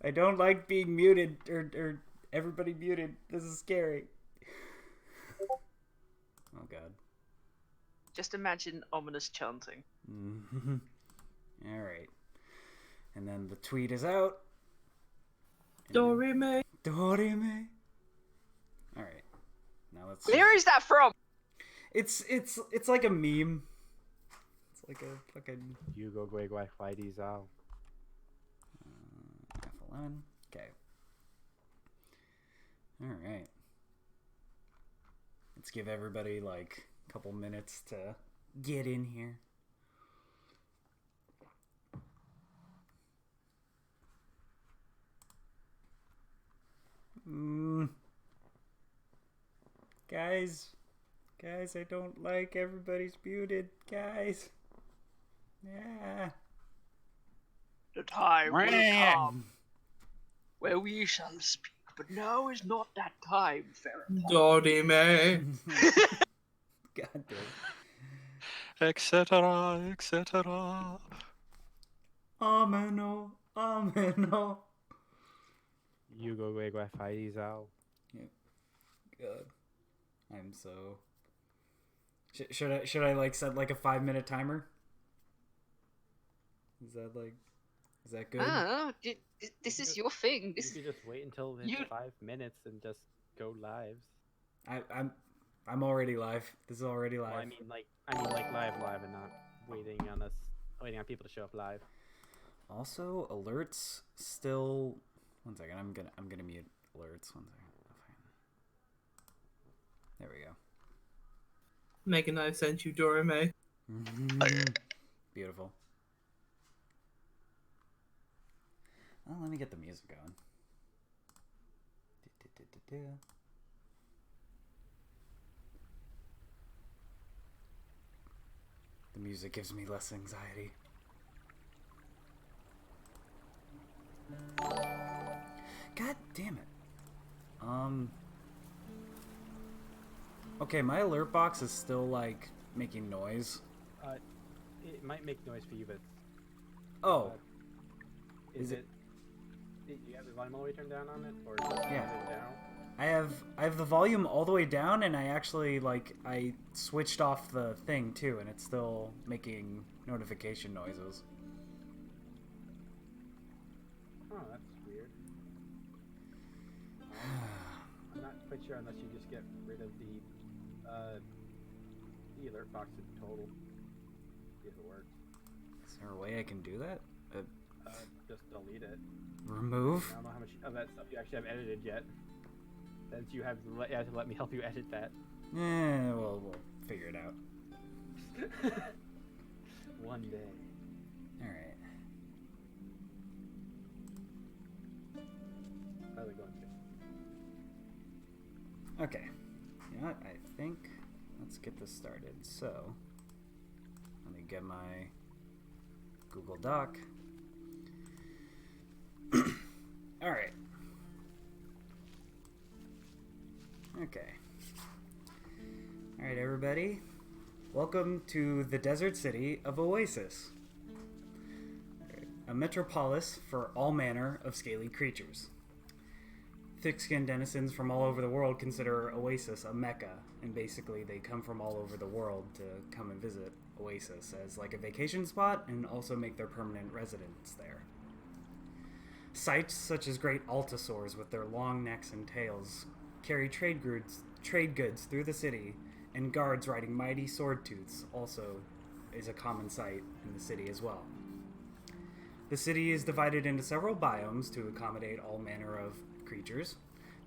I don't like being muted or everybody muted. This is scary. Oh god. Just imagine ominous chanting. Alright. And then the tweet is out. Dorime. Dorime. Alright. Now let's Where is that from? It's like a meme. It's like a fucking Hugo Guay Fighty Zao. F11. Okay. Alright. Let's give everybody like a couple minutes to get in here. Guys, I don't like everybody's muted. Guys. Yeah. The time will come where we shall speak, but now is not that time, Theropod. Dorime. God damn. Etc. Etc. Ameno. Hugo Guay Fighty Zao. God. I'm so... Should I like set like a 5-minute timer? Is that good? Ah, this is your thing. You could just wait until it's 5 minutes and just go live. I'm already live. This is already live. Well, I mean like live and not waiting on people to show up live. Also, alerts still. One second. I'm gonna mute alerts. 1 second. There we go. Megan, I sent you Dorime. Beautiful. Well, let me get the music going. The music gives me less anxiety. God damn it. Okay, my alert box is still like making noise. It might make noise for you, but oh, is it? Do you have the volume all the way turned down on it, or is it down? I have the volume all the way down, and I actually I switched off the thing too, and it's still making notification noises. Oh, that's weird. I'm not quite sure unless you just get rid of the alert box in total. See if it works. Is there a way I can do that? Just delete it. Remove? I don't know how much of that stuff you actually have edited yet. Since you have to let me help you edit that. Yeah, well, we'll figure it out. One day. Alright. How's it going, Jim? Okay. You know what? I think let's get this started. So, let me get my Google Doc. Alright. Okay. Alright, everybody. Welcome to the desert city of Oasis. A metropolis for all manner of scaly creatures. Thick-skinned denizens from all over the world consider Oasis a mecca, and basically they come from all over the world to come and visit Oasis as like a vacation spot and also make their permanent residence there. Sights such as great altosaurs with their long necks and tails carry trade goods through the city, and guards riding mighty sword tooths also is a common sight in the city as well. The city is divided into several biomes to accommodate all manner of creatures.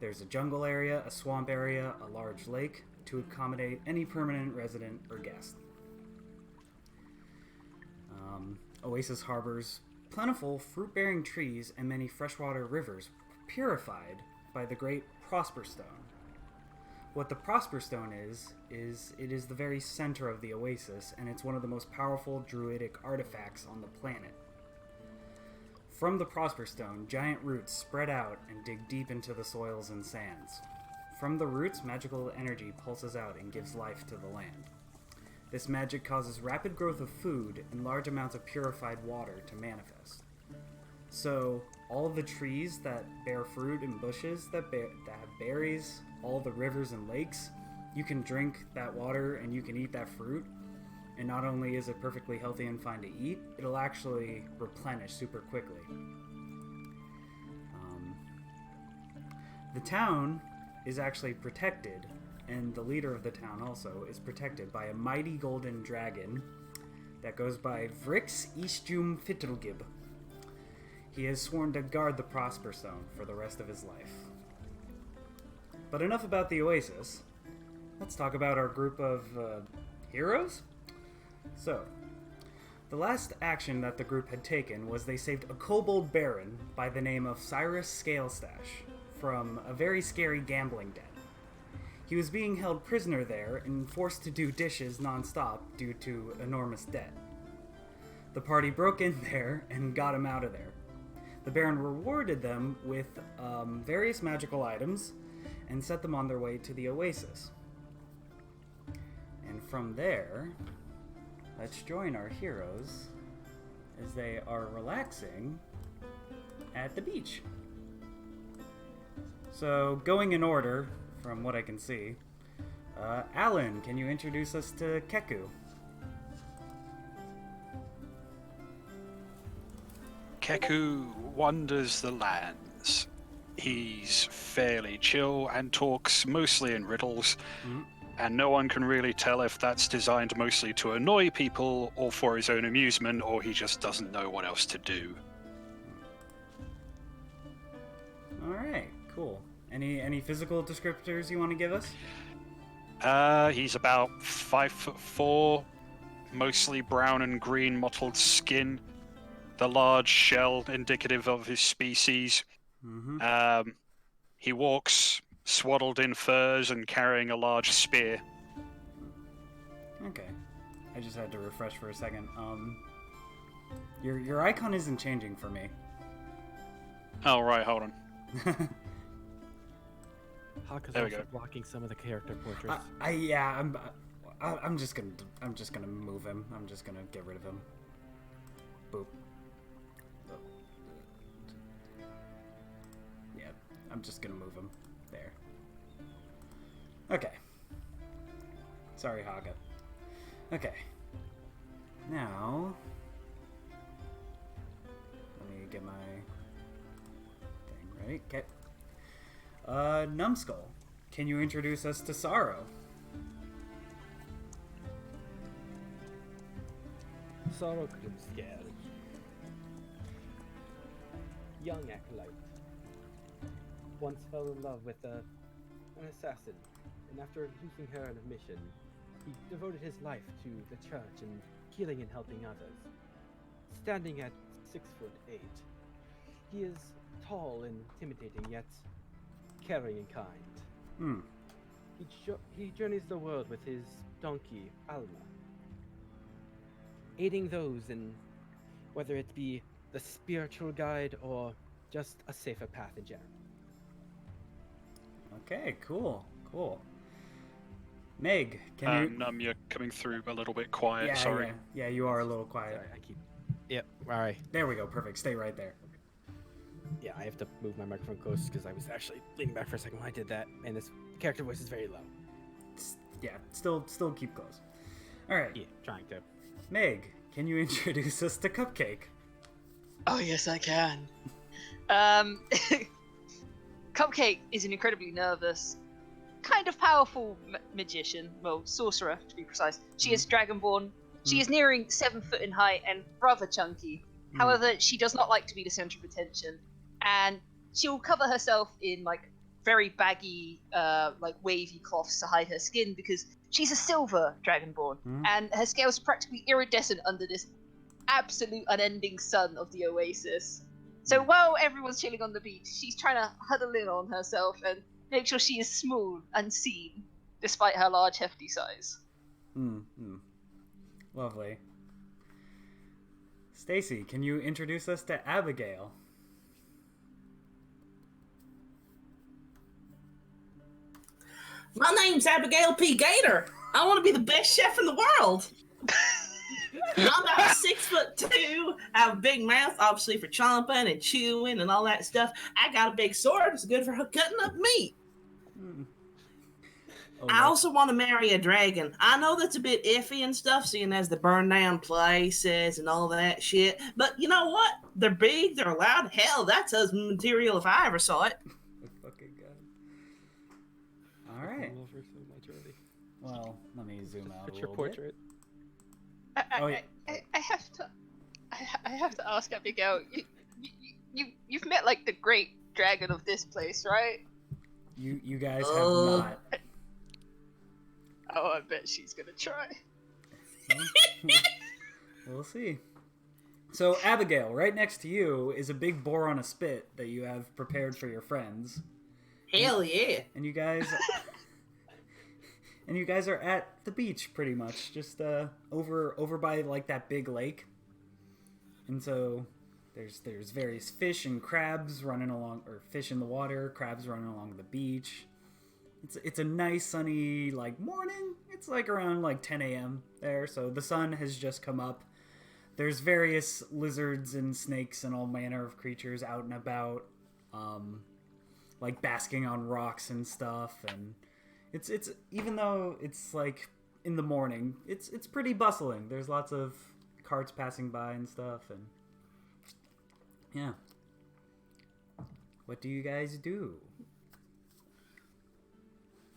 There's a jungle area, a swamp area, a large lake to accommodate any permanent resident or guest. Oasis harbors plentiful fruit-bearing trees and many freshwater rivers purified by the great Prosper Stone. What the Prosper Stone is it is the very center of the Oasis, and it's one of the most powerful druidic artifacts on the planet. From the Prosper Stone, giant roots spread out and dig deep into the soils and sands. From the roots, magical energy pulses out and gives life to the land. This magic causes rapid growth of food and large amounts of purified water to manifest. So, all the trees that bear fruit and bushes that have berries, all the rivers and lakes. You can drink that water and you can eat that fruit. And not only is it perfectly healthy and fine to eat, it'll actually replenish super quickly. The town is actually protected, and the leader of the town also is protected by a mighty golden dragon that goes by Vrix Eastjum Fittlegib. He has sworn to guard the Prosper Stone for the rest of his life. But enough about the Oasis. Let's talk about our group of heroes. So, the last action that the group had taken was they saved a kobold baron by the name of Cyrus Scalestash from a very scary gambling den. He was being held prisoner there and forced to do dishes non-stop due to enormous debt. The party broke in there and got him out of there. The Baron rewarded them with various magical items and set them on their way to the Oasis. And from there, let's join our heroes as they are relaxing at the beach. So, going in order, from what I can see, Alan, can you introduce us to Keku? Keku wanders the lands. He's fairly chill and talks mostly in riddles, and no one can really tell if that's designed mostly to annoy people or for his own amusement, or he just doesn't know what else to do. Alright, cool. Any physical descriptors you want to give us? He's about 5'4", mostly brown and green mottled skin, the large shell indicative of his species. He walks swaddled in furs and carrying a large spear. Okay. I just had to refresh for a second. Your icon isn't changing for me. Oh, right, hold on. Haka's There we also go. blocking some of the character portraits. I'm just gonna move him. I'm just gonna get rid of him. Boop. Yeah, I'm just gonna move him. There. Okay. Sorry, Haga. Okay. Now, let me get my thing ready. Okay. Numbskull, can you introduce us to Sorrow? Sorrow Krimskjær. Young acolyte. Once fell in love with an assassin, and after losing her in a mission, he devoted his life to the church and healing and helping others. Standing at 6'8", he is tall and intimidating, yet caring and kind. He journeys the world with his donkey, Alma, aiding those in whether it be the spiritual guide or just a safer path in general. Okay, cool. Meg, can you... You're coming through a little bit quiet, Yeah, sorry. yeah, you are a little quiet. Sorry, I keep... Yep, alright. There we go, perfect. Stay right there. Yeah, I have to move my microphone close because I was actually leaning back for a second when I did that, and this character voice is very low. Yeah, still keep close. Alright. Yeah, trying to. Meg, can you introduce us to Cupcake? Oh yes, I can. Cupcake is an incredibly nervous, kind of powerful magician, well, sorcerer to be precise. She is dragonborn. She is nearing 7 foot in height and rather chunky. However, she does not like to be the center of attention, and she'll cover herself in like very baggy, like wavy cloths to hide her skin because she's a silver dragonborn, and her scales are practically iridescent under this absolute unending sun of the Oasis. So while everyone's chilling on the beach, she's trying to huddle in on herself and make sure she is small and seen, despite her large, hefty size. Lovely. Stacy, can you introduce us to Abigail? My name's Abigail P. Gator. I want to be the best chef in the world. I'm about 6'3", 6'2", I have a big mouth, obviously for chomping and chewing and all that stuff. I got a big sword. It's good for cutting up meat. Oh, I also want to marry a dragon. I know that's a bit iffy and stuff, seeing as the burn down places and all that shit. But you know what? They're big, they're loud. Hell, that's husband material if I ever saw it. Oh, fucking god. All right. I love her so much already. Well, let me zoom out a Picture little bit. portrait. Oh, yeah. I have to ask Abigail. You've met like the great dragon of this place, right? You guys have not. Oh, I bet she's gonna try. We'll see. So, Abigail, right next to you is a big boar on a spit that you have prepared for your friends. Hell yeah. And you guys are at the beach pretty much, just over by like that big lake. And so there's various fish and crabs running along, or fish in the water, crabs running along the beach. It's a nice sunny like morning. It's like around like 10 a.m. there, so the sun has just come up. There's various lizards and snakes and all manner of creatures out and about, like basking on rocks and stuff. And it's even though it's like in the morning, it's pretty bustling. There's lots of carts passing by and stuff, and yeah. What do you guys do?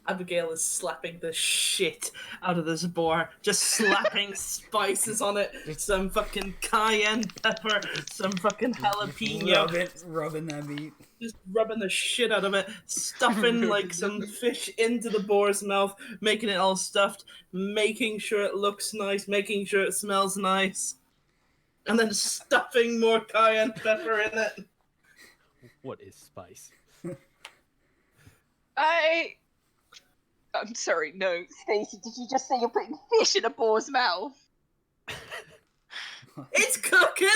Abigail is slapping the shit out of this boar. Just slapping spices on it. Some fucking cayenne pepper. Some fucking jalapeno. Rubbing that meat. Just rubbing the shit out of it. Stuffing like some fish into the boar's mouth. Making it all stuffed. Making sure it looks nice. Making sure it smells nice. And then stuffing more cayenne pepper in it. What is spice? I'm sorry, no. Stacey, did you just say you're putting fish in a boar's mouth? It's cooking!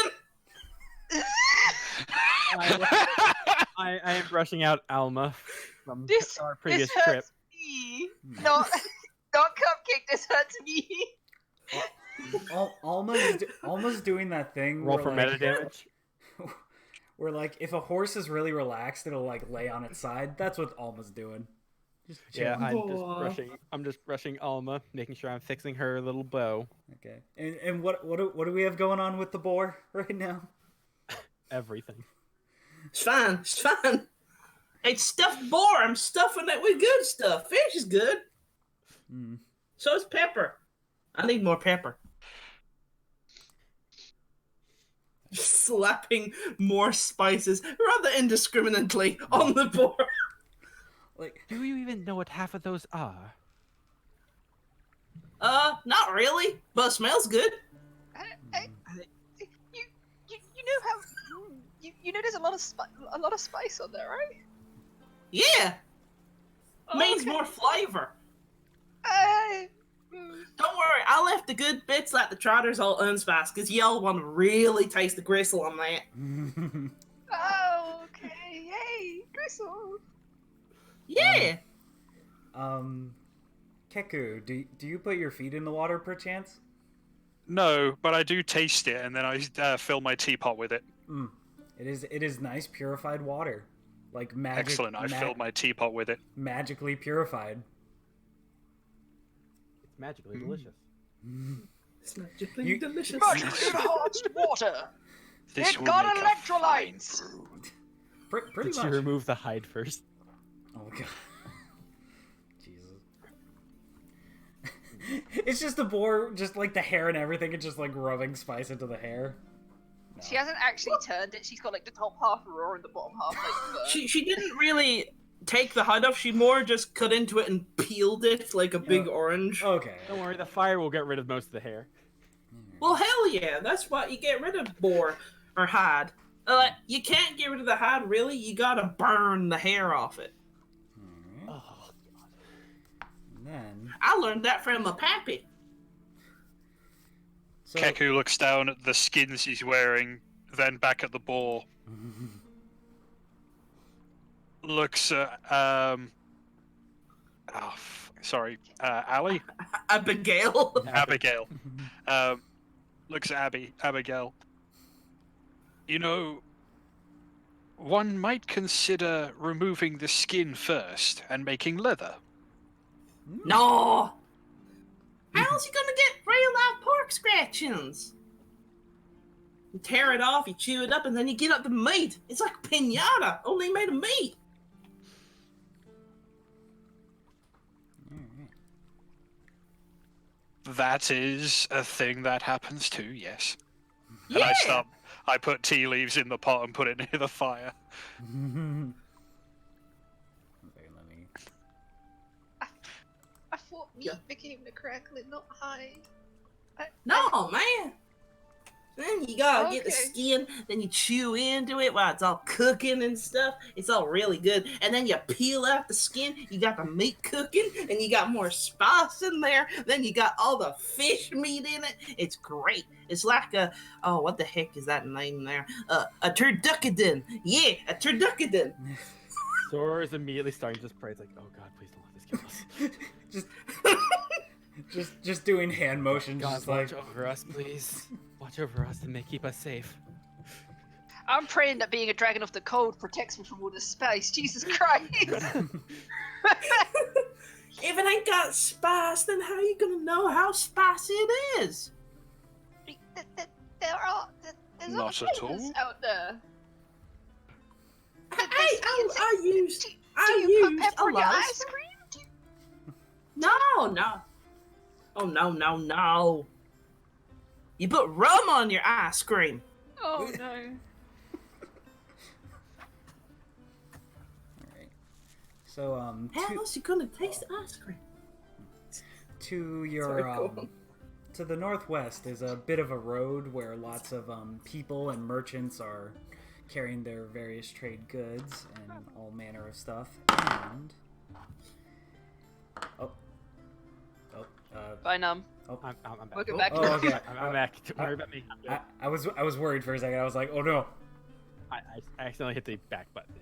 I am brushing out Alma from our previous this trip. hurts me. Not Cupcake, this hurts me. Alma's doing that thing. Roll where, for like, meta damage. Where like if a horse is really relaxed, it'll like lay on its side. That's what Alma's doing. Just Yeah, chilling. I'm just brushing Alma, making sure I'm fixing her little bow. Okay. And what do we have going on with the boar right now? Everything. It's fine. It's fine. It's stuffed boar. I'm stuffing it with good stuff. Fish is good. So is pepper. I need more pepper. Slapping more spices rather indiscriminately on the boar. Like, Do you even know what half of those are? Not really, but it smells good. You know how you know there's a lot of spice on there, right? Yeah, Oh, means okay. more flavor. Mm. Don't worry, I left the good bits like the trotters all unspiced, because y'all want to really taste the gristle on that. Oh, okay. Yay, gristle. Yeah. Keku, do you put your feet in the water perchance? No, but I do taste it, and then I fill my teapot with it. It is nice purified water, like magic. Excellent. I filled my teapot with it. Magically purified. It's magically delicious. It's magically delicious. Magically enhanced water. This It will got make a electrolytes. fine brood. Pretty Did much. you remove the hide first? Oh god. Jesus. It's just the boar, just like the hair and everything, and just like rubbing spice into the hair. No. She hasn't actually turned it. She's got like the top half raw and the bottom half like burnt. She didn't really take the hide off. She more just cut into it and peeled it like a big orange. Okay. Don't worry, the fire will get rid of most of the hair. Well, hell yeah, that's what you get rid of boar or hide. You can't get rid of the hide, really. You gotta burn the hair off it. Alright. Oh, God. And then I learned that from my pappy. so Keku looks down at the skins he's wearing, then back at the boar. Looks at Ali? Abigail. Abigail. looks at Abigail. You know, one might consider removing the skin first and making leather. No! How's he gonna get real live pork scratchings? You tear it off, you chew it up, and then you get up the meat. It's like pinata, only made of meat. That is a thing that happens too, yes. Yeah! And I put tea leaves in the pot and put it near the fire. Okay, let me. I thought meat became the crackling, not hide. No, man! Then you gotta get the Okay. skin, then you chew into it while it's all cooking and stuff. It's all really good. And then you peel out the skin, you got the meat cooking, and you got more spice in there. Then you got all the fish meat in it. It's great. It's like what the heck is that name there? A turducken. Yeah, a turducken. Sora is immediately starting to just pray. It's like, oh god, please don't let this kill us. just doing hand motions, God, just like. watch over us, please. Watch over us and may keep us safe. I'm praying that being a dragon of the cold protects me from all this space. Jesus Christ! If it ain't got spice, then how you gonna know how spicy it is? There's Not other at flavors all. out there. Hey, I used Do I you put used pepper a in your lot of ice spice. cream? No. Oh, no. You put rum on your ice cream. Oh no. Alright. So, How else you gonna taste the ice cream? to your Sorry, go on. to the northwest is a bit of a road where lots of people and merchants are carrying their various trade goods and all manner of stuff. And Bye, Num. I'm back. Welcome back. oh, okay. I'm back. Don't worry about me. I'm good. I was worried for a second. I was like, oh no. I accidentally hit the back button.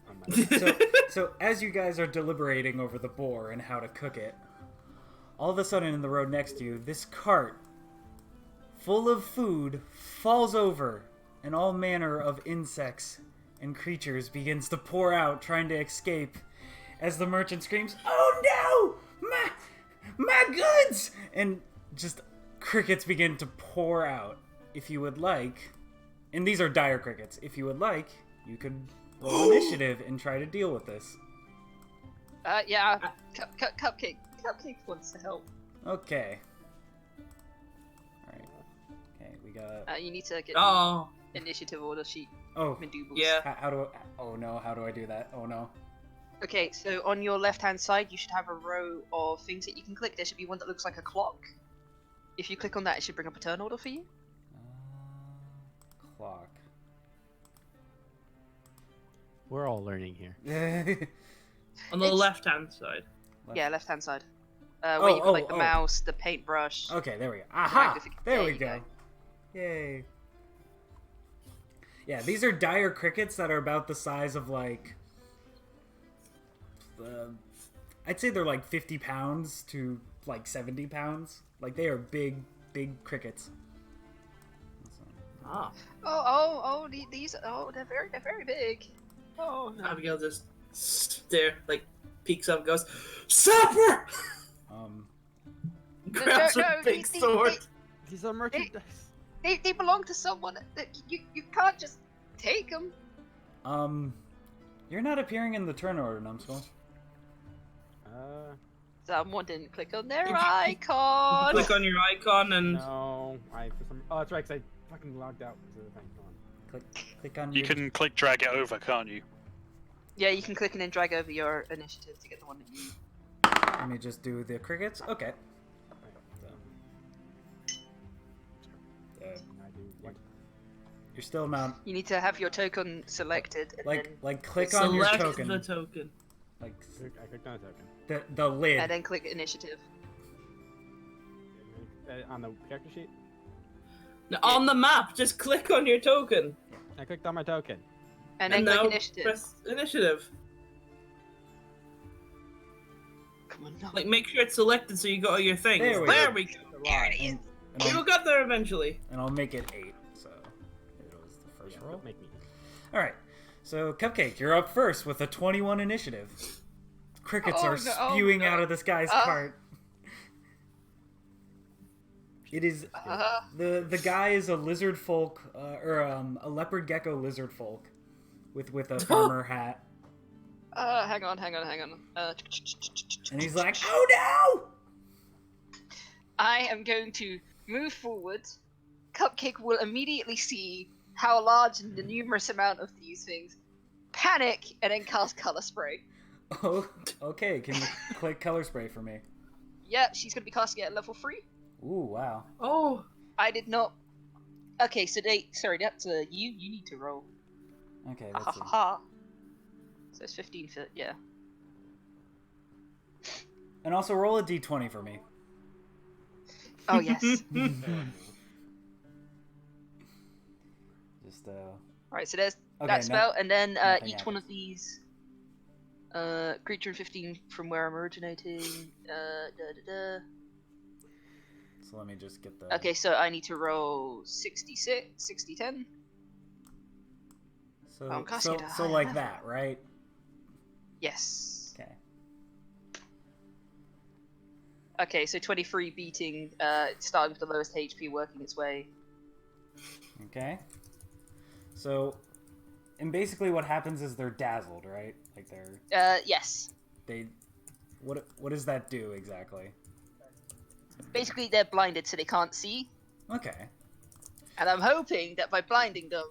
On my So as you guys are deliberating over the boar and how to cook it, all of a sudden in the road next to you, this cart full of food falls over, and all manner of insects and creatures begins to pour out, trying to escape, as the merchant screams, "Oh no! My goods!" And just crickets begin to pour out. If you would like, and these are dire crickets, if you would like, you could roll initiative and try to deal with this. Yeah. Cupcake wants to help. Okay. Alright. Okay, we got... You need to get Oh, the initiative order sheet. Oh, Mandubbles. yeah. how do I... Oh no, how do I do that? Oh no. Okay, so on your left-hand side, you should have a row of things that you can click. There should be one that looks like a clock. If you click on that, it should bring up a turn order for you. Clock. We're all learning here. on the It's- left-hand side. Yeah, left-hand side. Where you put like the oh. mouse, the paintbrush. Okay, there we go. Aha! Magnific- There there we you go. Yay. Yeah, these are dire crickets that are about the size of like... I'd say they're like 50 pounds to like 70 pounds. Like they are big crickets. Ah. These. Oh, they're very big. Oh no. Abigail just like peeks up and goes, "Supper!" Grabs No, her big these- sword. These are merchandise. They belong to someone. You can't just take them. You're not appearing in the turn order, Numbskull. Someone didn't click on their If you- icon. Click on your icon and No, oh, that's right, 'cause I fucking logged out because of the thing. Go on. Click on You your... can click drag it over, can't you? Yeah, you can click and then drag over your initiative to get the one that you. Let me just do the crickets. Okay. I do what? You're still not... You need to have your token selected and Like click on your select token. the token. Like I clicked on a token. the lid. and then click initiative. On the character sheet? Now, on the map, just click on your token. I clicked on my token. And then click now initiative. press initiative. Come on, no. Like, make sure it's selected so you got all your things. There we There go. we go. There it is. We will get there eventually. And I'll make it 8. So it was the first roll. Don't make me. All right. So Cupcake, you're up first with a 21 initiative. Crickets are spewing out of this guy's cart. It is the guy is a lizard folk or a leopard gecko lizard folk with a farmer hat. Hang on. And he's like, "Oh no!" I am going to move forward. Cupcake will immediately see how large and the numerous amount of these things. Panic and then cast color spray. Oh, okay. Can you click color spray for me? Yeah, she's going to be casting it at level 3. Ooh, wow. Oh. I did not. Okay, so that's you. You need to roll. Okay, Ha let's ha see. ha. So it's 15 foot. Yeah. And also roll a d20 for me. Oh yes. Just Alright, so there's Okay, that spell, and then nothing each one happens. of these. Creature in 15 from where I'm originating. So let me just get the. Okay, so I need to roll 66, 60, 10. So I'm casting it at a so higher like level. that, right? Yes. Okay. Okay, so 23 beating, starting with the lowest HP, working its way. Okay. So, and basically what happens is they're dazzled, right? Like Yes. What does that do exactly? Basically, they're blinded, so they can't see. Okay. And I'm hoping that by blinding them,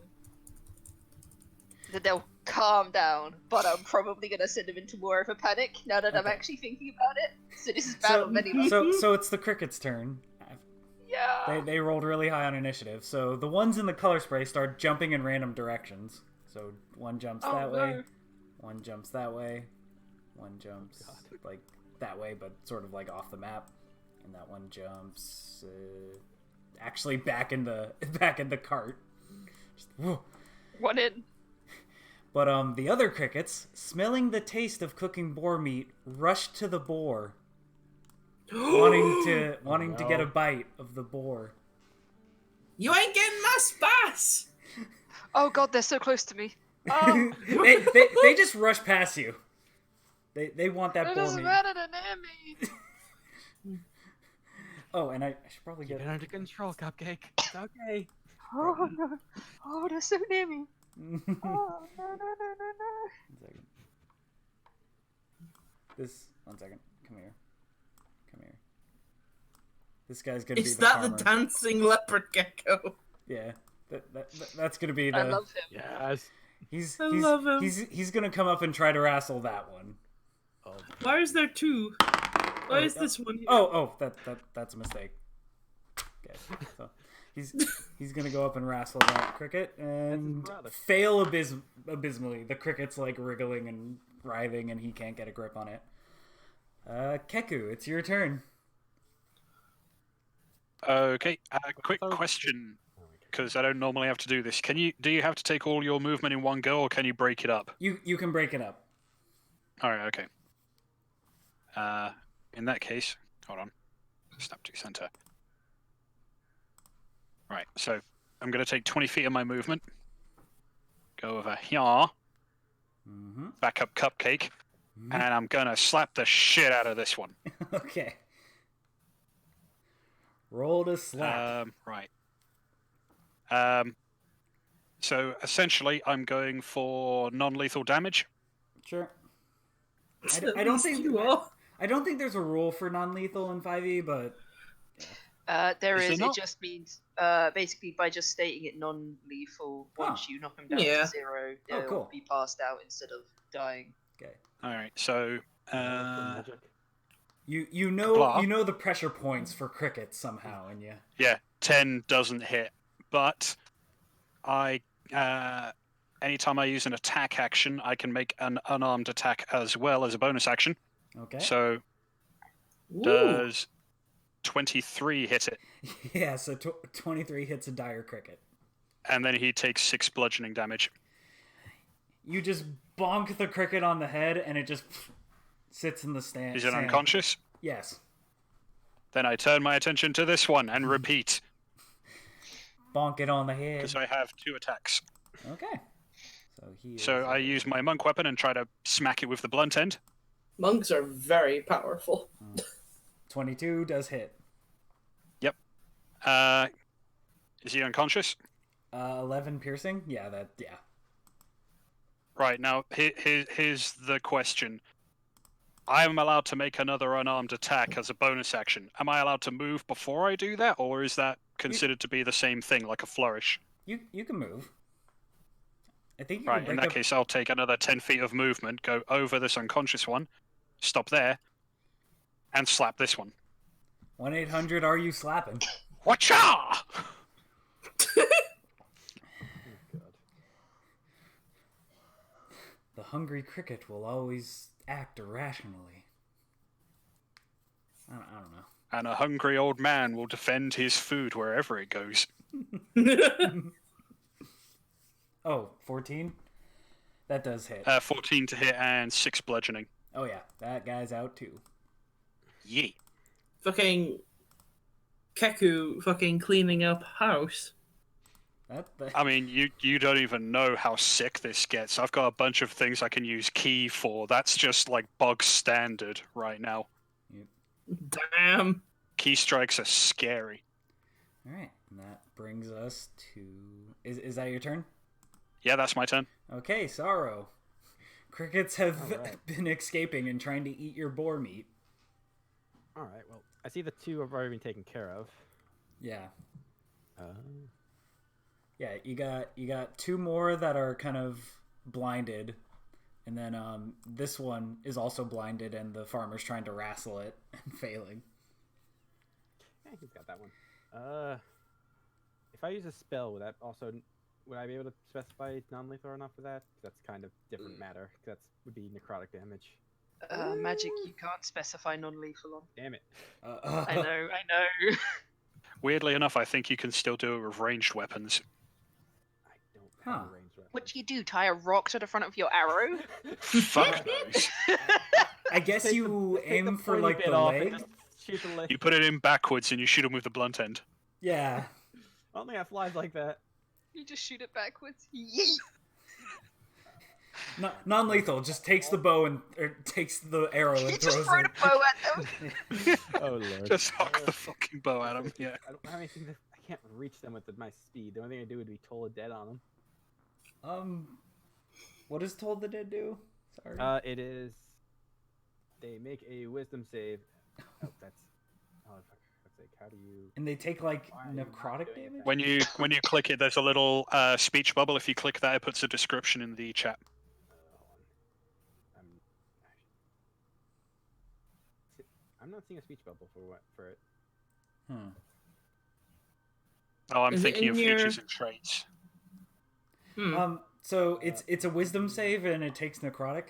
that they'll calm down. But I'm probably gonna send them into more of a panic now that I'm Okay. actually thinking about it. So this is bad on many levels. So it's the cricket's turn. Yeah. They rolled really high on initiative. So the ones in the color spray start jumping in random directions. So one jumps that way, one jumps that way, one jumps like that way, but sort of like off the map, and that one jumps actually back in the cart. Just, whoa. One in. But the other crickets, smelling the taste of cooking boar meat, rushed to the boar, wanting to get a bite of the boar. You ain't getting my spice! Oh god, they're so close to me. Oh, they just rush past you. They want that it boar doesn't meat. matter to me. Oh, and I should probably Get get. it under control, Cupcake. It's okay. Oh no. Oh, they're so near me. One Oh, no. second. One second. Come here. This guy's gonna be Is the that farmer. the dancing leopard gecko? Yeah, that's gonna be the. I love him. Yes. I love him. He's gonna come up and try to wrestle that one. Why is there two? Why is this one here? Oh, that's a mistake. Okay, so he's gonna go up and wrestle that cricket and brother. fail abysmally. The cricket's like wriggling and writhing, and he can't get a grip on it. Keku, it's your turn. Okay, quick question, because I don't normally have to do this. Do you have to take all your movement in one go, or can you break it up? You can break it up. All right, okay. In that case, hold on. Snap to center. Right, so I'm going to take 20 feet of my movement. Go over here. Mm-hmm. Back up Cupcake. And I'm going to slap the shit out of this one. Okay. Roll to slap. Right. So essentially, I'm going for non-lethal damage. Sure. At I don't least think you are. I don't think there's a rule for non-lethal in 5e, but There Is there is. It not? just means basically by just stating it non-lethal. Once you knock them down Yeah. to 0, Oh, they'll cool. be passed out instead of dying. okay. All right, so Magic. You know Blah. you know the pressure points for crickets somehow, and yeah, 10 doesn't hit, but I anytime I use an attack action, I can make an unarmed attack as well as a bonus action. okay. So Ooh. does 23 hit it, Yeah, so 23 hits a dire cricket. and then he takes 6 bludgeoning damage. You just bonk the cricket on the head, and it just sits in the stand. Is it sand. unconscious? Yes. Then I turn my attention to this one and repeat, Bonk it on the head. because I have 2 attacks. Okay. So he. So is, I use my monk weapon and try to smack it with the blunt end. Monks are very powerful. 22 does hit. Is he unconscious? 11 piercing. Yeah. Right, now, here's the question. I am allowed to make another unarmed attack as a bonus action. Am I allowed to move before I do that, or is that considered to be the same thing, like a flourish? You can move. I think you Right, can in break that up. case, I'll take another 10 feet of movement, go over this unconscious one, stop there, and slap this one. 1-800. Are you slapping? Whatcha! God. The hungry cricket will always act irrationally. I don't know. And a hungry old man will defend his food wherever it goes. Oh, 14? That does hit. 14 to hit and 6 bludgeoning. Oh yeah, that guy's out too. Yeet. Fucking Keku fucking cleaning up house. I mean, you don't even know how sick this gets. I've got a bunch of things I can use key for. That's just like bog standard right now. Damn. Key strikes are scary. Alright, and that brings us to... Is that your turn? Yeah, that's my turn. Okay, Sorrow. Crickets have Alright. been escaping and trying to eat your boar meat. Alright, well, I see the 2 have already been taken care of. Yeah. Uh, Yeah, you got 2 more that are kind of blinded, and then this one is also blinded, and the farmer's trying to wrestle it and failing. yeah, he's got that one. If I use a spell, would I be able to specify non-lethal enough for that? 'Cause that's kind of different matter. 'Cause would be necrotic damage. Magic you can't specify non-lethal on. Damn it. I know. Weirdly enough, I think you can still do it with ranged weapons. I don't have Huh. a ranged weapon. What do you do? Tie a rock to the front of your arrow? Fuck knows. I guess Take you take aim for pointy like bit the off and leg. just shoot the leg. You put it in backwards and you shoot him with the blunt end. Yeah. I don't think I flies like that. You just shoot it backwards. Yeet! Non-lethal. Just takes the bow or takes the arrow You and just throws throw it. the bow at them. Oh lord. Just huck the fucking bow at him, yeah. I don't have anything that I can't reach them with my speed. The only thing I do would be toll a dead on them. What does Told the Dead do? Sorry. It is. They make a wisdom save. Oh, that's. Oh, fuck. Fuck's sake. How do you? And they take like Why are you not necrotic doing it? damage? When you click it, there's a little speech bubble. If you click that, it puts a description in the chat. Hold on. I'm not seeing a speech bubble for it. Oh, I'm Is it thinking in of your- features and traits. So it's a wisdom save and it takes necrotic.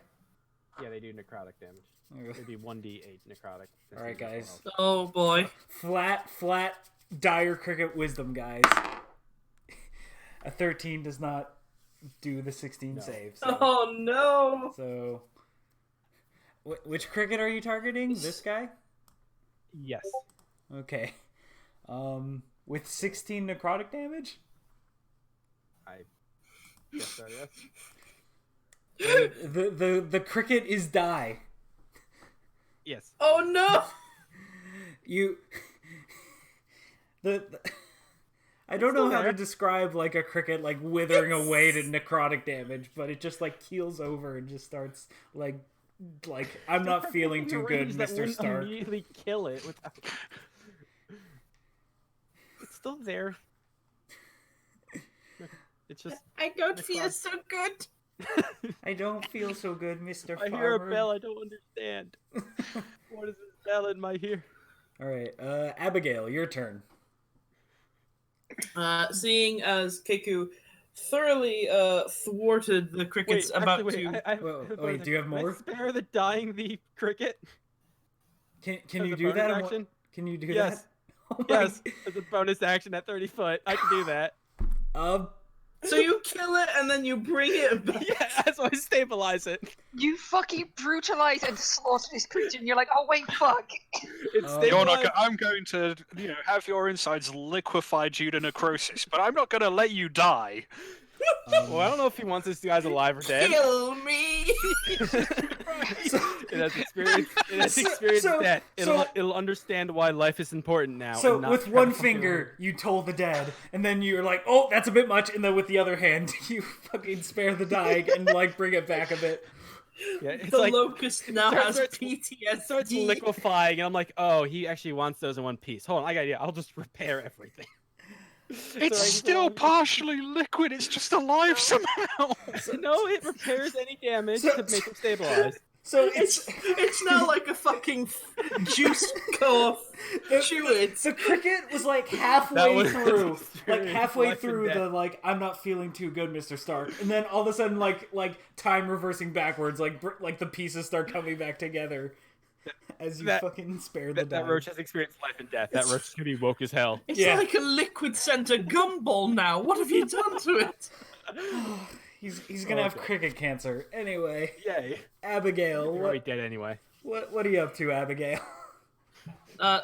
Yeah, they do necrotic damage. It'd be 1d8 necrotic. All right, guys. Oh boy. Flat dire cricket wisdom, guys. A 13 does not do the 16 No. save. So, Oh no. so which cricket are you targeting? This guy? Yes. Okay. With 16 necrotic damage? I guess so, yes. The cricket is die. Yes. Oh no. You I don't know still how to there. describe like a cricket like withering away to necrotic damage, but it just like keels over and just starts like I'm not feeling too good, That Mr. wouldn't Stark. immediately kill it without. It's still there. It's just. I don't feel so good. I don't feel so good, Mr. I Farmer. hear a bell. I don't understand. What is this bell in my ear? All right, Abigail, your turn. Seeing as Keku thoroughly thwarted the crickets about to. Wait, do you have Can I more? spare the dying the cricket. Can as you a do bonus that? action? Can you do Yes. that? Oh my- Yes, as a bonus action at 30 foot, I can do that. So you kill it and then you bring it back. Yeah, that's why I stabilize it. You fucking brutalize and slaughter this creature, and you're like, oh wait, fuck. It's Oh. You're not. stabilized. I'm going to, have your insides liquefy due to necrosis, but I'm not going to let you die. Well, I don't know if he wants this guy's alive or dead. Kill me! It has experienced death. It'll understand why life is important now. So and not with try one to fucking- finger, you toll the dead, and then you're like, oh, that's a bit much, and then with the other hand, you fucking spare the dying and like bring it back a bit. Yeah, it's The like locust now has starts PTSD. liquefying, and I'm like, oh, he actually wants those in one piece. Hold on, I got you. I'll just repair everything. It's So I- still partially liquid. It's just alive somehow. No, it repairs any damage So- to make him stabilize. So It's now like a fucking juice co-op. Chew it. the cricket was like halfway That was through, like experience halfway life and through death. the like, I'm not feeling too good, Mr. Stark, and then all of a sudden, like time reversing backwards, like the pieces start coming back together as you That- fucking spare the That dying. roach has experienced life and death. That roach is gonna be woke as hell. It's Yeah. like a liquid center gumball now. What have you done to it? He's gonna have Okay. cricket cancer. Anyway, Yay. Abigail, You're already dead anyway. what are you up to, Abigail?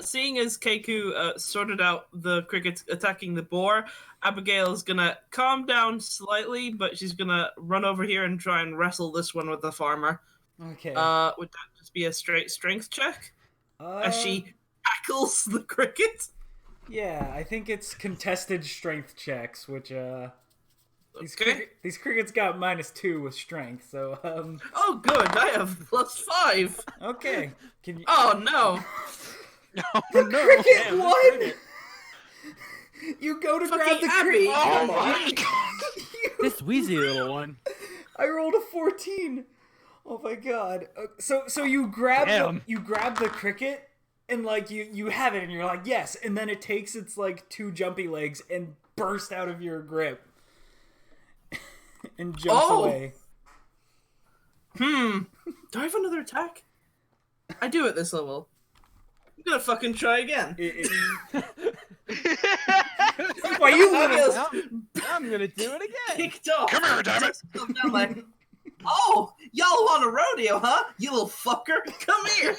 Seeing as Keiku sorted out the crickets attacking the boar, Abigail's gonna calm down slightly, but she's gonna run over here and try and wrestle this one with the farmer. Okay. Would that just be a straight strength check? As she tackles the cricket? Yeah, I think it's contested strength checks, which Okay. these crickets got -2 with strength, so Oh, good. I have +5. okay. Can you? Oh, no. The cricket Damn, this won! cricket. You go to grab Fucking the Abby. cricket. Oh my god! This wheezy little one. I rolled a 14. Oh my god. So you grab Damn. you grab the cricket and like you have it and you're like yes, and then it takes its like 2 jumpy legs and bursts out of your grip and jumps Oh. away. Do I have another attack? I do at this level. I'm gonna fucking try again. Why you Abigail's I'm gonna do it again. kicked off. Come here, damn it. Down like, oh, y'all want a rodeo, huh? You little fucker. Come here.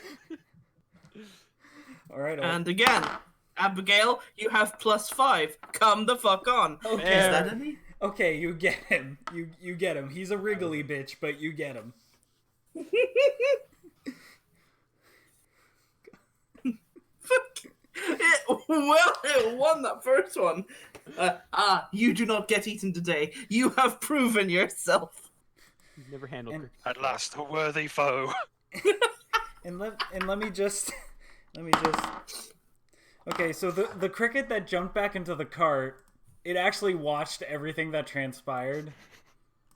All right. And again, Abigail, you have +5. Come the fuck on. Okay. Is that any? Okay, you get him. You get him. He's a wriggly bitch, but you get him. It won that first one. You do not get eaten today. You have proven yourself. You've never handled And- cricket. At last, a worthy foe. And let me just Okay, so the cricket that jumped back into the cart, it actually watched everything that transpired.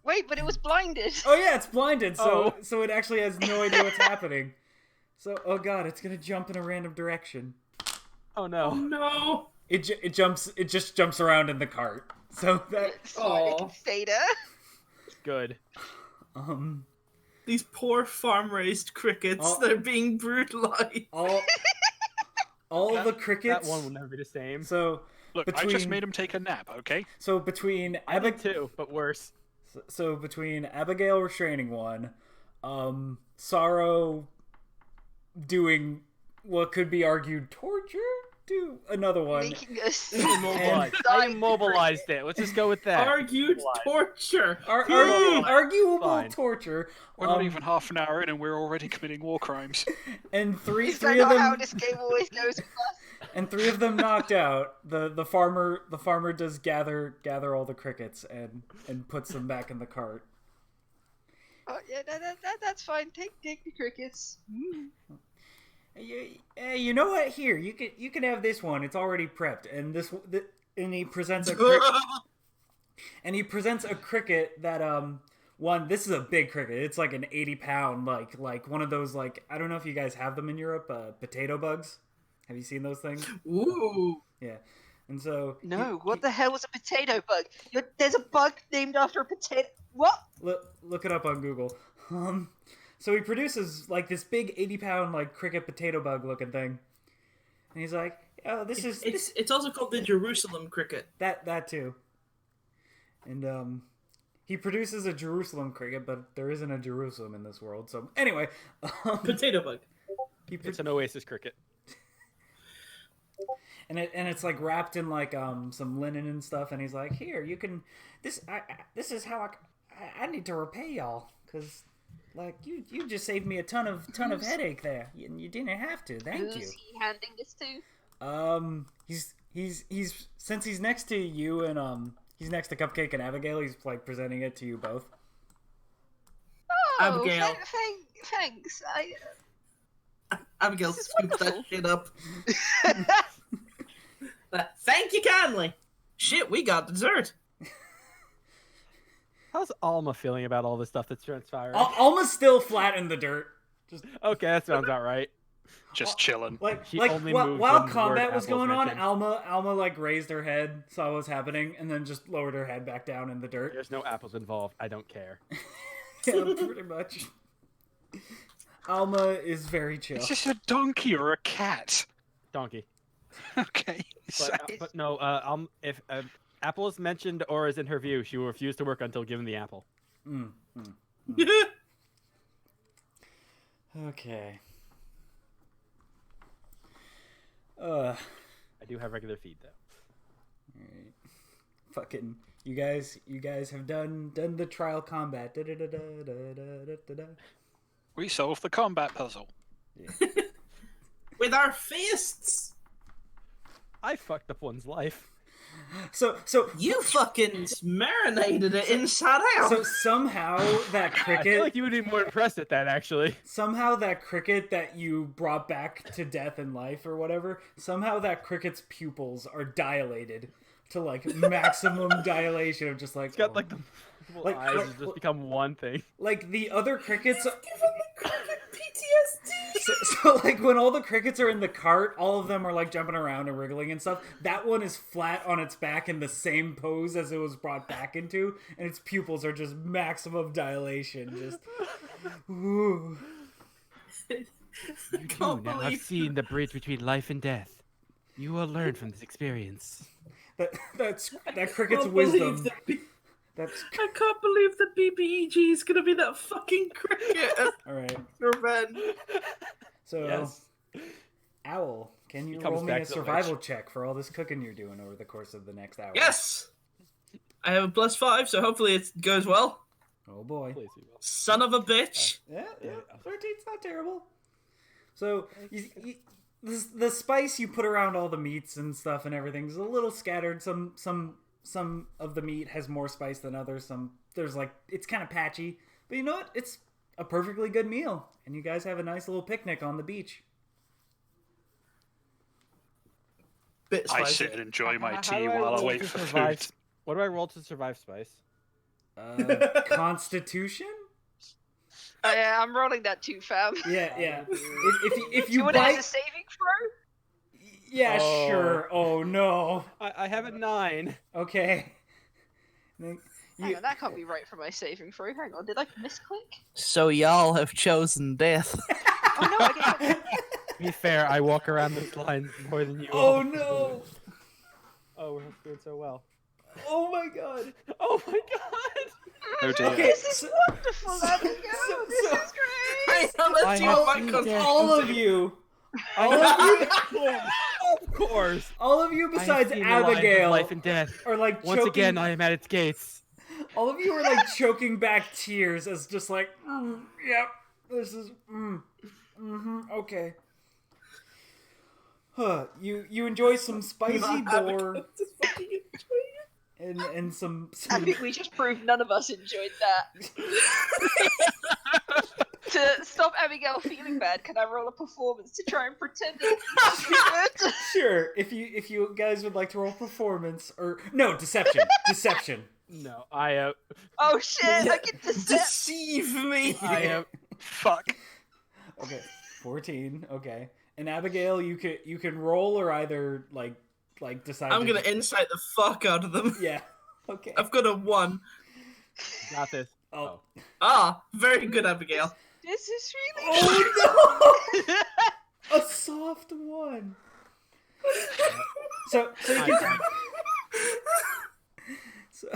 Wait, but it was blinded. Oh yeah, it's blinded, so Oh. so it actually has no idea what's happening. So oh god, it's gonna jump in a random direction. Oh no. No. It just jumps around in the cart. So that Aw. Theta. Good. These poor farm-raised crickets, Oh. they're being brutalized. all the crickets. That one will never be the same. So Look, I just between made him take a nap, okay? so between I did too, but worse. So between Abigail restraining one, Sorrow doing what could be argued torture to another one, Making us Immobilized. I immobilized it. Let's just go with that. Argued torture. arguable Fine. torture. We're not even half an hour in and we're already committing war crimes. And three Is that of not how them this game always goes with us? and 3 of them knocked out. The farmer does gather all the crickets and puts them back in the cart. Oh, yeah, that's fine. Take the crickets. You know what? Here, you can have this one. It's already prepped, and and he presents a cricket that one. This is a big cricket. It's like an 80-pound, like one of those like I don't know if you guys have them in Europe. Potato bugs. Have you seen those things? Ooh. Yeah. And so No, what the hell was a potato bug? There's a bug named after a potato. What? look it up on Google. So he produces like this big 80-pound like cricket potato bug looking thing, and he's like, "Oh, this is It's also called the Jerusalem cricket. that too." And he produces a Jerusalem cricket, but there isn't a Jerusalem in this world. So anyway, Potato bug. It's an Oasis cricket. And it's like wrapped in like some linen and stuff, and he's like, "Here, you can this is how I need to repay y'all, because like you just saved me a ton of headache there. You didn't have to. Thank you." Who's he handing this to? He's since he's next to you and he's next to Cupcake and Abigail, he's like presenting it to you both. Oh, Abigail. Thanks. Abigail This is scoops that shit up. Thank you kindly. Shit, we got dessert. How's Alma feeling about all this stuff that's transpiring? Alma's still flat in the dirt. Just Okay, that sounds about right. Just chilling. She only moved while when combat word was apples going on, mentioned. Alma like raised her head, saw what was happening, and then just lowered her head back down in the dirt. There's no apples involved. I don't care. Yeah, pretty much. Alma is very chill. Is this a donkey or a cat? Donkey. Okay. But no, if apple is mentioned or is in her view, she will refuse to work until given the apple. Okay. I do have regular feed though. Alright. Fucking you guys have done the trial combat. Da-da-da-da-da-da-da-da. We solved the combat puzzle. Yeah. With our fists. I fucked up one's life. So You fucking marinated it inside out. so somehow that I cricket feel like you would be more impressed at that actually. somehow that cricket that you brought back to death and life or whatever, somehow that cricket's pupils are dilated to like maximum dilation of just like It's got like the Like- eyes like- have just become one thing. like the other crickets. Giving the cricket PTSD. So like when all the crickets are in the cart, all of them are like jumping around and wriggling and stuff. That one is flat on its back in the same pose as it was brought back into, and its pupils are just maximum dilation. Just ooh. I can't believe seen the bridge between life and death. You will learn from this experience. That cricket's can't believe wisdom. the That's I can't believe the BBEG is gonna be that fucking cricket as all right. revenge. So, Yes. Owl, can you comes roll me back a to the survival check for all this cooking you're doing over the course of the next hour? Yes! I have a +5, so hopefully it goes well. Oh boy. Please, you will. Son of a bitch. Yeah, 13's not terrible. So, the spice you put around all the meats and stuff and everything is a little scattered. Some of the meat has more spice than others. There's like, it's kind of patchy. But you know what? It's a perfectly good meal. And you guys have a nice little picnic on the beach. Bit I spicy. sit and enjoy my How tea do I while I roll wait to for survive? food. What do I roll to survive spice? Constitution? Yeah, I'm rolling that too, fam. Yeah. If Do you you want to have bite, a saving throw? yeah, Oh. sure. Oh no. I have a 9. Okay. Then Hang on, that can't be right for my saving throw. Hang on, did I misclick? So y'all have chosen death. Oh no, I get To be fair, I walk around this line more than you. Oh all. no. Oh, we're doing so well. Oh my god. Oh my god! Oh dear. Okay, This is so- wonderful, Abigail. This is great. Let's see I what have my seen control death. all of you. Of course. All of you besides I have seen the lines of Abigail life and death. are like Once choking. again, I am at its gates. All of you are like choking back tears as just like, yep, this is, okay. Huh, you enjoy some spicy boar and some I think we just proved none of us enjoyed that. To stop Abigail feeling bad, can I roll a performance to try and pretend it's good? Sure, if you guys would like to roll performance or no, deception. No, I Oh shit, I get to step. Deceive me. am. Fuck. Okay, 14. Okay, and Abigail, you can roll or either like decide. I'm gonna insight the fuck out of them. Yeah. Okay. I've got a 1. Got this. Oh. Ah, very good, Abigail. This is really Oh no! A soft one. So you can. So,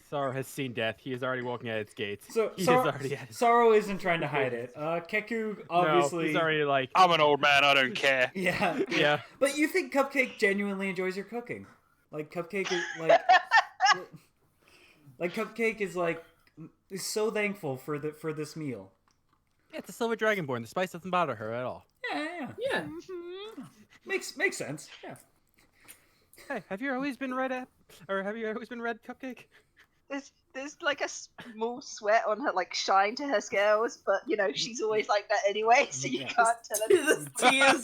Sorrow has seen death. He is already walking at its gates. So He is already at it. Sorrow isn't trying to hide it. Keku obviously. No, he's already like. I'm an old man. I don't care. Yeah. Yeah. But you think Cupcake genuinely enjoys your cooking? Like Cupcake is like Cupcake is so thankful for this meal. Yeah, it's a silver dragonborn. The spice doesn't bother her at all. Yeah. Makes sense. Yeah. Hey, have you always been red Cupcake? There's like a small sweat on her, like shine to her scales, but you know she's always like that anyway, so you can't tell The tears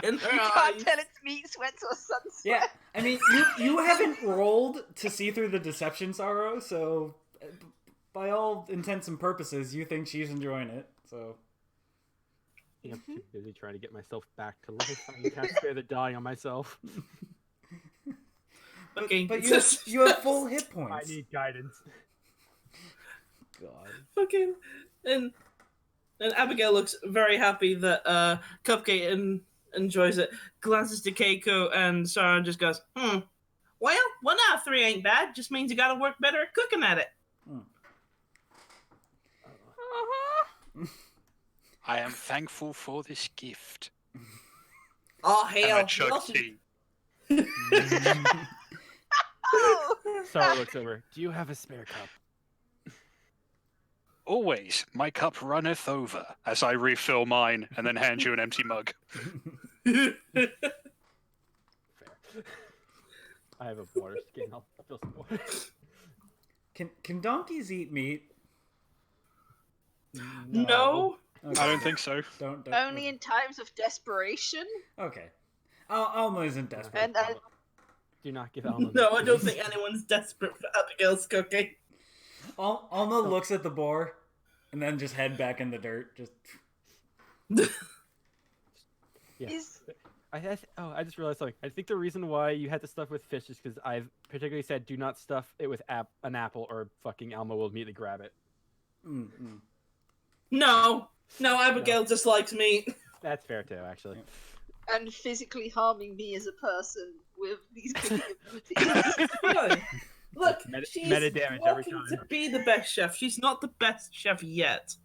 in her you can't eyes. tell it's meat sweats or sun sweat. Yeah. I mean, you haven't rolled to see through the deception, Sorrow, so by all intents and purposes, you think she's enjoying it. So. Yeah, I'm too busy trying to get myself back to life. I can't spare the dying on myself. Okay, But you have full hit I points. need guidance. God. fucking and Abigail looks very happy that Cupcake enjoys it. Glances to Keiko and Sarah and just goes, Well, 1 out of 3 ain't bad. Just means you gotta work better at cooking at it. I am thankful for this gift. Oh And I hell! chug tea. Sorrow looks over. Do you have a spare cup? Always, my cup runneth over, as I refill mine and then hand you an empty mug. Fair. I have a water skin. I'll fill some water. Can donkeys eat meat? No. Okay. I don't think so. Don't Only in times of desperation. Okay. Alma isn't desperate. And Do not give Alma. No, I don't think anyone's desperate for Abigail's cooking. Alma looks at the boar, and then just head back in the dirt. Just. Yeah. is I just realized something. I think the reason why you had to stuff with fish is because I've particularly said do not stuff it with an apple or fucking Alma will immediately grab it. No, Abigail just likes meat. That's fair too, actually. and physically harming me as a person with these cooking abilities. Fine. Look, Meta- she's meta damage every working time. to be the best chef. She's not the best chef yet.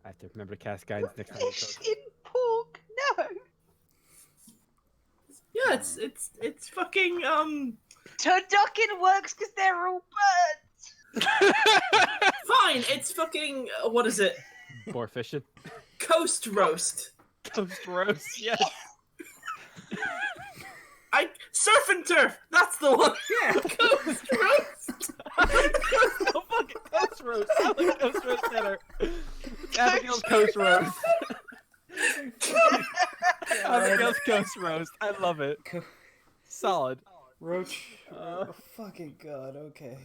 I have to remember to cast guidance next time. Fish in pork? No. Yeah, it's fucking Turducken works because they're all birds. fine. It's fucking what is it? Boar fishing. Coast roast. Toast roast. Yes. Surf and turf. That's the one. Yeah. Coast roast. Oh, fucking coast roast. I like coast roast better. Abigail's coast roast. Abigail's coast roast. I love it. Solid. Roach. Oh, fucking god. Okay.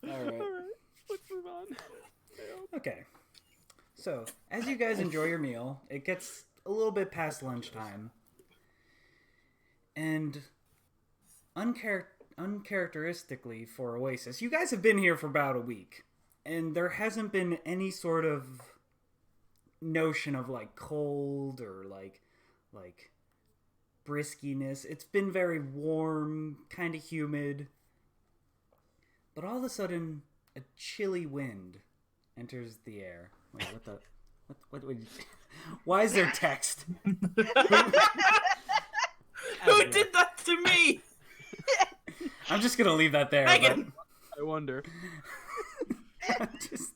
All right. Alright, let's move on. Okay. So, as you guys enjoy your meal, it gets a little bit past lunchtime. And uncharacteristically for Oasis, you guys have been here for about a week. And there hasn't been any sort of notion of like cold or like briskiness. It's been very warm, kind of humid. But all of a sudden, a chilly wind enters the air. Wait, what would you... Why is there text? Who did that to me? I'm just gonna leave that there. Megan. I wonder. Just...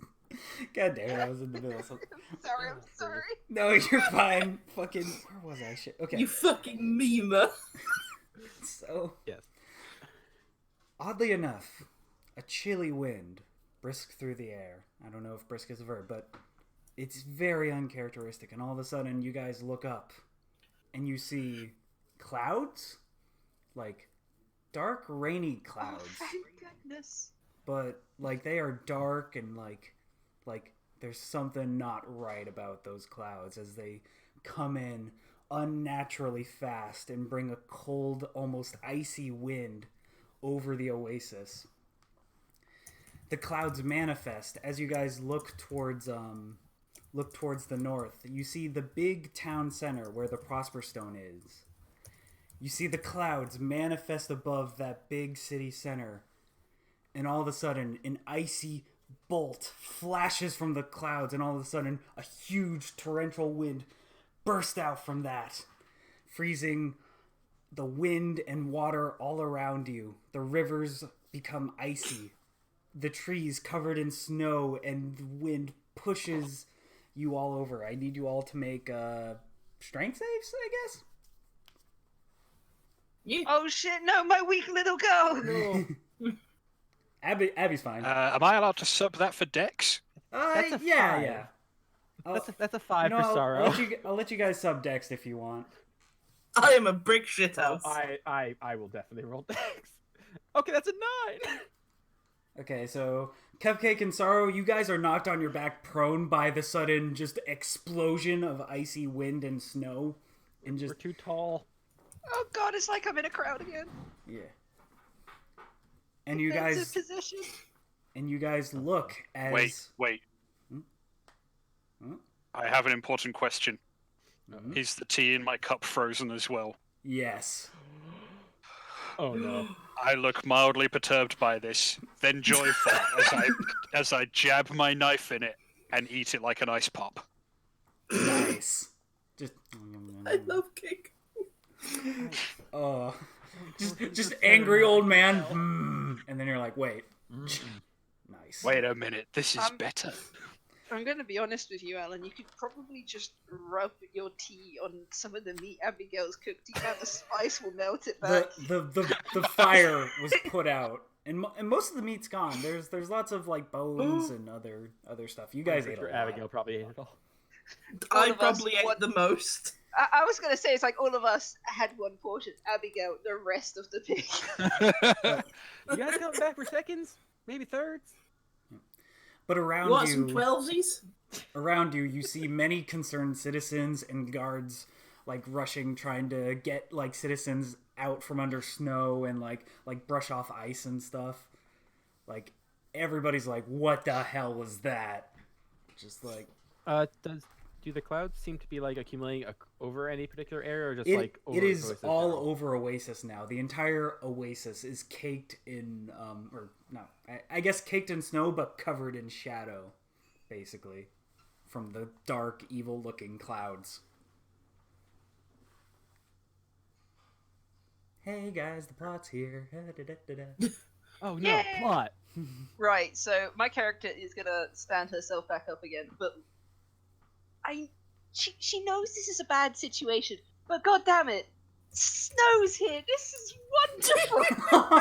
God damn it, I was in the middle of something. I'm sorry. No, you're fine. Fucking... Where was I? Shit. Okay. You fucking memer. So... Yes. Oddly enough, a chilly wind brisk through the air. I don't know if brisk is a verb, but it's very uncharacteristic. And all of a sudden, you guys look up and you see clouds, like dark, rainy clouds. Oh, thank goodness. But like they are dark and like there's something not right about those clouds as they come in unnaturally fast and bring a cold, almost icy wind over the oasis. The clouds manifest as you guys look towards the north. You see the big town center where the Prosper Stone is. You see the clouds manifest above that big city center, and all of a sudden, an icy bolt flashes from the clouds, and all of a sudden, a huge torrential wind bursts out from that, freezing the wind and water all around you. The rivers become icy. The trees covered in snow, and the wind pushes you all over. I need you all to make strength saves, I guess? Yeah. Oh shit, no, my weak little girl! No. Abby's fine. Am I allowed to sub that for Dex? That's a yeah, 5. yeah. That's a 5 for Sorrow. I'll let you guys sub Dex if you want. I am a brick shithouse. I will definitely roll Dex. Okay, that's a 9. Okay, so Cupcake and Sorrow, you guys are knocked on your back prone by the sudden just explosion of icy wind and snow. And We're just, too tall. Oh god, it's like I'm in a crowd again. yeah. And you Defensive guys, position. and you guys look as... Wait. Hmm? I have an important question. Mhm. Is the tea in my cup frozen as well? Yes. Oh no. I look mildly perturbed by this, then joyful as I jab my knife in it and eat it like an ice pop. Nice. Just... I love cake. just angry old man. And then you're like, wait. Nice. Wait a minute, this is better. I'm gonna be honest with you, Alan. You could probably just rub your tea on some of the meat Abigail's cooked. You know, the spice will melt it back. The fire was put out, and most of the meat's gone. There's lots of like bones and other stuff. You guys ate a lot. Abigail probably ate it all. I of us probably ate want- the most. I was gonna say it's like all of us had one portion. Abigail, the rest of the pig. You guys coming back for seconds? Maybe thirds? But You around want you, some twelvesies? you see many concerned citizens and guards like rushing, trying to get like citizens out from under snow and like brush off ice and stuff. Like everybody's like, "What the hell was that?" Just like Do the clouds seem to be like accumulating over any particular area, or just it, like over it is Oasis all now? over Oasis now. The entire Oasis is caked in I guess caked in snow, but covered in shadow, basically, from the dark, evil-looking clouds. Hey guys, the plot's here. Oh no, Yay! plot. Right. So my character is gonna stand herself back up again, but she knows this is a bad situation. But god damn it, snow's here. This is wonderful.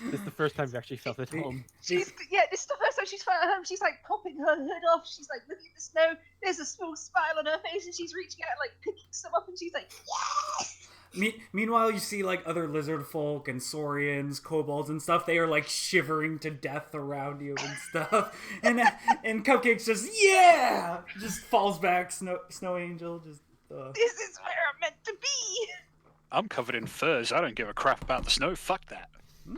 This is the first time we actually felt at home. This is the first time she's felt at home. She's like popping her hood off. She's like looking at the snow. There's a small smile on her face, and she's reaching out, like picking some up, and she's like, yes! Meanwhile, you see like other lizardfolk and saurians, kobolds and stuff. They are like shivering to death around you and stuff. And Cupcake's just falls back. Snow Angel just. This is where I'm meant to be. I'm covered in furs. I don't give a crap about the snow. Fuck that.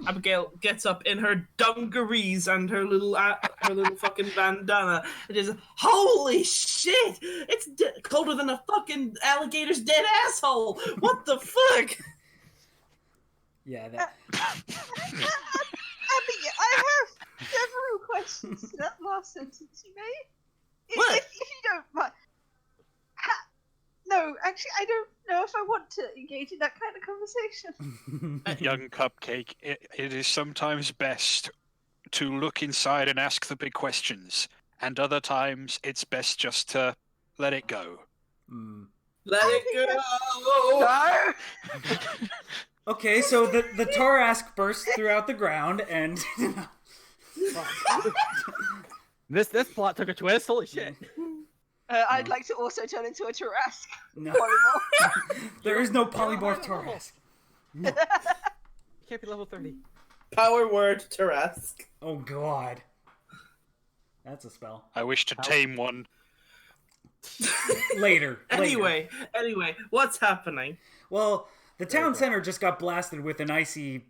Abigail gets up in her dungarees and her little fucking bandana. It is holy shit! It's colder than a fucking alligator's dead asshole. What the fuck? Yeah, that. Abigail, I have several questions to that last sentence you made. What? If you don't mind. No, actually, I don't know if I want to engage in that kind of conversation. Young Cupcake, it is sometimes best to look inside and ask the big questions, and other times it's best just to let it go. Let it go. Okay, so the Tarask bursts throughout the ground, and This plot took a twist. Holy shit! I'd like to also turn into a Tarask. no, Polymorph. there is no polymorph Tarask. You can't be level 30. Power word Tarask. Oh god, that's a spell. I wish to tame one. Later. Anyway, what's happening? Well, the town center just got blasted with an icy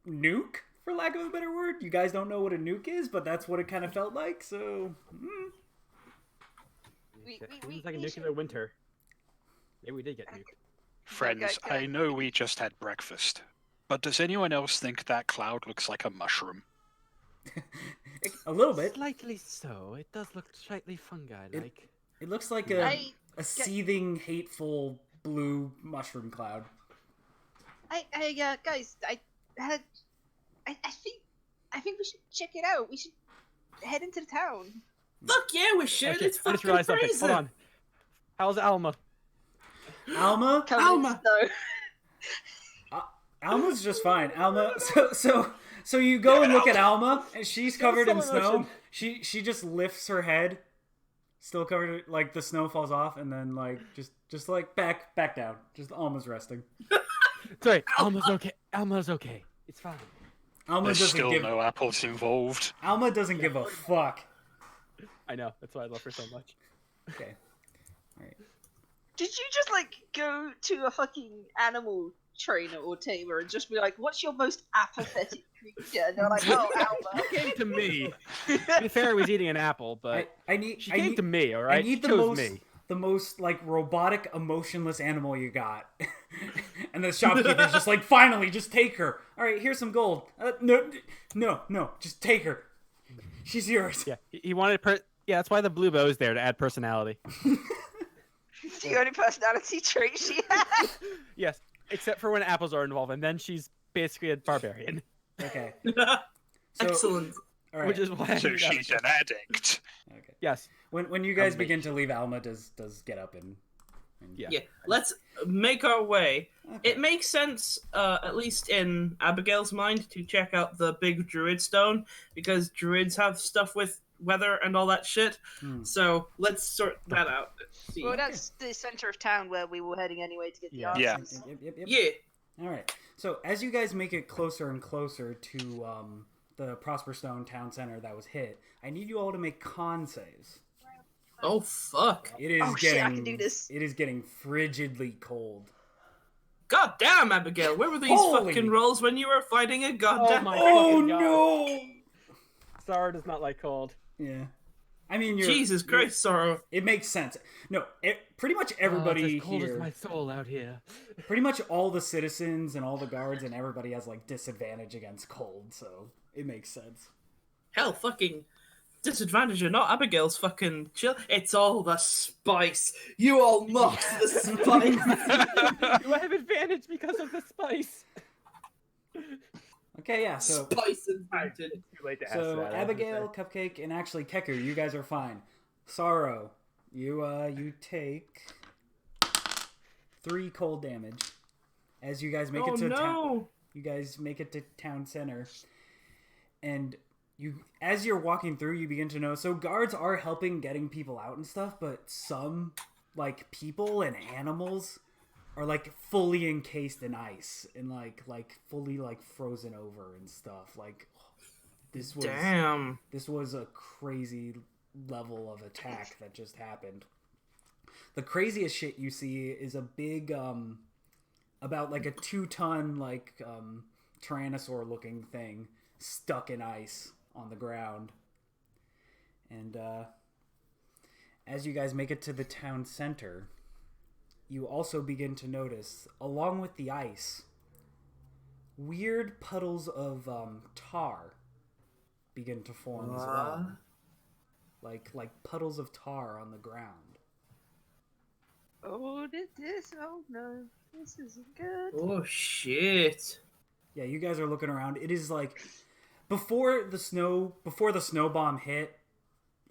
nuke, for lack of a better word. You guys don't know what a nuke is, but that's what it kind of felt like, so... It's like a nuclear winter. Maybe we did get nuked. Friends, I know we just had breakfast, but does anyone else think that cloud looks like a mushroom? A little bit. Slightly so. It does look slightly fungi-like. It looks like I- a seething, hateful blue mushroom cloud. Guys, I think we should check it out. We should head into the town. Fuck yeah, we should. Okay, It's I just fucking realized something. crazy. Hold on. How's Alma? Alma? Alma. Alma's just fine. Alma, so you go and look at Alma, and she's covered in slow snow. motion. She just lifts her head, still covered, like the snow falls off, and then like just like back down. Just Alma's resting. Sorry, Alma's okay. Alma's okay. It's fine. Alma There's doesn't still give no apples involved. Alma doesn't give a fuck. I know. That's why I love her so much. Okay, all right. Did you just like go to a fucking animal trainer or tamer and just be like, "What's your most apathetic creature?" And they're like, "Oh, Alma." She came to me. To be fair, I was eating an apple, but I need she I came need, to me. All right. I need She the chose most me. the most like robotic, emotionless animal you got. And the shopkeeper's just like, finally, just take her. All right, here's some gold. No, just take her. She's yours. Yeah, he wanted. Yeah, that's why the blue bow's there to add personality. It's the only personality trait she has. Yes, except for when apples are involved, and then she's basically a barbarian. Okay. Excellent. All right. Which is why I So need she's apples. an addict. Okay. Yes. When you guys Amazing. begin to leave, Alma does get up and Yeah. Yeah, let's make our way. Okay. It makes sense, at least in Abigail's mind, to check out the big druid stone, because druids have stuff with weather and all that shit. So let's sort that out. Let's see. Well, that's the center of town where we were heading anyway to get the Yeah. answers. Yeah. Yep. Yeah. All right. So as you guys make it closer and closer to the Prosper Stone town center that was hit, I need you all to make con saves. Oh, fuck. It is Oh, getting shit, I can do this. It is getting frigidly cold. God damn, Abigail, where were these Holy- fucking rolls when you were fighting a goddamn... my Oh fucking God. no! Sarah does not like cold. Yeah. I mean, Jesus Christ, Sorrow. It makes sense. No, pretty much It's everybody as cold here, as my soul out here. pretty much all the citizens and all the guards and everybody has like disadvantage against cold, so it makes sense. Hell, fucking disadvantage or not, Abigail's fucking chill. It's all the spice. You all mocked the spice. Do I have advantage because of the spice? Okay, yeah. So Spice invented. It's too late to ask so that. Abigail, Cupcake, and actually Keku, you guys are fine. Sorrow, you take 3 cold damage as you guys make Oh it to town. no. You guys make it to town center, and as you're walking through, you begin to know. So guards are helping getting people out and stuff, but some like people and animals are like fully encased in ice and like fully like frozen over and stuff. Like this was a crazy level of attack that just happened. The craziest shit you see is a big about like a 2-ton like tyrannosaur looking thing stuck in ice on the ground. And as you guys make it to the town center, you also begin to notice, along with the ice, weird puddles of tar begin to form as well. Like puddles of tar on the ground. Oh, this? Oh no, this isn't good. Oh shit. Yeah, you guys are looking around. It is like before the snow bomb hit,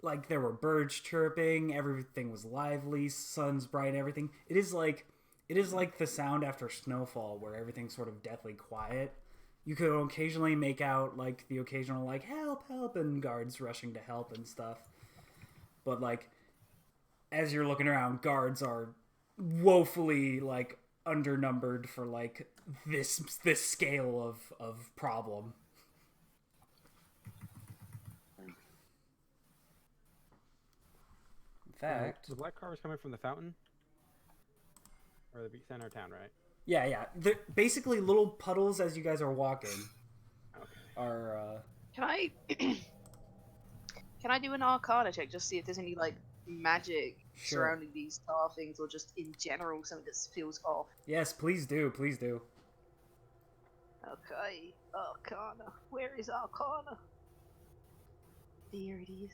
like there were birds chirping, everything was lively, sun's bright, everything. It is like the sound after snowfall where everything's sort of deathly quiet. You could occasionally make out like the occasional like help and guards rushing to help and stuff. But like as you're looking around, guards are woefully like undernumbered for like this scale of problem. In fact, The black car was coming from the fountain? Or the center of town, right? yeah. They're basically little puddles as you guys are walking. Okay. Are Can I? Can I do an Arcana check just see if there's any like magic Sure. surrounding these tar things, or just in general something that feels off? yes, please do. Okay, Arcana. Where is Arcana? There it is.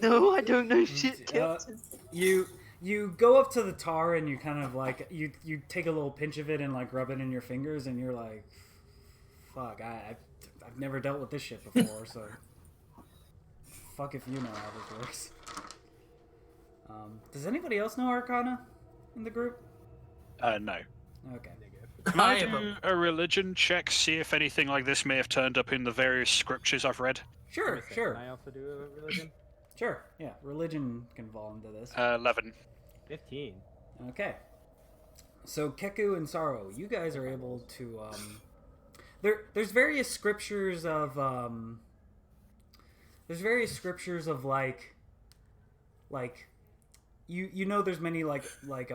No, I don't know shit, Uh, Captain. you go up to the tar and you kind of like you take a little pinch of it and like rub it in your fingers and you're like, fuck, I've never dealt with this shit before, so fuck if you know how this works. Does anybody else know Arcana in the group? No. Okay. Can I do a religion check, see if anything like this may have turned up in the various scriptures I've read? Sure, Can I also do a religion? Sure. Yeah, religion can fall into this. 11. 15. Okay. So Keku and Saro, you guys are able to there's various scriptures of like you know there's many like what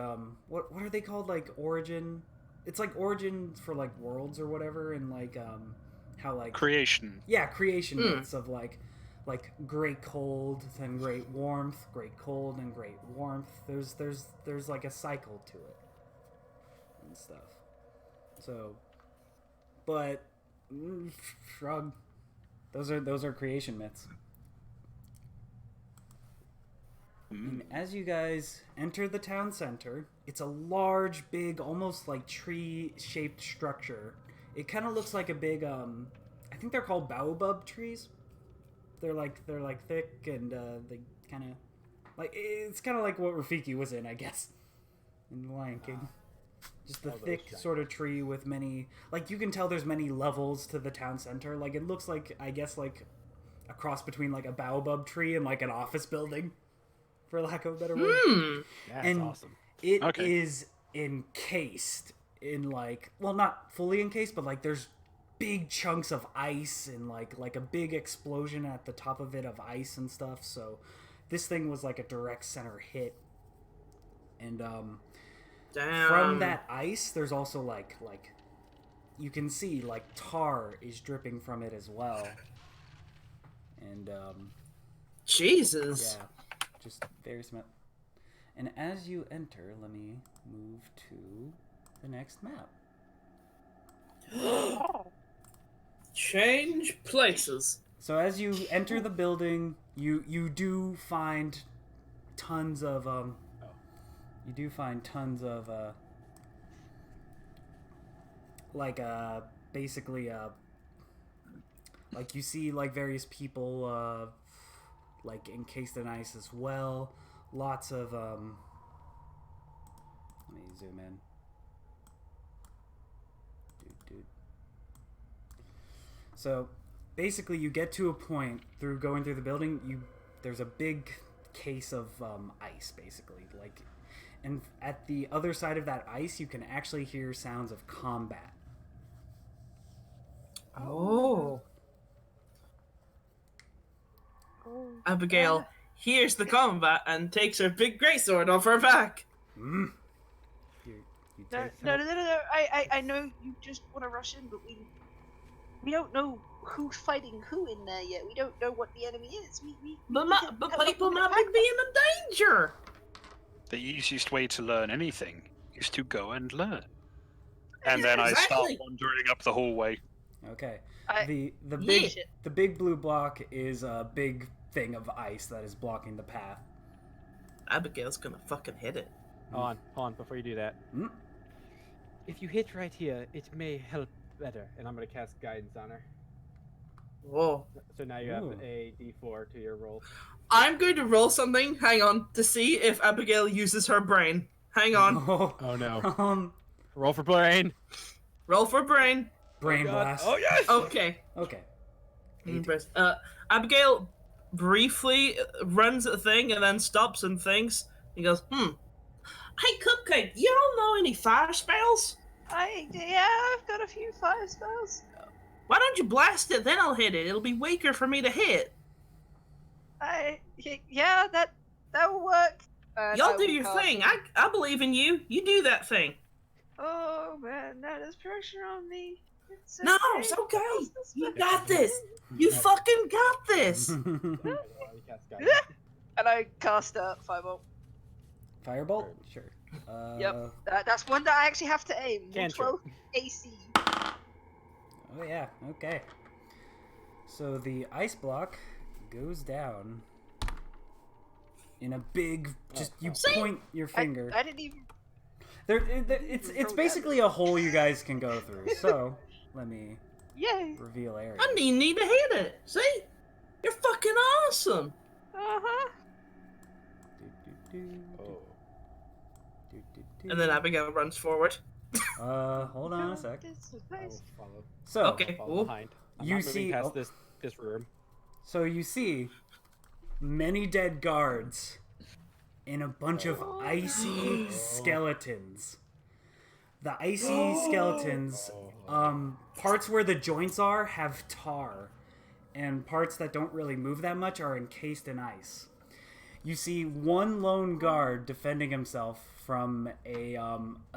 are they called, like origin, it's like origin for like worlds or whatever, and like how like Creation. yeah, creation myths of like great cold and great warmth, great cold and great warmth. There's like a cycle to it and stuff. So, but shrug. Those are creation myths. And as you guys enter the town center, it's a large, big, almost like tree-shaped structure. It kind of looks like a big I think they're called baobab trees. They're like thick and they kind of like, it's kind of like what Rafiki was in, I guess, in The Lion King. Just the thick sort of tree with many, like, you can tell there's many levels to the town center. Like, it looks like, I guess, like a cross between like a baobab tree and like an office building, for lack of a better word. That's awesome. It is encased in like, well, not fully encased, but like there's big chunks of ice and like a big explosion at the top of it of ice and stuff. So this thing was like a direct center hit. And Damn. from that ice, there's also like you can see like tar is dripping from it as well. And Jesus. yeah, just very smart. And as you enter, let me move to the next map. Change places. So as you enter the building, you do find tons of basically like you see like various people like encased in ice as well. Lots of let me zoom in. Dude. So basically you get to a point through going through the building, there's a big case of ice basically, like, and at the other side of that ice you can actually hear sounds of combat. Oh. Abigail hears the combat and takes her big greatsword off her back. You No, take no. I know you just want to rush in, but we don't know who's fighting who in there yet. We don't know what the enemy is. But people might be in danger. The easiest way to learn anything is to go and learn. And then I start Exactly. wandering up the hallway. Okay. I- The big blue block is a big thing of ice that is blocking the path. Abigail's gonna fucking hit it. Hold on, before you do that. Hmm? If you hit right here, it may help better. And I'm going to cast guidance on her. Whoa. So now you have Ooh. a d4 to your roll. I'm going to roll something. Hang on. To see if Abigail uses her brain. Hang on. Oh no. Roll for brain. Roll for brain. Brain God. blast. Oh yes! Okay. Okay. Abigail briefly runs a thing and then stops and thinks. He goes, Hey, Cupcake, you don't know any fire spells? I've got a few fire spells. Why don't you blast it, then I'll hit it. It'll be weaker for me to hit. Yeah, that will work. Y'all do your thing. I believe in you. You do that thing. Oh man, that is pressure on me. No, it's okay. You got this. You fucking got this. You cast guidance. And I cast a fireball. Firebolt? Sure. Yep, that's one that I actually have to aim. Cantrip. 12 AC. Oh yeah. Okay. So the ice block goes down in a big. Just you point your finger. I didn't even. It's basically a hole you guys can go through. So let me Yay. reveal area. I didn't even need to hit it. See? You're fucking awesome. Uh-huh. Oh. And then Abigail runs forward. Hold on a sec. This is I will nice. follow. So Okay. Follow behind. I'm You not moving see- past oh. this room. So you see many dead guards and a bunch of icy skeletons. The icy skeletons, parts where the joints are have tar, and parts that don't really move that much are encased in ice. You see one lone guard defending himself from a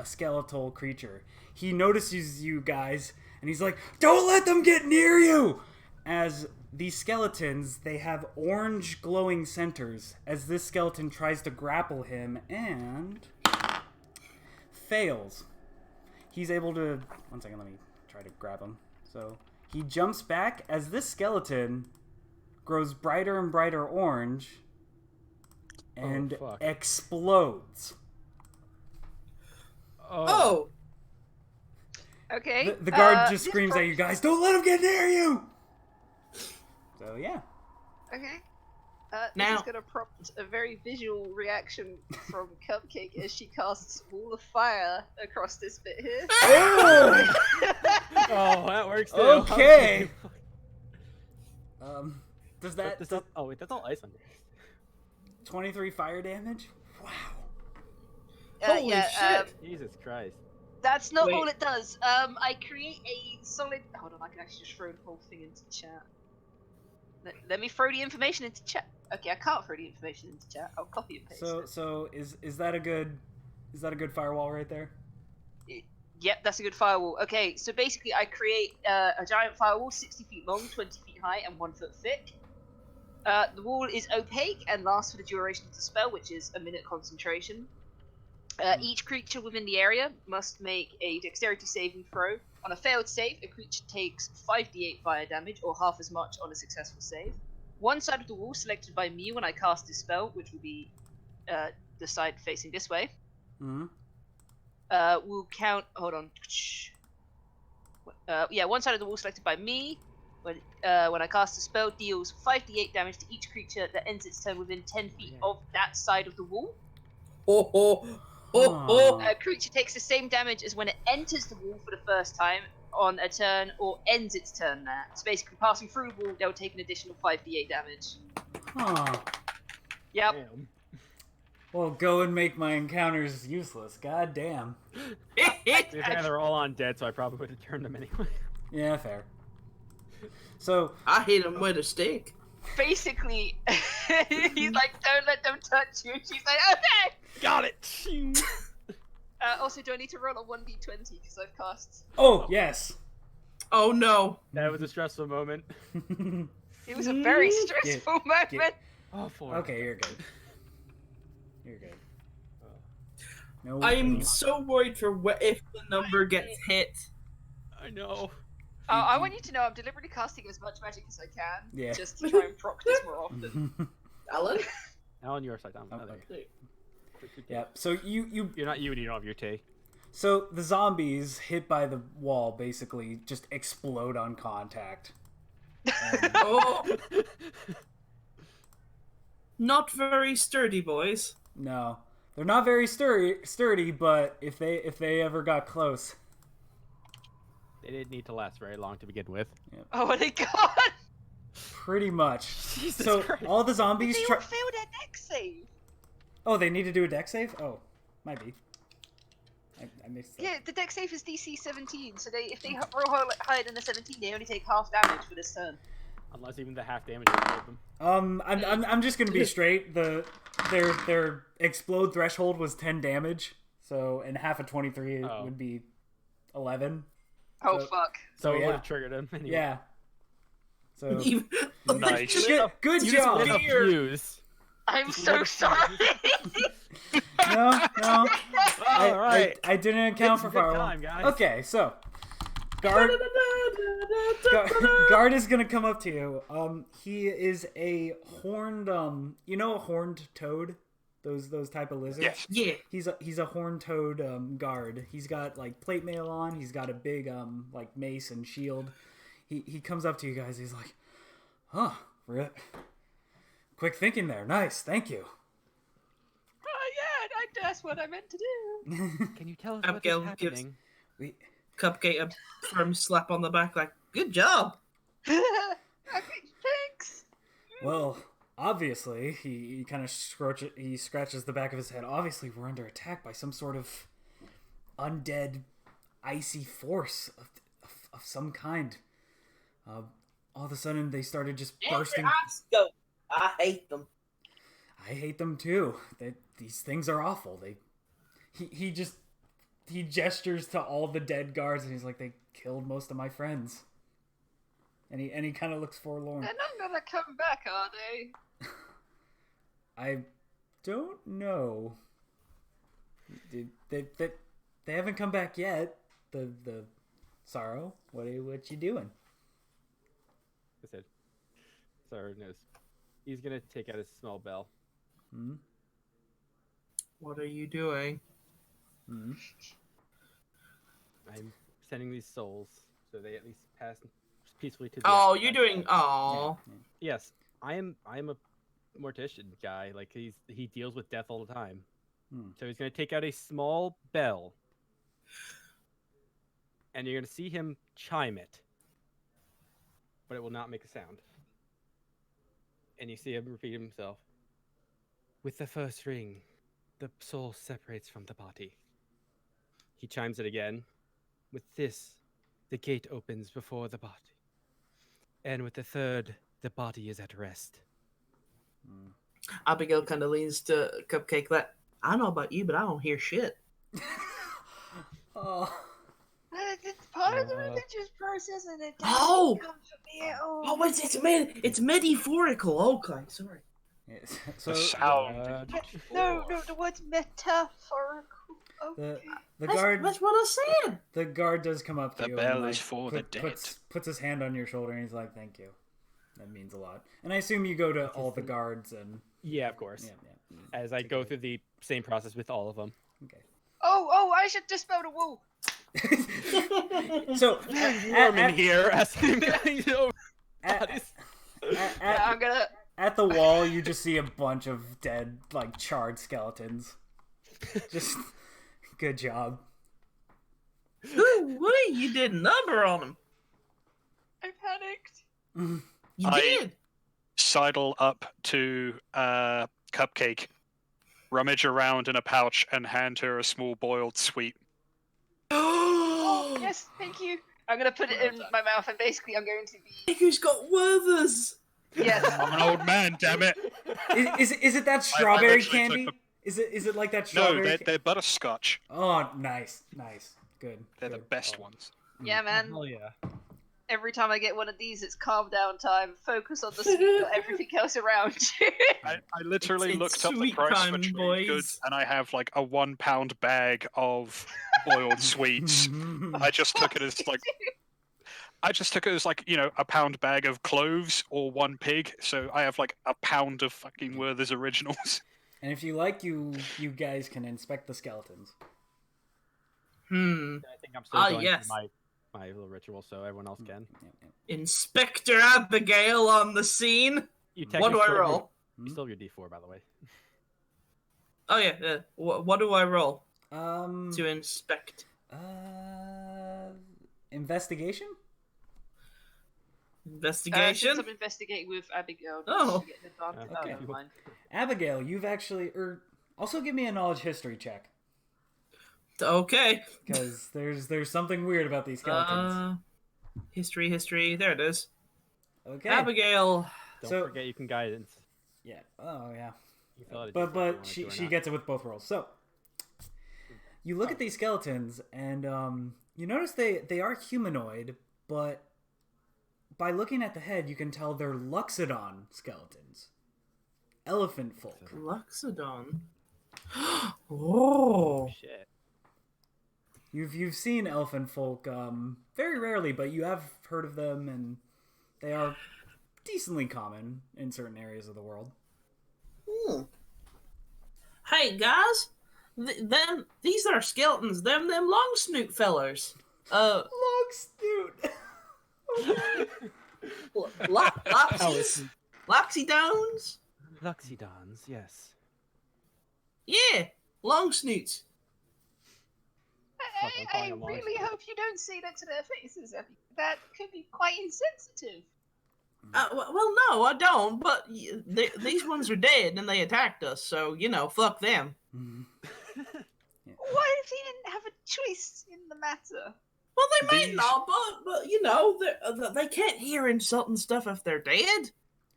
skeletal creature. He notices you guys, and he's like, "Don't let them get near you!" As these skeletons, they have orange glowing centers as this skeleton tries to grapple him and fails. He's able to... One second, let me try to grab him. So he jumps back as this skeleton grows brighter and brighter orange and fuck. explodes. Oh! Okay. The guard just this screams at prompts- you guys, "Don't let him get near you!" So yeah. Okay. This Now- is going to prompt a very visual reaction from Cupcake as she casts Wall of Fire across this bit here. Oh! Oh, that works too. Okay. Does that That's not, oh wait, that's all ice on there. 23 fire damage? Wow. Holy shit! Jesus Christ. That's not Wait. all it does. I create a solid. Hold on, I can actually just throw the whole thing into chat. Let me throw the information into chat. Okay, I can't throw the information into chat. I'll copy and paste it. So is that a good firewall right there? Yep, that's a good firewall. Okay, so basically I create a giant firewall, 60 feet long, 20 feet high, and 1 foot thick. The wall is opaque and lasts for the duration of the spell, which is a minute concentration. Each creature within the area must make a dexterity saving throw. On a failed save, a creature takes 5d8 fire damage, or half as much on a successful save. One side of the wall selected by me when I cast this spell, which will be the side facing this way, Mm-hmm. will count. Hold on. One side of the wall selected by me when I cast the spell deals 5d8 damage to each creature that ends its turn within 10 feet of that side of the wall. Oh, oh, oh, oh. A creature takes the same damage as when it enters the wall for the first time on a turn or ends its turn there. So basically, passing through the wall, they'll take an additional 5d8 damage. Huh. Yep. Damn. Well, go and make my encounters useless. God damn. They're all undead, so I probably would have turned them anyway. Yeah, fair. So I hit him with a stick. Basically, he's like, "Don't let them touch you." She's like, "Okay." Got it! Also, do I need to roll a 1d20 because I've cast? oh yes. Oh no. That was a stressful moment. It was a very stressful moment. Oh, 4. Okay, you're good. You're good. No. I'm so worried for if the number gets hit. I know. I want you to know I'm deliberately casting as much magic as I can, Yeah. just to try and proc this more often. Alan? Now on your side, I'm Oh, there. okay. Yeah. So you You're not you, and you don't have your tea. so the zombies hit by the wall basically just explode on contact. Oh. Not very sturdy, boys. No, they're not very sturdy, but if they ever got close, They didn't need to last very long to begin with. Oh my god! pretty much. Jesus So Christ. all the zombies They try. all failed their dex save. Oh, they need to do a dex save. Oh, might be. I mixed that. Yeah, the dex save is DC 17, so if they roll higher than the 17, they only take half damage for this turn. Unless even the half damage will hold them. I'm just gonna be straight. Their explode threshold was 10 damage, so and half of 23 Oh. would be 11. Oh So- fuck. So it yeah. would have triggered him anyway. Yeah. So Nice. good You job. just lit a fuse. I'm so sorry. No. All right. I didn't account It's for a good firewall. time, guys. Okay, so guard Guard is gonna come up to you. He is a horned, you know, a horned toad, those type of lizards. Yes. Yeah. He's a horned toad guard. He's got like plate mail on. He's got a big like mace and shield. He comes up to you guys. He's like, "Huh, quick thinking there. Nice, thank you." Yeah, that's what I meant to do. Can you tell us Abigail what's gives- happening? Cupcake a firm slap on the back, like, good job. Thanks. Well, obviously, he kind of scratches the back of his head. Obviously, we're under attack by some sort of undead, icy force of some kind. All of a sudden, they started just bursting. I hate them. I hate them too. These things are awful. He gestures to all the dead guards, and he's like, "They killed most of my friends." And he kind of looks forlorn. They're not gonna come back, are they? I don't know. They haven't come back yet. The sorrow. What you doing? I said, Sorrow knows. He's gonna take out his small bell. Hmm? What are you doing? Hmm? I'm sending these souls so they at least pass peacefully to the Oh, afterlife. you're doing. Oh. Yes, I'm a mortician guy. Like he deals with death all the time. So he's gonna take out a small bell, and you're gonna see him chime it, but it will not make a sound. And you see him repeat himself. With the first ring, the soul separates from the body. He chimes it again. With this, the gate opens before the body. And with the third, the body is at rest. Abigail kind of leans to Cupcake. That I don't know about you, but I don't hear shit. Oh. It's part of the religious process, and it Oh! doesn't come from me at all. Oh, it's metaphorical. Okay, sorry. Yes. So The sound. No, the word's metaphorical. Okay. the guard That's what I said. the guard does come up to The you. bell and, like, is for the dead. puts his hand on your shoulder, and he's like, "Thank you. That means a lot." And I assume you go to all the guards and Yeah, of course. yeah. As I go through the same process with all of them. Okay. Oh, I should dispel the wall. So Warm in here as I'm going over bodies. Yeah, I'm gonna. at the wall, you just see a bunch of dead, like, charred skeletons. Just good job. Ooh, you did a number on him. I panicked. You I- did. Sidle up to Cupcake, rummage around in a pouch, and hand her a small boiled sweet. Oh, yes, thank you. I'm gonna put it in my mouth, and basically, I'm going to be. Who's got Werther's? Yes. I'm an old man, damn it! Is it that strawberry actually took candy? Is it like that No, strawberry? they're butterscotch. Oh, nice, good. They're the good. best ones. Yeah, man. Hell yeah. Every time I get one of these, it's calm down time. Focus on the sweet, not everything else around you. I literally It's looked up the sweet price time, for trade boys. goods, and I have like a 1 pound bag of boiled sweets. I just took it as like. I just took it as like, a pound bag of cloves or 1 pig, so I have like a pound of fucking Werther's originals. And if you like, you guys can inspect the skeletons. Hmm. I think I'm still Ah, going yes. through my little ritual, so everyone else can. Inspector Abigail on the scene. You What do I technically still have roll? You still have your D4, by the way. Oh yeah. What do I roll Um. to inspect? Investigation. Investigation. Since I'm investigating with Abigail, Oh. she get an advantage. Okay. Oh, never mind. Abigail, you've actually, also give me a knowledge history check, Okay. because there's something weird about these skeletons. History. There it is. Okay. Abigail. Don't So- forget you can guidance. Yeah. Oh yeah. You fill out a D4 if you But wanna she do or she not. gets it with both rolls. So you look at these skeletons, and you notice they are humanoid, but by looking at the head, you can tell they're Luxodon skeletons, elephant folk. Luxodon. Oh. Shit. You've seen elfin folk very rarely, but you have heard of them, and they are decently common in certain areas of the world. Hey guys, these are skeletons. Them long snoot fellers. Long snoot. Loxydons. Luxidons, yes. Yeah, long snoots. I really hope you don't say that to their faces. That could be quite insensitive. Well, no, I don't. But these ones are dead, and they attacked us. So fuck them. Yeah. What if he didn't have a choice in the matter? Well, they might not, but they can't hear insulting stuff if they're dead.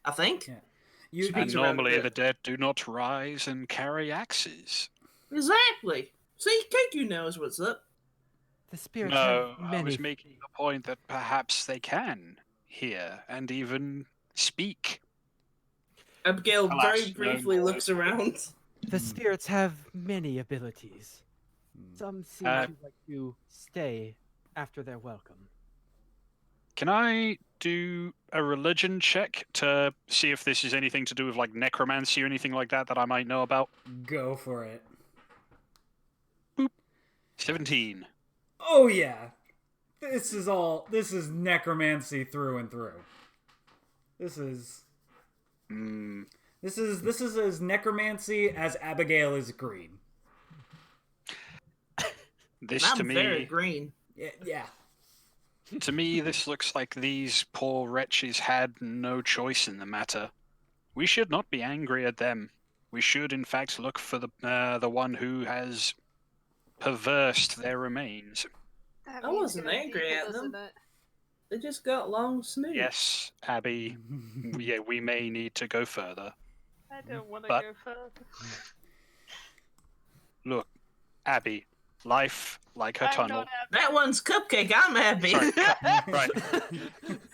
I think. Yeah. And normally the dead do not rise and carry axes. Exactly. See, Keku knows what's up. The spirits No, have many... I was making the point that perhaps they can hear and even speak. Abigail Alas, very briefly no. looks around. The spirits have many abilities. Some seem to like to stay after they're welcome. Can I do a religion check to see if this is anything to do with like necromancy or anything like that I might know about? Go for it. 17. Oh yeah. This is necromancy through and through. This is as necromancy as Abigail is green. I'm very green. Yeah. To me, this looks like these poor wretches had no choice in the matter. We should not be angry at them. We should, in fact, look for the one who has perversed their remains. I wasn't angry at them. They just got long snoots. Yes, Abby. Yeah, we may need to go further. I don't want to go further. Look, Abby, life like her tunnel. That one's Cupcake. I'm happy. Sorry, right.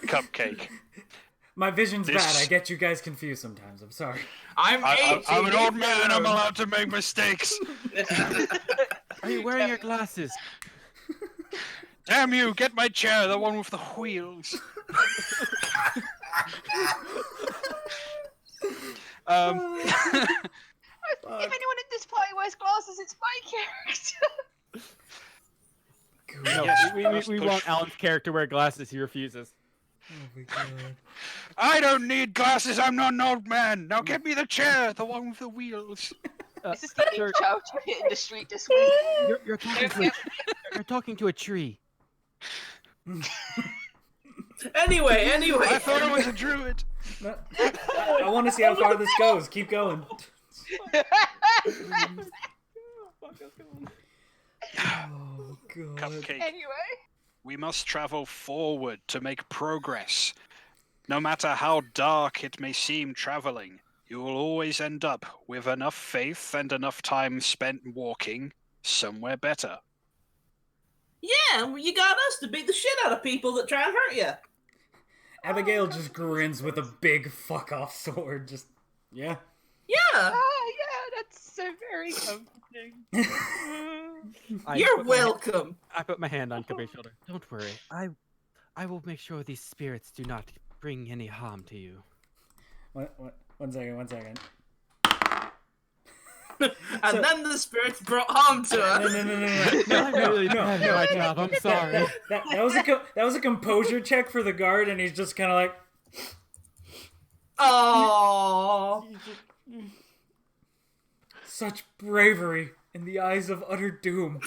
Cupcake. My vision's bad. I get you guys confused sometimes. I'm sorry. I'm an old man. I'm allowed to make mistakes. Are you wearing your glasses? Damn you! Get my chair, the one with the wheels. If anyone at this party wears glasses, it's my character. No, Yes, we want Alan's character to wear glasses. He refuses. Oh my god. I don't need glasses. I'm not an old man. Now get me the chair, the one with the wheels. This is the child you hit in the street this week. You're talking to a tree. Anyway. I thought I was a druid. I want to see how far this goes. Keep going. Oh god. Cupcake. Anyway. We must travel forward to make progress. No matter how dark it may seem traveling, you will always end up with enough faith and enough time spent walking somewhere better. Yeah, well, you got us to beat the shit out of people that try and hurt you. Abigail just grins with a big fuck off sword. Just yeah. Yeah. Yeah, that's so very comforting. You're welcome. I put my hand on Cubby's shoulder. Don't worry. I will make sure these spirits do not bring any harm to you. One second. And then the spirits brought harm to us. No. I'm sorry. That was a composure check for the guard, and he's just kind of like, oh, such bravery in the eyes of utter doom.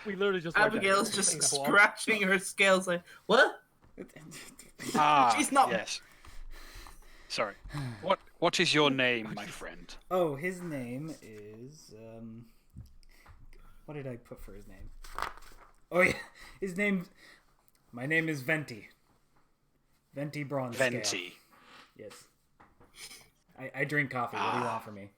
We literally just Abigail's just scratching her scales like, what? She's not. Yes. Sorry. What is your name, my friend? Oh, his name is what did I put for his name? Oh yeah, my name is Venti. Venti Bronze Venti. Scale. Yes. I drink coffee. What do you want from me?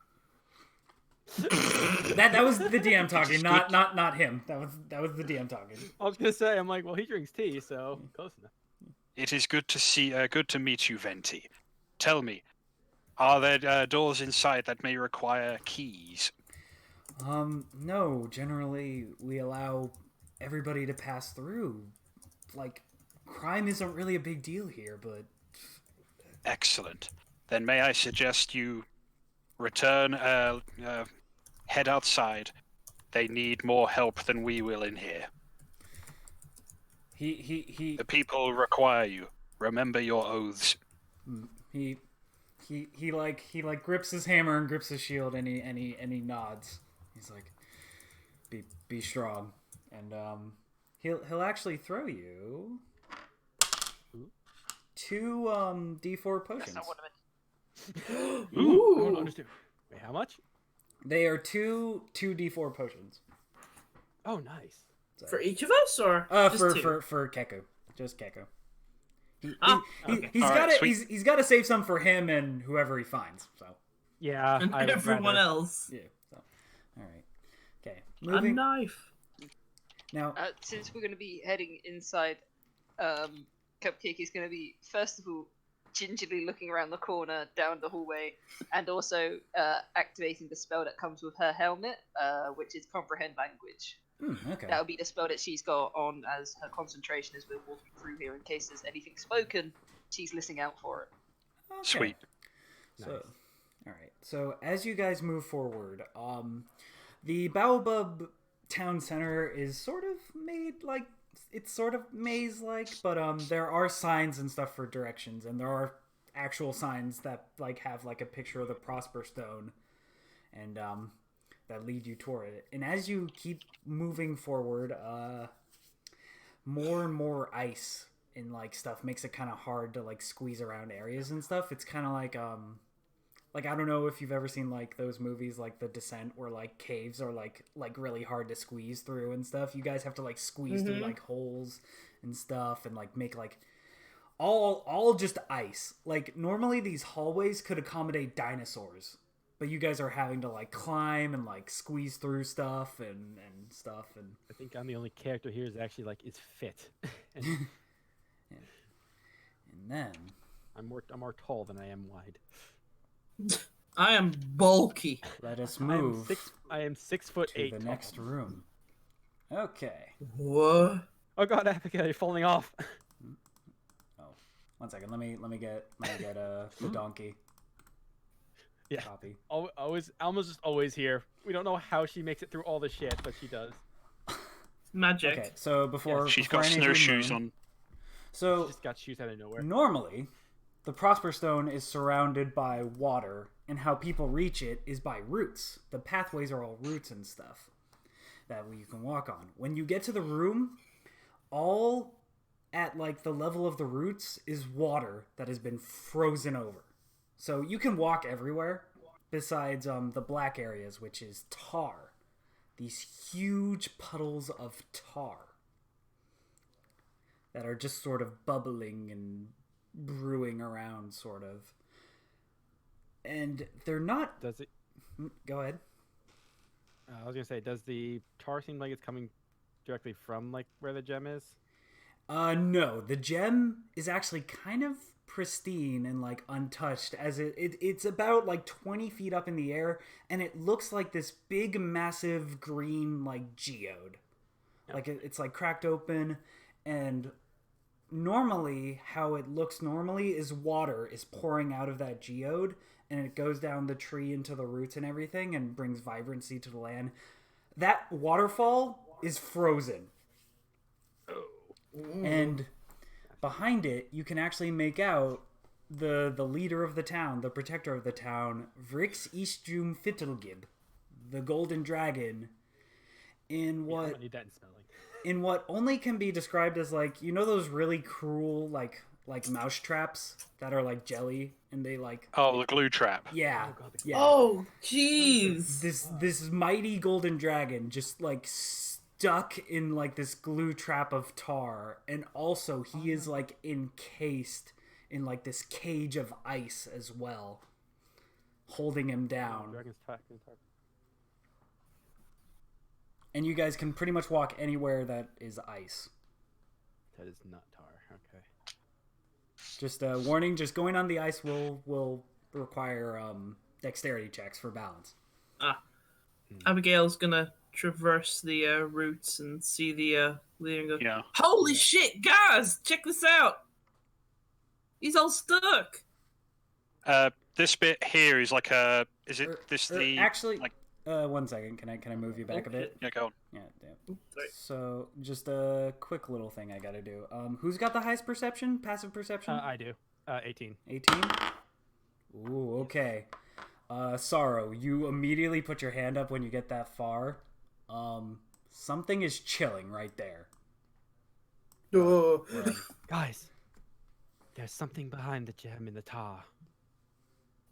that was the DM talking, not him. That was the DM talking. I was gonna say, I'm like, well, he drinks tea, so close enough. It is good to meet you, Venti. Tell me, are there doors inside that may require keys? No. Generally, we allow everybody to pass through. Like, crime isn't really a big deal here, but Excellent. Then may I suggest you return, head outside. They need more help than we will in here. he The people require you. Remember your oaths. he he grips his hammer and grips his shield, and he nods. He's like, be strong, and he'll actually throw you two D4 potions. That's not what I meant. Ooh. I don't understand. Wait, how much? They are two D4 potions. Oh, nice. So, For each of us, or just two? for Keko, just Keko. Okay. He's got to save some for him and whoever he finds. So Yeah, And I would everyone rather- else. yeah. So all right. Okay. A Moving knife. now. Since we're going to be heading inside, Cupcake is going to be, first of all, gingerly looking around the corner down the hallway, and also activating the spell that comes with her helmet, which is Comprehend Language. Okay. That'll be the spell that she's got on as her concentration as we're walking through here. In case there's anything spoken, she's listening out for it. Okay. Sweet. So, Nice. all right. So as you guys move forward, the Baobab town center is sort of made like it's sort of maze-like, but there are signs and stuff for directions, and there are actual signs that like have like a picture of the Prosper Stone, and that lead you toward it. And as you keep moving forward, more and more ice and like stuff makes it kind of hard to like squeeze around areas and stuff. It's kind of like I don't know if you've ever seen like those movies like The Descent where like caves are like really hard to squeeze through and stuff. You guys have to like squeeze through like holes and stuff and like make like all just ice. Like normally these hallways could accommodate dinosaurs, but you guys are having to like climb and like squeeze through stuff and stuff. And I think I'm the only character here is actually like is fit. And and then I'm more tall than I am wide. I am bulky. let us move I am 6'8" to the tall. next room. Okay. What? Oh god, Abigail, you're falling off. Oh, 1 second. Let me get the donkey. Yeah. Copy. Alma's just always here. We don't know how she makes it through all the shit, but she does. Magic. Okay, so before She's before got any of you snowshoes move- on. She So just got shoes out of nowhere. normally, the Prosper Stone is surrounded by water, and how people reach it is by roots. The pathways are all roots and stuff that you can walk on. When you get to the room, all at like the level of the roots is water that has been frozen over. So you can walk everywhere besides the black areas, which is tar. These huge puddles of tar that are just sort of bubbling and brewing around, sort of. And they're not... Does it? Go ahead. I was gonna say, does the tar seem like it's coming directly from like where the gem is? No, the gem is actually kind of pristine and like untouched, as it's about like 20 feet up in the air, and it looks like this big massive green like geode. Like it's like cracked open, and normally how it looks normally is water is pouring out of that geode, and it goes down the tree into the roots and everything and brings vibrancy to the land. That waterfall is frozen. And behind it, you can actually make out the leader of the town, the protector of the town, Vrix Eastjum Fittelgib, the golden dragon, in I what don't need that in spelling. in what only can be described as like, you know those really cruel like mouse traps that are like jelly and they like Oh, the glue trap. yeah. Oh, God, Yeah. Oh, jeez. This mighty golden dragon just like stuck in like this glue trap of tar, and also he is like encased in like this cage of ice as well, holding him down. Dragon's tar. And you guys can pretty much walk anywhere that is ice. That is not tar. Okay. Just a warning, just going on the ice will require dexterity checks for balance. Abigail's gonna traverse the roots and see the leader and go, Yeah. holy shit, guys, check this out. He's all stuck. This bit here is like a. Is it the actually? like? 1 second. Can I move you back a bit? Yeah, go on. Yeah. Damn. Sorry. So just a quick little thing I gotta do. Who's got the highest perception? Passive perception? I do. 18. 18. Ooh. Okay. Sorrow, you immediately put your hand up when you get that far. Something is chilling right there. Oh. Guys, there's something behind the gem in the tar.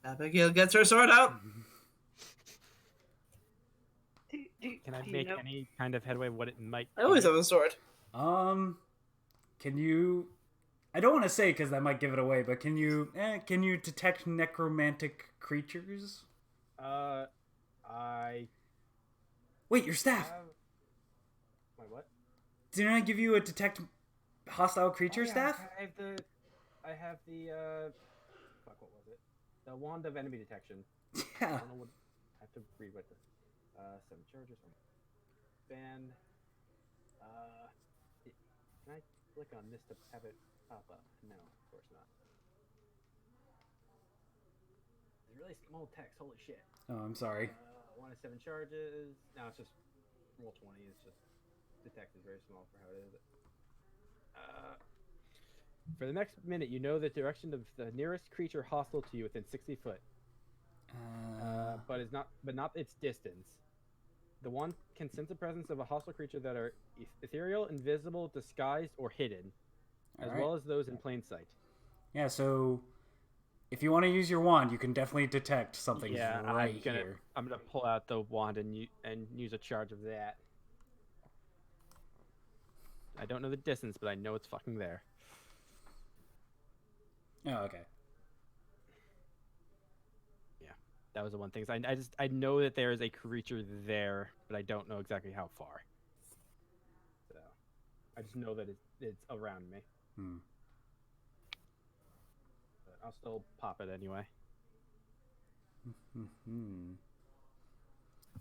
Abigail gets her sword out. Can I make any kind of headway what it might I always be? have a sword. Can you? I don't want to say because that might give it away, but can you detect necromantic creatures? I Wait, your staff. have... My what? Didn't I give you a detect hostile creature Oh, yeah, staff? I have the fuck, what was it? The wand of enemy detection. I Yeah. don't know what. I have to read what the 7 charges from band. Can I click on this to have it pop up? No, of course not. It's really small text. Holy shit. Oh, I'm sorry. 1 of 7 charges. No, it's just roll 20. It's just the text is very small for how it is. For the next minute, you know the direction of the nearest creature hostile to you within 60 foot, but not its distance. The wand can sense the presence of a hostile creature that are ethereal, invisible, disguised, or hidden, as well as those in plain sight. Yeah, so if you want to use your wand, you can definitely detect something right here. I'm gonna pull out the wand and use a charge of that. I don't know the distance, but I know it's fucking there. Oh, okay. Yeah, that was the one thing. I know that there is a creature there, but I don't know exactly how far. So I just know that it's around me. But I'll still pop it anyway.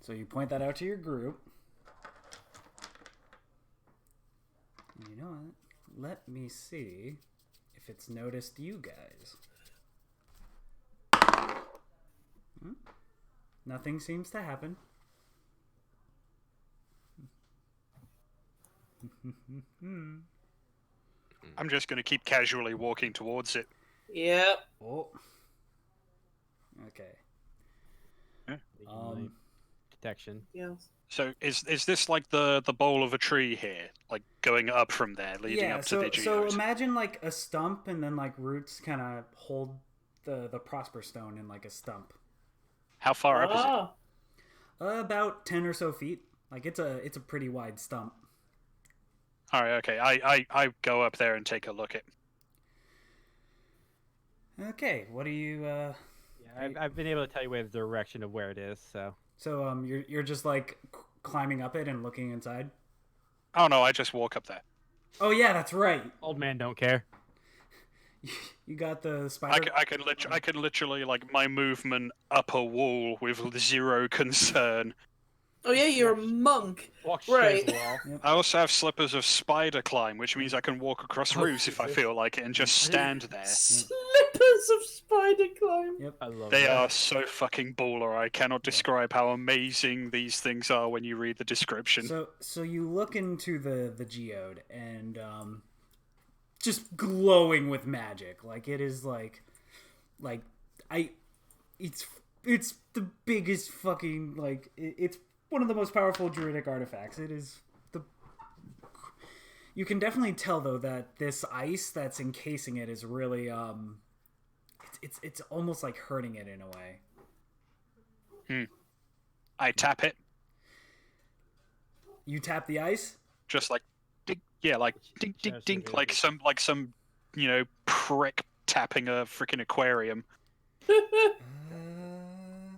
So you point that out to your group. And you know what? Let me see if it's noticed you guys. Nothing seems to happen. I'm just going to keep casually walking towards it. Yep. Oh. Okay. Detection. Yeah. So is this like the bowl of a tree here, like going up from there, leading up to the geodes? So imagine like a stump, and then like roots kind of hold the prosper stone in like a stump. How far up is it? About 10 or so feet. Like it's a pretty wide stump. All right, okay. I go up there and take a look at. Okay, what do you? Yeah, I've been able to tell you the direction of where it is. So you're just like climbing up it and looking inside. Oh no, I just walk up there. Oh yeah, that's right. Old man don't care. You got the spider. I can literally like my movement up a wall with zero concern. Oh yeah, you're a monk. Walk Right. straight wall. Yep. I also have slippers of spider climb, which means I can walk across roofs if I Jesus. feel like it and just stand there. Slippers of spider climb. Yep. I love They that. are so fucking baller. I cannot describe how amazing these things are when you read the description. So you look into the geode and just glowing with magic. Like it is it's the biggest fucking it's one of the most powerful druidic artifacts. It is you can definitely tell though that this ice that's encasing it is really it's almost like hurting it in a way. I tap it. You tap the ice? Just like dink, yeah, like dink dink dink, like some prick tapping a freaking aquarium.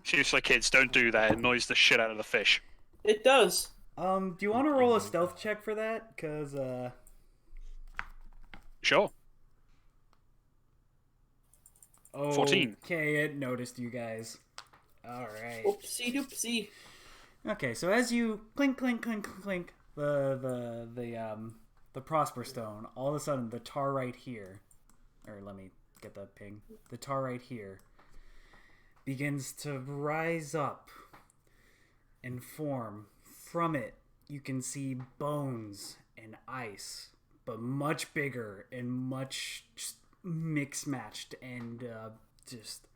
Seriously, kids, don't do that. It annoys the shit out of the fish. It does. Do you want to roll a stealth check for that? Cause Sure. 14. Okay, it noticed you guys. All right. Oopsie doopsie. Okay, so as you clink, clink, clink, clink, the Prosper Stone, all of a sudden the tar right here, or let me get the ping, the tar right here begins to rise up and form. From it, you can see bones and ice, but much bigger and much just mix-matched and just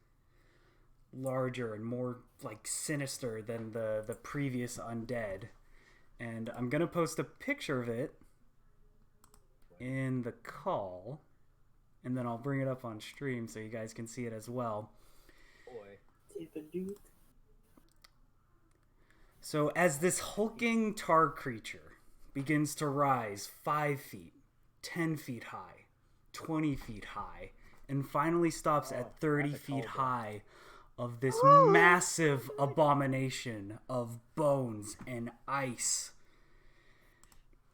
larger and more like sinister than the previous undead. And I'm gonna post a picture of it in the call, and then I'll bring it up on stream so you guys can see it as well. So as this hulking tar creature begins to rise 5 feet, 10 feet high, 20 feet high, and finally stops at 30 feet high of this massive abomination of bones and ice.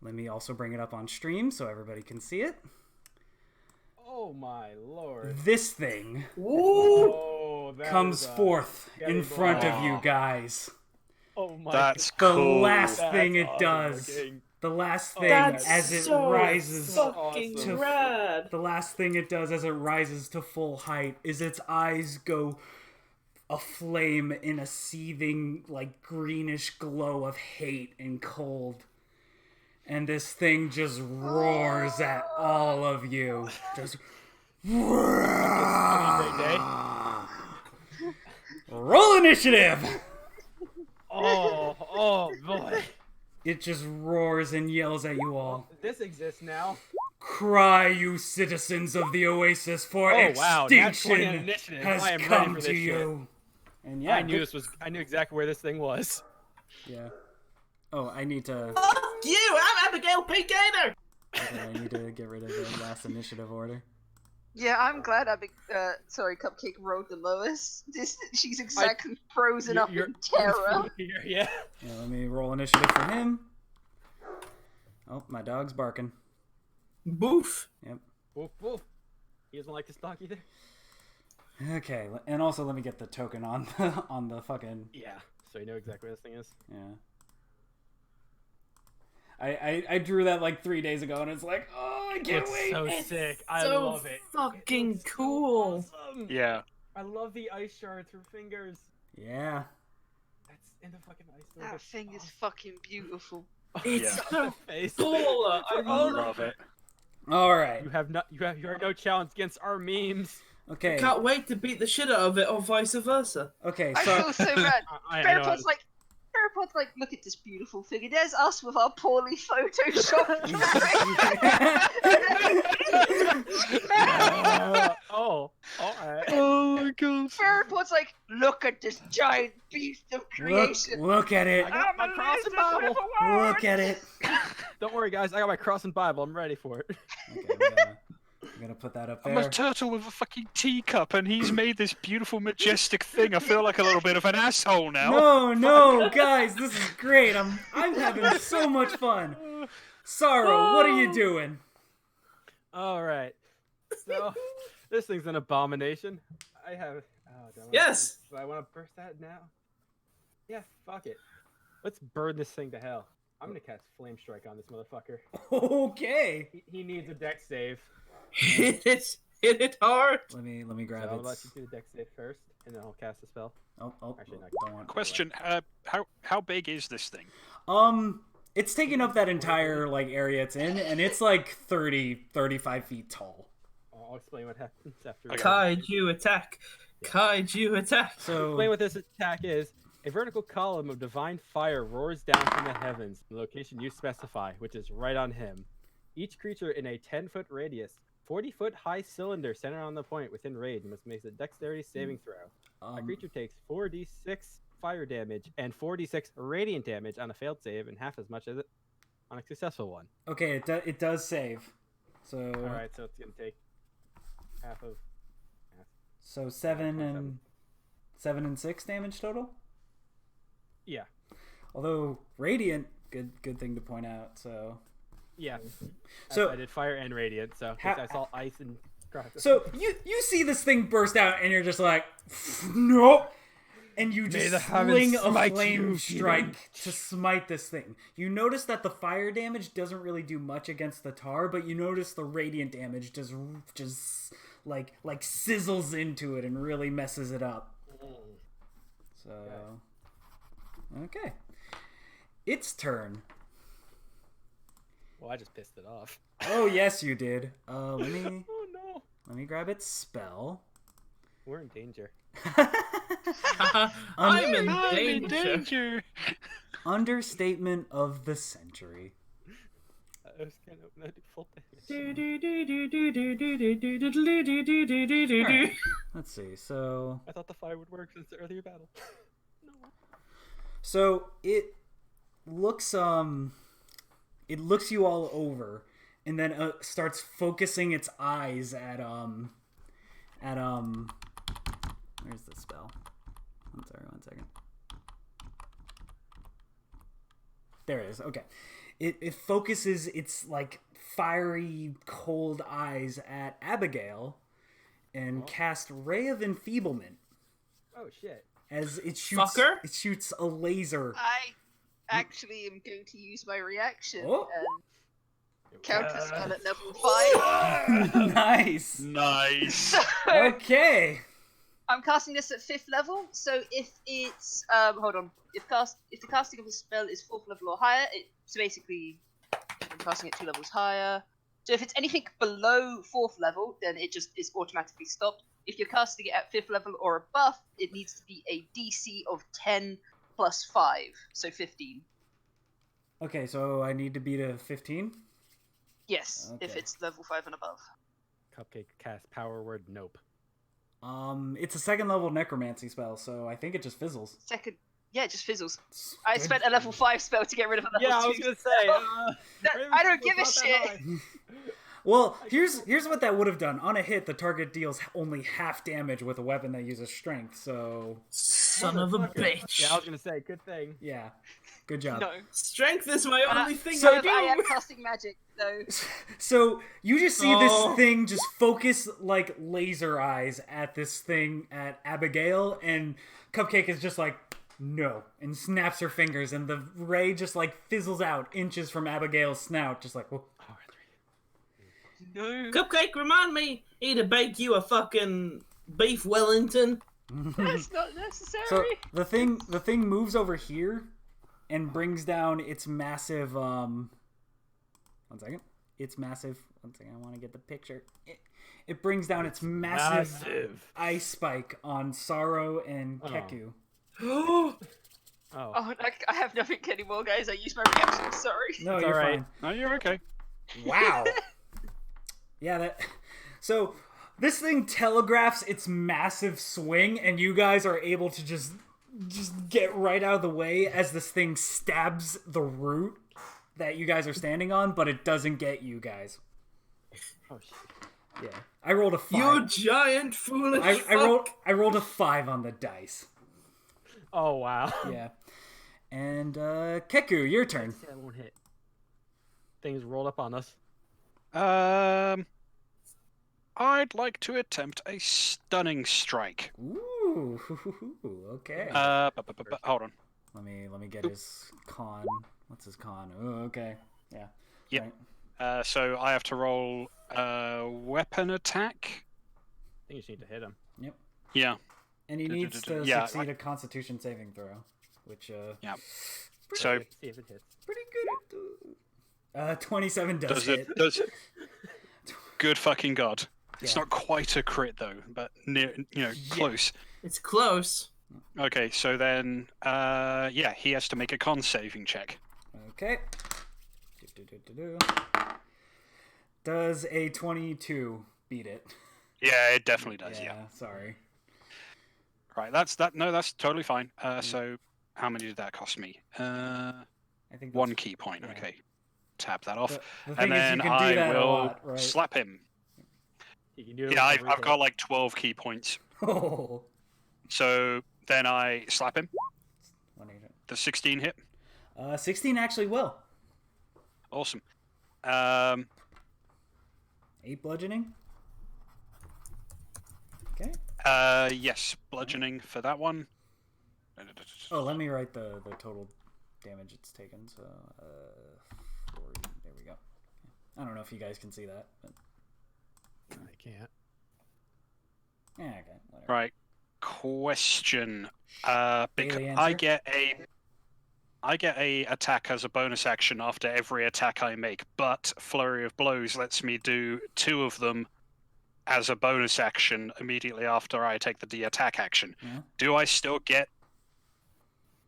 Let me also bring it up on stream so everybody can see it. Oh my lord. This thing comes is, forth in front of you guys. Oh my That's god. The cool. last That's thing it awesome does, looking. the last thing That's as it so rises fucking awesome. rad. the last thing it does as it rises to full height is its eyes go aflame in a seething, like, greenish glow of hate and cold. And this thing just roars at all of you. Just Great day. roll initiative! Oh boy. It just roars and yells at you all. This exists now. Cry, you citizens of the Oasis, for Oh, wow, nat 20 extinction on initiative. has I am ready come for to this you. And yeah, I knew exactly where this thing was. Yeah. Oh, I need to. Fuck you! I'm Abigail P. Gaynor! Okay, I need to get rid of the last initiative order. Yeah, I'm glad Cupcake rode the lowest. She's exactly frozen up in terror. Yeah. Yeah, let me roll initiative for him. Oh, my dog's barking. Boof. Yep. Woof woof. He doesn't like to stalk either. Okay, and also let me get the token on the fucking. Yeah. So you know exactly where this thing is. Yeah. I drew that like 3 days ago, and it's like, oh, I can't It's wait. so It's sick. I so love it. fucking It's so cool. awesome. Yeah. I love the ice shards for fingers. Yeah. That's in the fucking ice. That thing is fucking beautiful. It's Yeah. so Face. cool. I Love it. All right. You have no challenge against our memes. Okay. can't wait to beat the shit out of it, or vice versa. Okay. I So. feel so bad. I know. Theropod's like, look at this beautiful figure. There's us with our poorly photoshopped Oh, alright. Oh my god. Theropod's like, look at this giant beast of creation. Look at it. I got my cross and Bible. Look at it. Don't worry, guys. I got my cross and Bible. I'm ready for it. Okay, I'm gonna put that up I'm a there. turtle with a fucking teacup, and he's made this beautiful, majestic thing. I feel like a little bit of an asshole now. No, guys, this is great. I'm having so much fun. Sorrow, what are you doing? Alright. So, this thing's an abomination. I have. Oh, do I wanna- Yes. Do I want to burst that now? Yeah, fuck it. Let's burn this thing to hell. I'm gonna cast Flame Strike on this motherfucker. Okay. He needs a dex save. Hit it hard. Let me So grab I'll it. let you do the dex save first, and then I'll cast the spell. Oh, Actually, no. don't want. Question: how big is this thing? It's taking up that entire like area it's in, and it's like 35 feet tall. I'll explain what happens after. Okay. Kaiju attack. Kaiju attack. Explain So what this attack is. A vertical column of divine fire roars down from the heavens, the location you specify, which is right on him. Each creature in a 10-foot radius, 40-foot high cylinder centered on the point within range must make a dexterity saving throw. A creature takes 4d6 fire damage and 4d6 radiant damage on a failed save, and half as much as it on a successful one. okay, it does save. So All right, so it's gonna take half of. so 7 and 6 damage total. Yeah, Although radiant, good thing to point out. So yeah. So- I did fire and radiant, so I saw ice and. So you see this thing burst out, and you're just like, nope. and you May just the heavens fling a smite flame you, strike to smite this thing. You notice that the fire damage doesn't really do much against the tar, but you notice the radiant damage just like sizzles into it and really messes it up. So, okay, its turn. Well, I just pissed it off. Oh yes, you did. Oh no. Let me grab its spell. We're in danger. I'm in danger. Understatement of the century. I was kind of not full Alright, let's see. So I thought the fire would work since the earlier battle. No. So it looks you all over, and then starts focusing its eyes at where's the spell? I'm sorry, 1 second. There it is. Okay, it focuses its like fiery cold eyes at Abigail, and cast Ray of Enfeeblement. Oh shit. As it shoots, Fucker? it shoots a laser. I actually am going to use my reaction Oh. and counter spell at level 5. Nice. Nice. Okay. I'm casting this at 5th level, so if it's hold on, if the casting of the spell is 4th level or higher, so basically I'm casting it 2 levels higher. So if it's anything below 4th level, then it just is automatically stopped. If you're casting it at 5th level or above, it needs to be a DC of 10 plus 5, so 15. Okay, so I need to beat a 15? Yes, if Okay. it's level 5 and above. Cupcake cast power word nope. It's a 2nd level necromancy spell, so I think it just fizzles. Second, yeah, it just fizzles. It's I good. spent a level 5 spell to get rid of a level 2. Yeah, I was gonna say. I don't give a shit. Well, here's what that would have done. On a hit, the target deals only half damage with a weapon that uses strength, so Son of a bitch. Yeah, I was gonna say, good thing. yeah. Good job. No. Strength is my only thing so I do. I am casting magic, so So you just see Oh. this thing just focus like laser eyes at this thing at Abigail, and Cupcake is just like, no, and snaps her fingers, and the ray just like fizzles out inches from Abigail's snout, just like, whoa. no. Cupcake, remind me, to bake you a fucking beef Wellington. That's not necessary. So the thing moves over here and brings down its massive 1 second. It's massive. 1 second, I want to get the picture. It brings down its massive ice spike on Sorrow and Keku. Oh. Oh, I have nothing anymore, guys. I used my reaction. Sorry. No, It's you're alright. fine. No, you're okay. Wow. Yeah, so this thing telegraphs its massive swing, and you guys are able to just get right out of the way as this thing stabs the root that you guys are standing on, but it doesn't get you guys. Oh shit. Yeah, I rolled a 5. You giant foolish fuck. I rolled a 5 on the dice. Oh wow. Yeah, and Keku, your turn. That won't hit. Things rolled up on us. I'd like to attempt a stunning strike. Ooh, okay. Hold on. Let me get his con. What's his con? Oh, okay. Yeah. Yep. Right. So I have to roll weapon attack. I think you just need to hit him. Yep. Yeah. And he needs to Yeah, succeed a Constitution saving throw, which Yeah. So See if it hits. pretty good at 27 does hit. does it? Good fucking god. It's Yeah. not quite a crit though, but near, close. It's close. Okay, so then, he has to make a con saving check. Okay. Does a 22 beat it? Yeah, it definitely does. Yeah. Sorry. Right. That's that. No, that's totally fine. So how many did that cost me? I think 1 that's- key point. yeah. Okay. Tap that off, The thing and is, then you can do I that a will lot, right? slap him. You can do it Yeah, with I've everything. got like 12 key points. Oh. So then I slap him. 180. The 16 hit. 16 actually will. Awesome. 8 bludgeoning. Okay. Yes, bludgeoning for that one. Oh, let me write the total damage it's taken. So, 40. There we go. I don't know if you guys can see that, but I can't. yeah, okay, whatever. Right. Question. Because Daily I answer? get a attack as a bonus action after every attack I make, but Flurry of Blows lets me do 2 of them as a bonus action immediately after I take the attack action. Yeah. Do I still get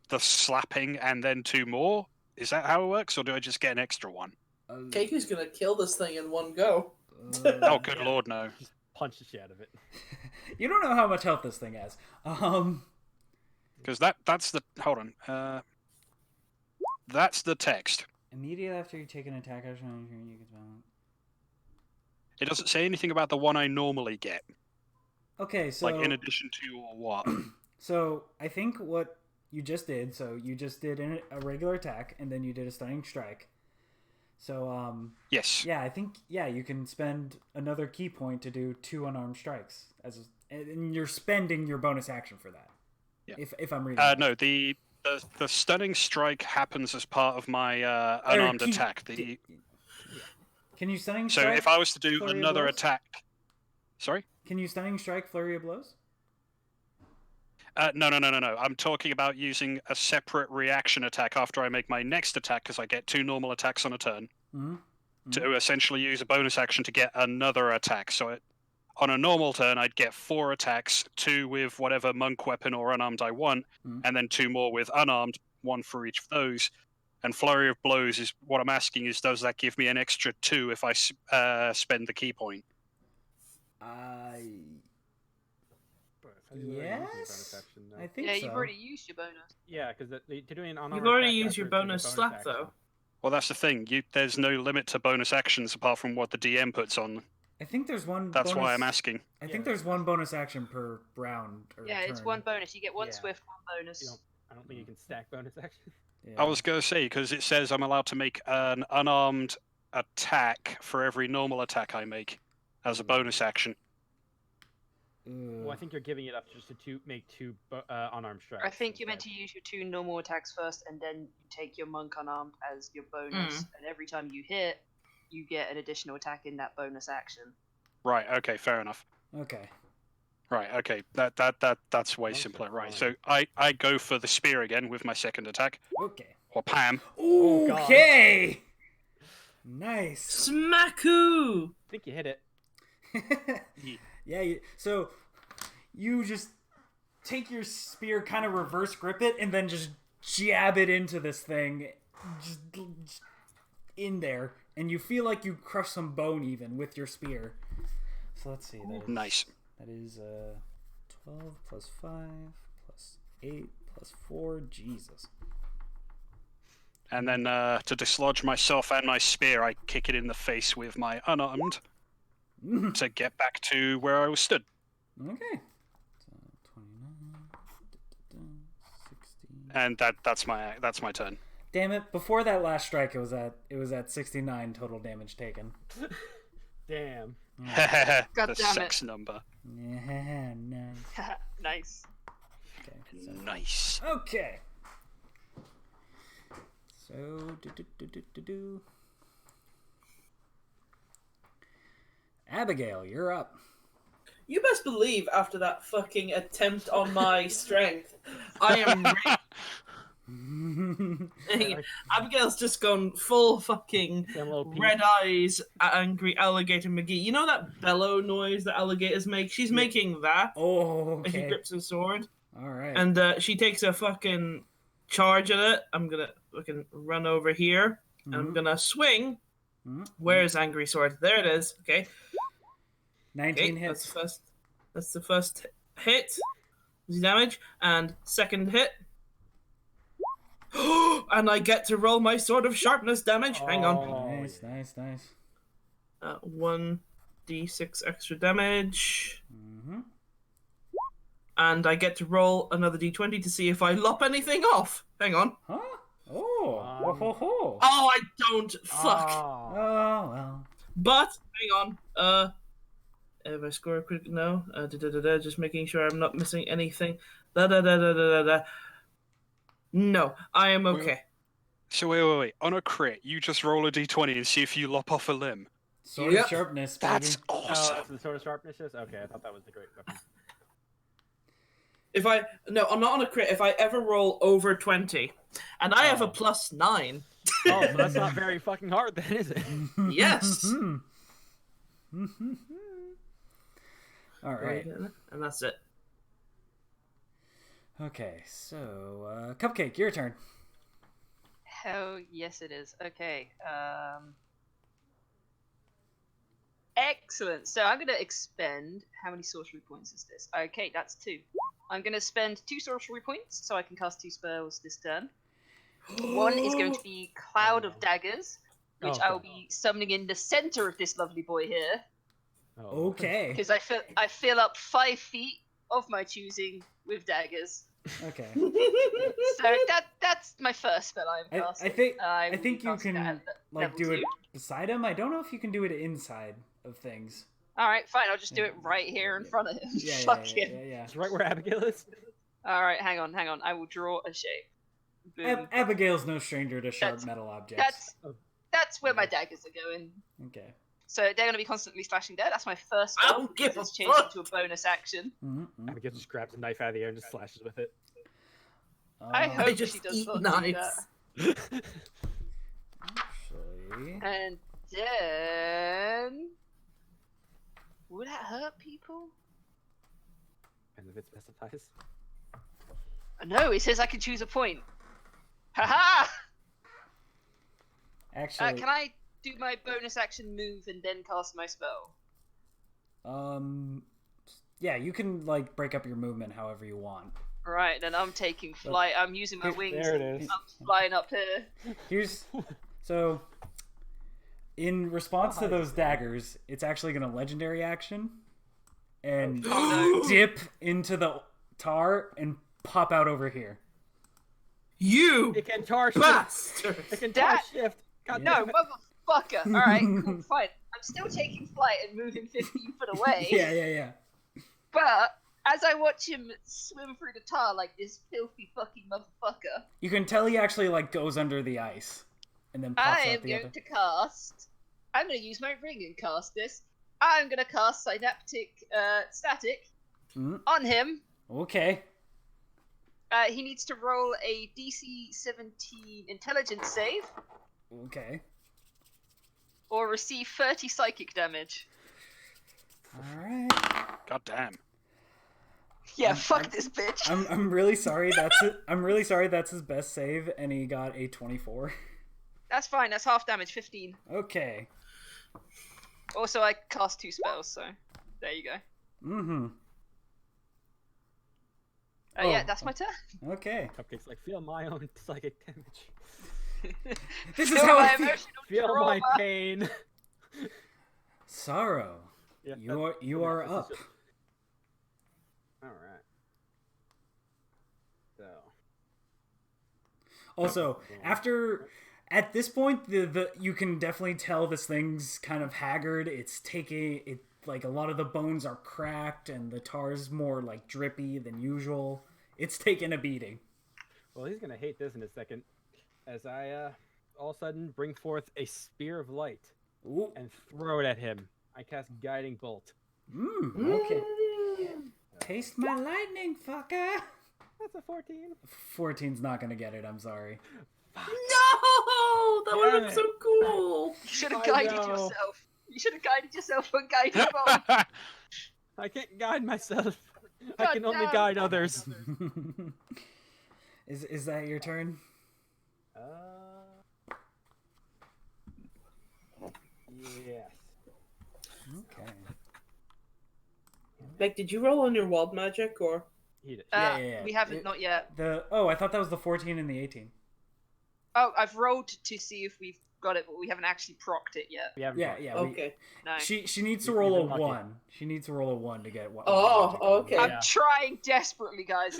the slapping and then 2 more? Is that how it works, or do I just get an extra one? Keiku's gonna kill this thing in one go. Oh, good Yeah. lord, no. Just punch the shit out of it. You don't know how much health this thing has. Because that's the... Hold on. That's the text. Immediately after you take an attack action on your turn, you can spell it. It doesn't say anything about the one I normally get. Okay, so Like, in addition to or what. so I think what you just did, so you just did a regular attack, and then you did a stunning strike. So Yes. yeah, I think you can spend another key point to do 2 unarmed strikes and you're spending your bonus action for that. Yeah. If I'm reading. Right. No, the stunning strike happens as part of my unarmed attack. Can you stunning So strike? if I was to do Flurry of another Blows? attack... Sorry? Can you stunning strike flurry of blows? No. I'm talking about using a separate reaction attack after I make my next attack, because I get 2 normal attacks on a turn, to essentially use a bonus action to get another attack. So on a normal turn, I'd get 4 attacks, 2 with whatever monk weapon or unarmed I want, and then 2 more with unarmed, 1 for each of those. And Flurry of Blows is what I'm asking is, does that give me an extra 2 if I spend the key point? Yes, I think Yeah, so. you've already used your bonus. Yeah, because to do an unarmed You've already attack used your after it's bonus a slap, action. though. Well, that's the thing. There's no limit to bonus actions apart from what the DM puts on. I think there's one. That's bonus, why I'm asking. I think there's one bonus action per round. Or Yeah, it's turn. 1 bonus. You get 1 Yeah. swift, 1 bonus. I don't think you can stack bonus actions. Yeah. I was going to say, because it says I'm allowed to make an unarmed attack for every normal attack I make as a bonus action. Well, I think you're giving it up just to make 2 unarmed strikes. I think you're meant to instead. use your 2 normal attacks first, and then you take your monk unarmed as your bonus. And every time you hit, you get an additional attack in that bonus action. Right. Okay. Fair enough. Okay. Right. Okay. That's way Monks are simpler. Right. fine. So I go for the spear again with my second attack. Okay. Or Pam. Oh, God. Okay. Nice. Smacku! I think you hit it. Yeah. So you just take your spear, kind of reverse grip it, and then just jab it into this thing, just in there, and you feel like you crush some bone even with your spear. So let's see. Nice. That is 12 plus 5 plus 8 plus 4. Jesus. And then to dislodge myself and my spear, I kick it in the face with my unarmed to get back to where I was stood. Okay. So 29, 60. And that's my turn. Damn it! Before that last strike, it was at 69 total damage taken. Damn. The damn it. sex number. Yeah, nice. Nice. Okay. So, Nice. okay. So Abigail, you're up. You best believe after that fucking attempt on my strength, I am ready. Abigail's just gone full fucking Damn little peep. red eyes, angry alligator McGee. You know that bellow noise that alligators make? She's making that Oh, as she okay. grips her sword. All right. And she takes a fucking charge at it. I'm gonna fucking run over here. And I'm gonna swing. Where's angry sword? There it is. Okay. 19 Okay, hits. That's the first hit. Damage. And second hit. And I get to roll my sword of sharpness damage. Hang on. Oh, Nice, nice, nice. 1d6 extra damage. Mm-hmm. And I get to roll another d20 to see if I lop anything off. Hang on. Huh? Oh. Ho, ho, ho. Oh, I don't. Fuck. Oh, well. But hang on. If I score a critical, no. Just making sure I'm not missing anything. No, I am okay. So wait. On a crit, you just roll a d20 and see if you lop off a limb. Sword Yep. of sharpness, baby. That's Oh, awesome. that's the sort of sharpness is? Okay, I thought that was the great weapon. No, I'm not on a crit. If I ever roll over 20, and I have a +9. Oh, so that's not very fucking hard then, is it? Yes. All right. And that's it. Okay, so Cupcake, your turn. Hell yes, it is. Okay. Excellent. So I'm going to expend. How many sorcery points is this? Okay, that's 2. I'm going to spend 2 sorcery points so I can cast 2 spells this turn. One is going to be Cloud of Daggers, which I will be summoning in the center of this lovely boy here. Oh. Okay. Because I fill up 5 feet of my choosing with daggers. Okay. So that's my first spell I'm casting. I think you casting can that at like level do it 2. beside him. I don't know if you can do it inside of things. All right, fine. I'll just do it right here in front of him. Yeah, Fuck him. yeah. It's right where Abigail is. All right, hang on. I will draw a shape. Boom. Abigail's no stranger to sharp That's- metal objects. That's where my daggers are going. Okay. So they're going to be constantly slashing there. That's my first I spell. don't give a It's changed fuck. into a bonus action. Mm-hmm. Abigail just grabs a knife out of the air and just slashes with it. I hope just she does eat not do knives. that. Actually, And then... Would that hurt people? And if it specifies. No, it says I can choose a point. Haha! actually, Can I do my bonus action move and then cast my spell? yeah, you can like break up your movement however you want. Right, then I'm taking flight. I'm using my wings. There it and is. I'm flying up here. Here's so. In response to those daggers, it's actually going to legendary action and dip into the tar and pop out over here. You It can tar shift. bastard! It can tar That- shift. God No, damn it. motherfucker. Alright, cool, fine. I'm still taking flight and moving 15 foot away. Yeah. But as I watch him swim through the tar like this filthy fucking motherfucker, You can tell he actually like goes under the ice and then pops I out am the going other. to cast. I'm going to use my ring and cast this. I'm going to cast Synaptic Static Mm, on him. okay. He needs to roll a DC 17 Intelligence save Okay. or receive 30 psychic damage. All right. God damn. Yeah, fuck this bitch. I'm really sorry. That's it. I'm really sorry. That's his best save, and he got a 24. That's fine. That's half damage, 15. Okay. Also, I cast 2 spells, so there you go. Mm-hmm. Yeah, Oh. that's my turn. Okay. Cupcake's like, feel my own psychic damage. This is Feel how my I feel. emotional Feel my trauma. pain. Sorrow. Yeah, You are up. Alright. So. Also, at this point, the you can definitely tell this thing's kind of haggard. It's taking it like a lot of the bones are cracked and the tar's more like drippy than usual. It's taking a beating. Well, he's gonna hate this in a second, as I all of a sudden bring forth a spear of light Ooh. and throw it at him. I cast Guiding Bolt. Okay. Taste my lightning, fucker. That's a 14. 14's not gonna get it. I'm sorry. No! That would have been so cool! You should have I guided know. yourself. You should have guided yourself when guiding him. I can't guide myself. I God can only damn. guide others. Is that your turn? Yes. Okay. Like, did you roll on your wild magic, or? He did. Yeah. We haven't, not yet. I thought that was the 14 and the 18. Oh, I've rolled to see if we've got it, but we haven't actually procced it yet. We haven't Yeah, talked. yeah. Okay. No. She needs to You've roll a been lucky. 1. She needs to roll a 1 to get what? Oh, magic. okay. I'm Yeah. trying desperately, guys.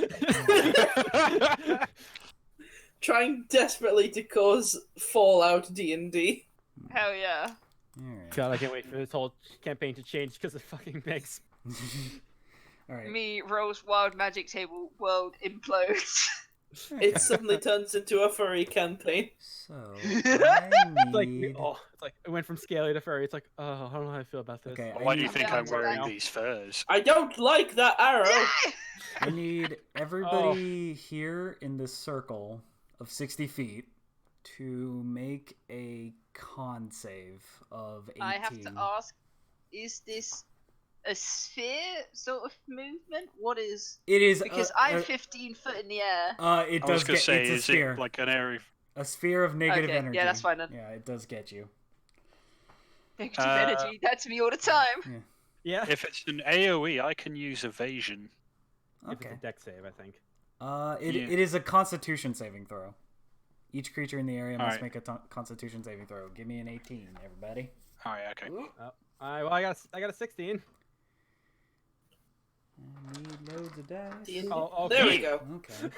Trying desperately to cause Fallout D&D. Hell yeah. Alright. God, I can't wait for this whole campaign to change because of fucking Megs. Alright. Me, Rose, Wild Magic Table, World implodes. It suddenly turns into a furry campaign. So I Like, need. it's like it went from scaly to furry. It's like, oh, I don't know how I feel about this. Okay, Why do you need- think Yeah, I'm wearing now. these furs? I don't like that arrow. I need everybody here in this circle of 60 feet to make a con save of 18. I have to ask, is this a sphere sort of movement? What is? It is Because I'm 15 foot in the air. it I was does gonna get say, it's a is sphere. it like an area? A sphere of negative Okay, energy. yeah, that's fine then. Yeah, it does get you. Negative energy. That's me all the time. Yeah. If it's an AOE, I can use evasion. If it's Okay. a deck save, I think. Yeah. It is a Constitution saving throw. Each creature in the area must Alright. make a Constitution saving throw. Give me an 18, everybody. All right, okay. Well, I got a 16. I need loads of dice. Oh, There we okay. go. Okay. Hold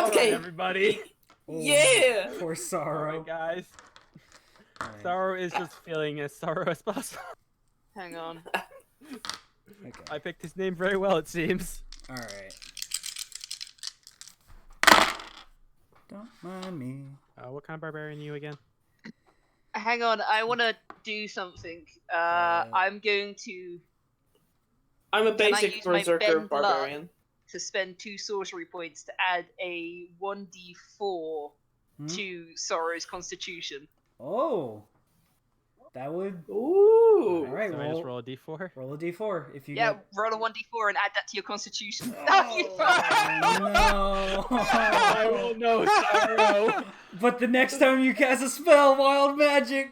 on, Cupcake. everybody. Oh, Yeah. Poor All Sorrow. right, guys. Alright, Sorrow is just feeling as sorrow as possible. Hang on. okay. I picked his name very well, it seems. Alright. Don't mind me. What kind of barbarian are you again? Hang on. I want to do something. I'm going to I'm a Can I basic use my berserker bend luck? barbarian. spend 2 sorcery points to add a 1d4 Hmm? to Sorrow's Constitution. Oh. That would. Ooh. Alright, So I just roll a d4? roll a d4 if you Yeah, get. roll a 1d4 and add that to your Constitution. Oh, no. I will know, Sorrow. But the next time you cast a spell, wild magic.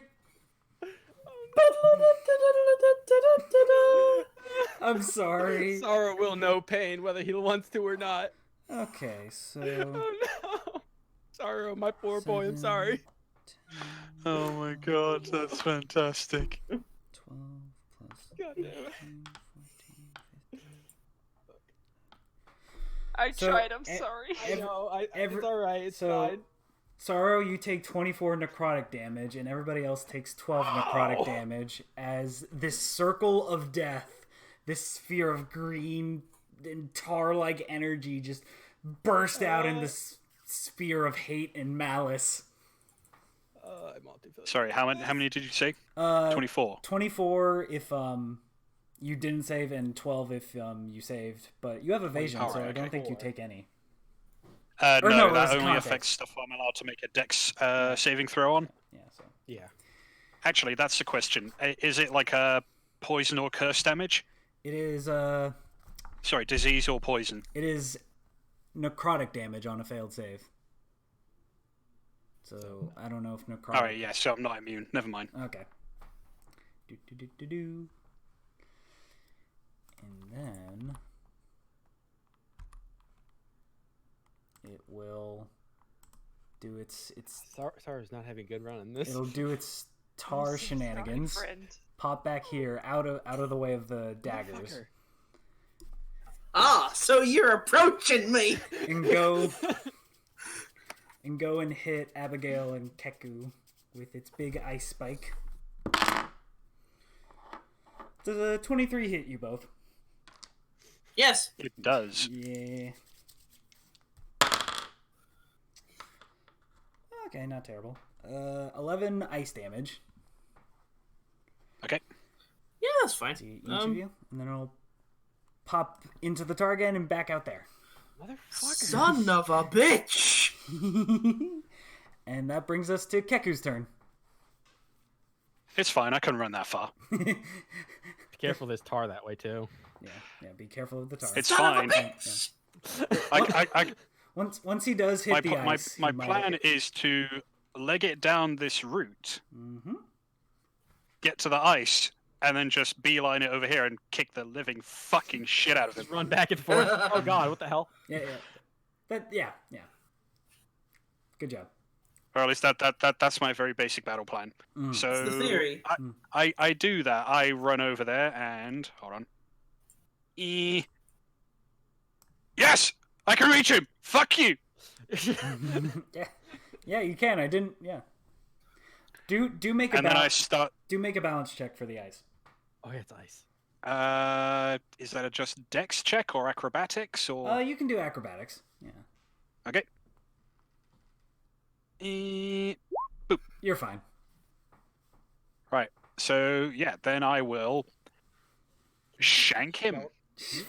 I'm sorry. Sorrow will know pain whether he wants to or not. Okay, so Oh no. Sorrow, my poor boy, I'm sorry. 10, Oh my god, that's fantastic. 12 plus God damn 13, it. 14, 15. I So, tried, I'm sorry. I know, every- it's alright, it's so- fine. Sorrow, you take 24 necrotic damage, and everybody else takes 12 necrotic damage as this circle of death, this sphere of green and tar-like energy just burst out in this sphere of hate and malice. I'm all too fast. Sorry, how many did you say? 24. 24 if you didn't save, and 12 if you saved. But you have evasion, so Alright, I don't okay. think you take any. No, no, it that was only context. affects stuff I'm allowed to make a dex saving throw on. Yeah, so Yeah. Actually, that's the question. Is it like a poison or curse damage? it is Sorry, disease or poison? necrotic damage on a failed save. So I don't know if necrotic. Alright, yeah, so I'm not immune. Never mind. Okay. Do. And then it will do its Sorrow's not having a good run in this. it'll do its tar I'm so sorry, shenanigans. friend. Pop back here out of the way of the daggers Motherfucker. Ah, so you're approaching me. and go and hit Abigail and Keku with its big ice spike. Does a 23 hit you both? Yes. It does. Yeah. Okay, not terrible. 11 ice damage Okay. Yeah, that's fine. to each of you, and then it'll pop into the target and back out there. Motherfucker. Son of a bitch. And that brings us to Keku's turn. It's fine, I can run that far. Be careful, there's tar that way too. Yeah, be careful of the target. It's Son of a fine. bitch. Once he does hit the ice, my he might- plan is to leg it down this route, Mhm. get to the ice, and then just beeline it over here and kick the living fucking shit out of him. Just run back and forth. Oh god, what the hell? Yeah. Good job. Or at least that's my very basic battle plan. Mm. So It's the theory. I do that. I run over there and hold on. Yes, I can reach him. Fuck you. Yeah, you can. I didn't. Yeah. Do make a And then I balance. start. Do make a balance check for the ice. Oh yeah, it's ice. Is that a just dex check or acrobatics or? You can do acrobatics. Yeah. Okay. Boop. You're fine. Right. So yeah, then I will shank him.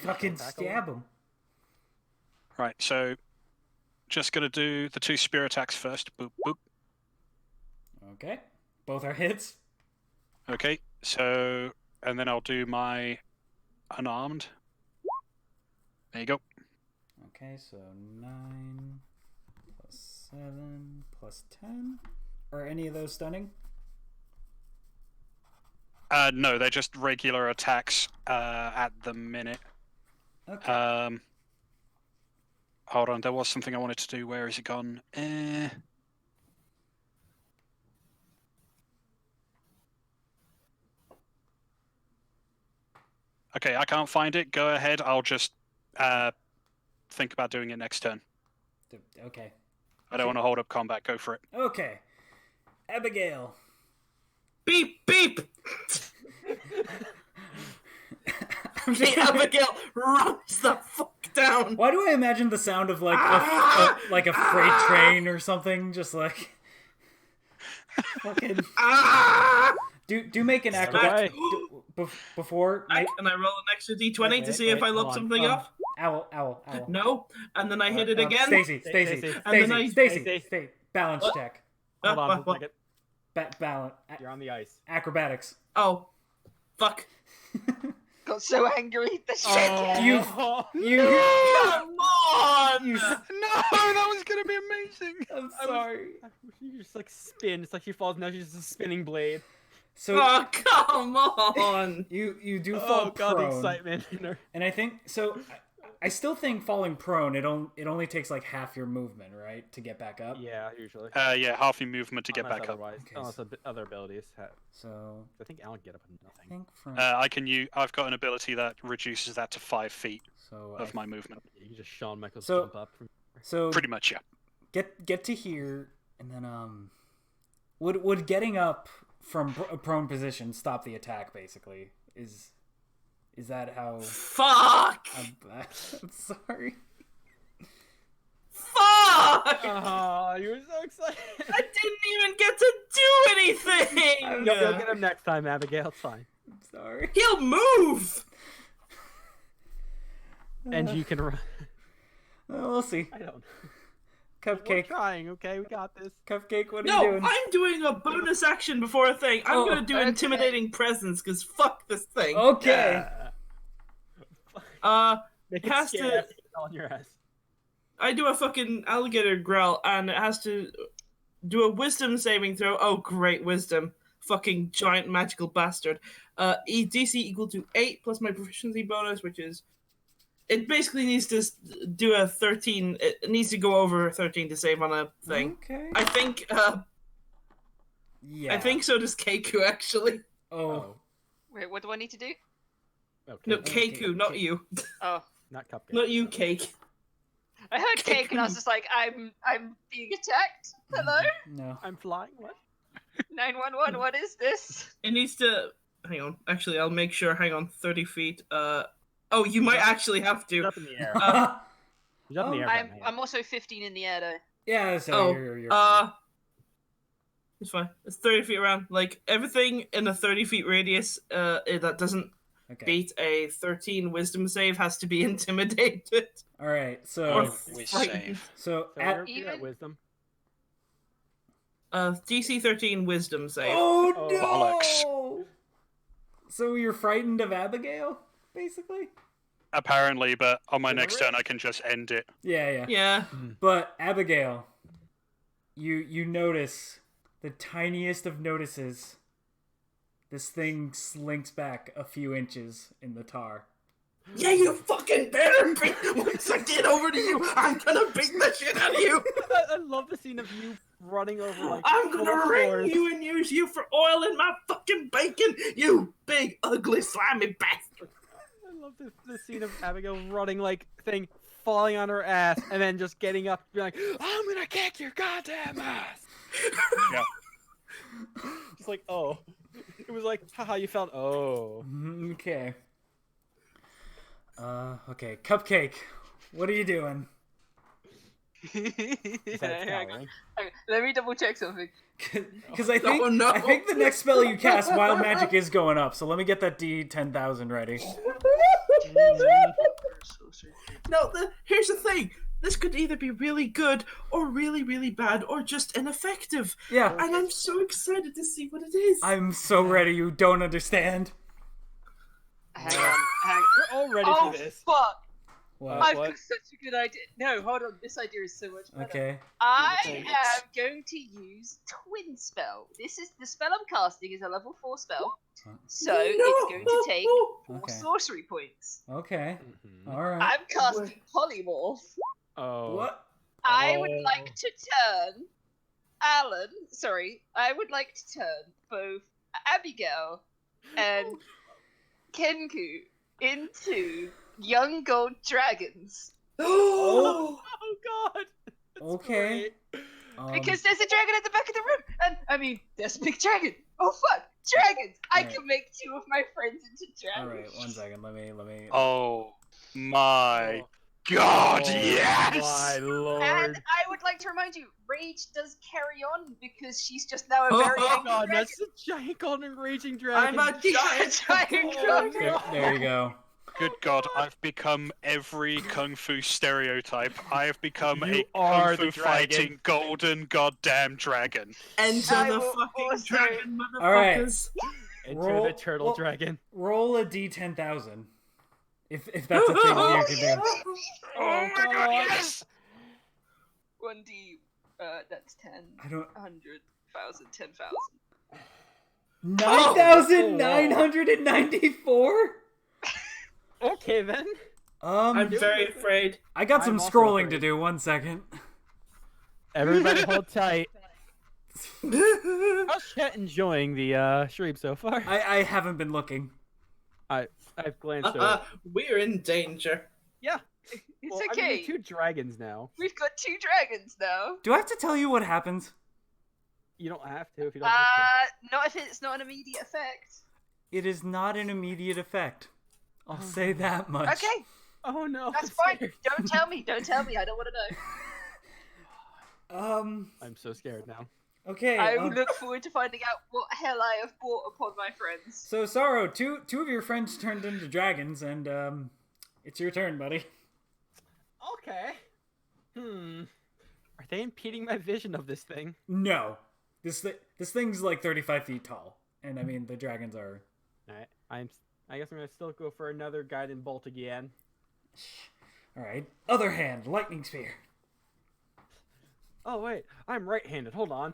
Fucking Tackle. stab him. Right. So just gonna do the 2 spear attacks first. Boop boop. Okay. Both are hits. Okay. So and then I'll do my unarmed. There you go. Okay, so 9 plus 7 plus 10. Are any of those stunning? No, they're just regular attacks at the minute. Okay. Hold on, there was something I wanted to do. Where is it gone? Okay, I can't find it. Go ahead. I'll just think about doing it next turn. Okay. I don't want to hold up combat. Go for it. Okay. Abigail. Beep beep. I'm just The Abigail runs the fuck down. Why do I imagine the sound of like like a freight train or something? Just like fucking. Do make an acrobat before. Can I roll an extra d20 to see if I look something up? Owl. No, and then I hit it again. Stacy. And then I- Balance What? check. Hold on what? a second. Balance. You're on the ice. Acrobatics. Oh, fuck. Got so angry. The shit. You. Come on! No, that was gonna be amazing. I'm sorry. You just like spin. It's like she falls now. She's just a spinning blade. So Oh, come on! you do fall Oh god, the prone, excitement in her. and I think so. I still think falling prone it only takes like half your movement, right, to get back up. Yeah, usually. Yeah, half your movement to get Unless back up. otherwise. Okay, Unless other abilities. So I think Alan get up and I nothing. think from I can use. I've got an ability that reduces that to 5 feet so of my movement. You can just Shawn Michaels So- jump up. so Pretty much, yeah. get to here, and then would getting up from a prone position stop the attack? Basically, is that how? Fuck! I'm sorry. Fuck! Oh, you were so excited. I didn't even get to do anything! You'll get him next time, Abigail. It's fine. I'm sorry. He'll move! And you can run. We'll see. I don't know. We're Cupcake. trying, okay? We got this. Cupcake. What are you No, doing? I'm doing a bonus action before a thing. I'm Oh, gonna do okay. intimidating presence, because fuck this thing. Okay. Make It has to- scary on your ass. I do a fucking alligator growl, and it has to do a wisdom saving throw. Oh, great wisdom. Fucking giant magical bastard. DC equal to 8 plus my proficiency bonus, which is... It basically needs to do a 13. It needs to go over 13 to save on a thing. Okay. I think, Yeah. I think so does Keiku, actually. Oh. Wait, what do I need to do? Okay. No, Okay, Keiku, not okay. you. Oh, Not cupcake. Not you, Cake. I heard cake and I was just like, I'm being attacked. Hello, No. I'm flying. What? 911. What is this? It needs to... Hang on. Actually, I'll make sure. Hang on. 30 feet. Oh, you might actually have He's to. up in the air. Uh, He's up in the air. I'm Batman. I'm also 15 in the air though. Yeah. So Oh, you're fine. It's fine. It's 30 feet around. Like, everything in a 30 feet radius that doesn't Okay. beat a 13 wisdom save has to be intimidated. All right. Or So Whiz frightened. save. so So at, repeat that Even- wisdom. DC 13 wisdom save. oh Oh, no. bollocks. So you're frightened of Abigail, basically? Apparently, but on my Gonna next turn I can just end it. Yeah. Yeah. But Abigail, you notice the tiniest of notices. This thing slinks back a few inches in the tar. Yeah, you fucking better be. Once I get over to you, I'm gonna beat the shit out of you. I love the scene of you running over like. I'm full gonna ring force. you and use you for oil in my fucking bacon, you big, ugly, slimy bastard. I love the scene of Abigail running like thing, falling on her ass, and then just getting up, being like, "I'm gonna kick your goddamn ass." Yeah. Just like, oh, it was like, haha, you felt, oh. Okay. Okay. Cupcake, what are you doing? Besides Hang on. cowering. Let me double check something. Because I think I think the next spell you cast, wild magic, is going up. So let me get that D10,000 ready. No, here's the thing. This could either be really good or really, really bad or just ineffective. Yeah. And I'm so excited to see what it is. I'm so ready. You don't understand. Hang on. We're all ready Oh, for this. fuck! What? I've what? got such a good idea. No, hold on. This idea is so much better. Okay. I Okay. am going to use Twin Spell. This is the spell I'm casting is a level 4 spell, so it's going to take 4 Okay. sorcery points. Okay. Mhm. All right. I'm casting Polymorph. Oh. What? I would like to turn Alan. Sorry, I would like to turn both Abigail and Kenku into young gold dragons. Oh, Oh god. That's Okay. great. Because there's a dragon at the back of the room, and I mean, there's a big dragon. Oh fuck, dragons! I Alright. can make 2 of my friends into All dragons. right. 1 second. Let me. Oh my Oh. god, Oh, yes! My And lord. I would like to remind you, Rage does carry on because she's just now a very Oh, angry God, dragon. that's a giant golden raging dragon. I'm a giant. Giant Oh, dragon. There you go. Good god, I've become every kung fu stereotype. I have become You a are kung fu the dragon. fighting golden goddamn dragon. Enter I the will fucking also- dragon, All right. motherfuckers. Enter Roll- the turtle well- dragon. Roll a D10,000. If that's a thing you can do. Oh my god, yes! 1d, that's 10, I don't. 100,000, 10,000. 9,994. Okay then. I'm very afraid. I got some I'm also scrolling to afraid. do. 1 second. Everybody hold tight. How's chat enjoying the stream so far? I haven't been looking. I've glanced over. We're in danger. Yeah. It's Well, I mean, okay. there's 2 dragons now. We've got 2 dragons now. Do I have to tell you what happens? You don't have to if you don't want to. Not if it's not an immediate effect. It is not an immediate effect. I'll say that much. Okay, Oh no. that's I'm fine. scared. Don't tell me. Don't tell me. I don't want to know. I'm so scared now. Okay. I look forward to finding out what hell I have brought upon my friends. So Sorrow, two of your friends turned into dragons, and it's your turn, buddy. Okay. Are they impeding my vision of this thing? No, this thing's like 35 feet tall, and I mean the dragons are. Alright. I guess I'm gonna still go for another guiding bolt again. All right. Other hand, lightning spear. Oh wait, I'm right-handed. Hold on.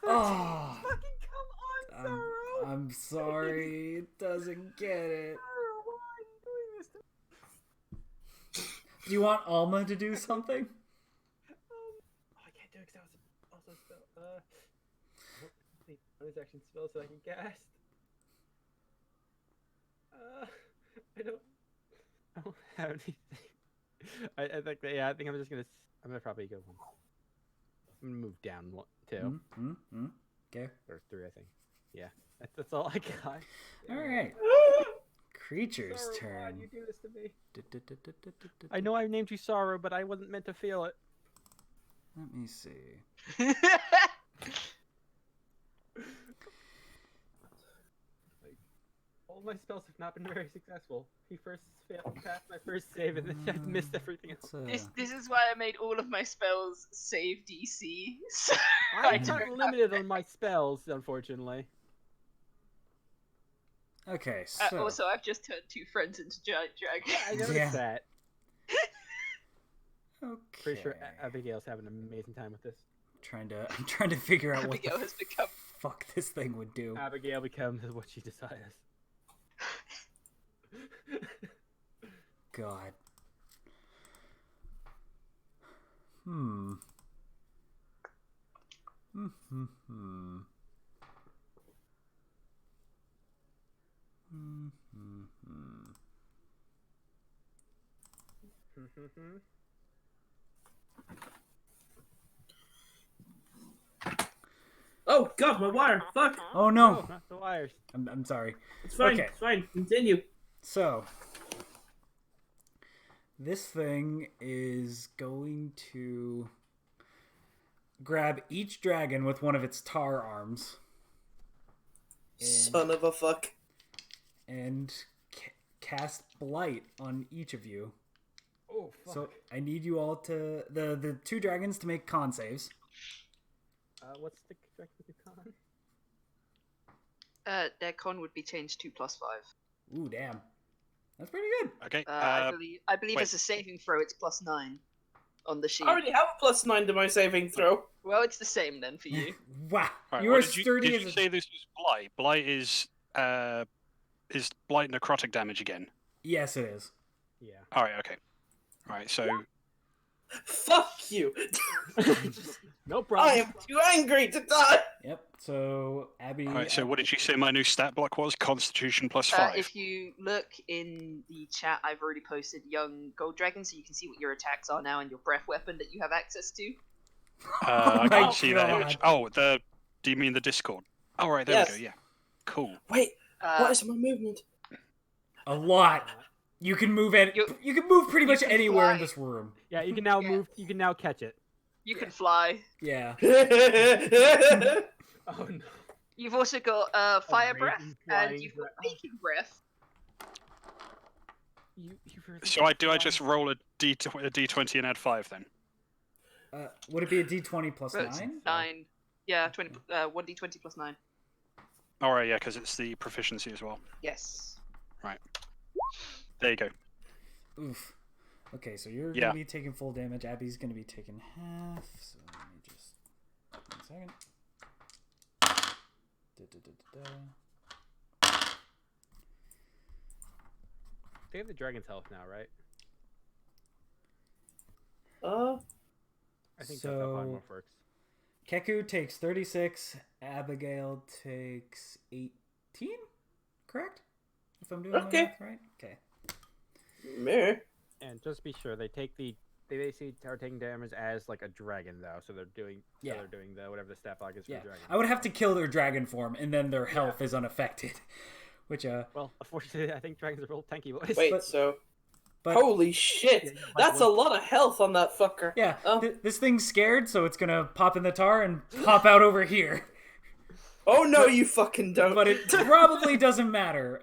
Oh, Fucking come on, Sorrow. I'm sorry. It doesn't get it. Sorrow, why are you doing this to me? Do you want Alma to do something? I can't do it because that was also a spell. Wait, bonus action spell so I can cast. I don't have anything. I think that, yeah, I think I'm gonna probably go one. I'm gonna move down 1, 2, Okay. or 3, I think. Yeah, that's all I got. All right. Creature's Sorrow, why'd turn. you do this to me? I know I named you Sorrow, but I wasn't meant to feel it. Let me see. All my spells have not been very successful. He first failed to pass my first save, and then I've missed everything else. This is why I made all of my spells save DC. So I'm don't not limited on my spells, unfortunately. Okay, so also, I've just turned 2 friends into giant dragons. I noticed Yeah. that. okay. Pretty sure Abigail's having an amazing time with this. I'm trying to figure out what Abigail the has become. fuck this thing would do. Abigail becomes what she desires. God. Oh god, my wire. Fuck. Oh Oh, no. not the wires. I'm sorry. It's fine. Okay. It's fine. Continue. So this thing is going to grab each dragon with one of its tar arms. Son of a fuck. And cast Blight on each of you. Oh, fuck. So I need you all to the two dragons to make con saves. What's the correct with the con? Their con would be changed to +5. Ooh, damn. That's pretty good. Okay. I believe wait. as a saving throw, it's +9 on the sheet. I already have a +9 to my saving throw. Well, it's the same then for you. Wow. Right, you what are did sturdy Did as you a... say this was blight? Blight is blight necrotic damage again. Yes, it is. Yeah. All right. Okay. All right. So Fuck you. No I problem. am too angry to die. Yep. So Abby. all right. So what did you say my new stat block was? Constitution +5. If you look in the chat, I've already posted young gold dragon, so you can see what your attacks are now and your breath weapon that you have access to. I my can't see that God. image. Oh, do you mean the Discord? Oh, right. There Yes. we go. Yeah. Cool. Wait, Uh, what is my movement? A lot. You can move you can move pretty much can anywhere in fly. this room. Yeah, you can now Yeah. move. You can now catch it. You can fly. Yeah. Oh no. You've also got fire breath, raging and flying you've got breath. waking breath. You really So I just roll a d20 and add 5 then. Would it be a D20 plus Well, it's 9? 9. Yeah, 1d20 + 9. All right. Yeah, because it's the proficiency as well. Yes. There you go. Oof. Okay, so you're Yeah. gonna be taking full damage. Abby's gonna be taking half. So let me just 1 second. They have the dragon's health now, right? I think that's how So- Polymorph works. Keku takes 36. Abigail takes 18. Correct? If I'm doing Okay. my math right. Okay. Meh. And just to be sure, they basically are taking damage as like a dragon though, so they're doing Yeah. they're doing the whatever the stat block is for Yeah. the dragon. I would have to kill their dragon form, and then their health is unaffected. Which Well, unfortunately, I think dragons are real tanky boys. Wait, But- so... but Holy shit! Yeah, you might That's a want- lot of health on that fucker. yeah, Oh. this thing's scared, so it's gonna pop in the tar and pop out over here. Oh no, you fucking don't. But it probably doesn't matter.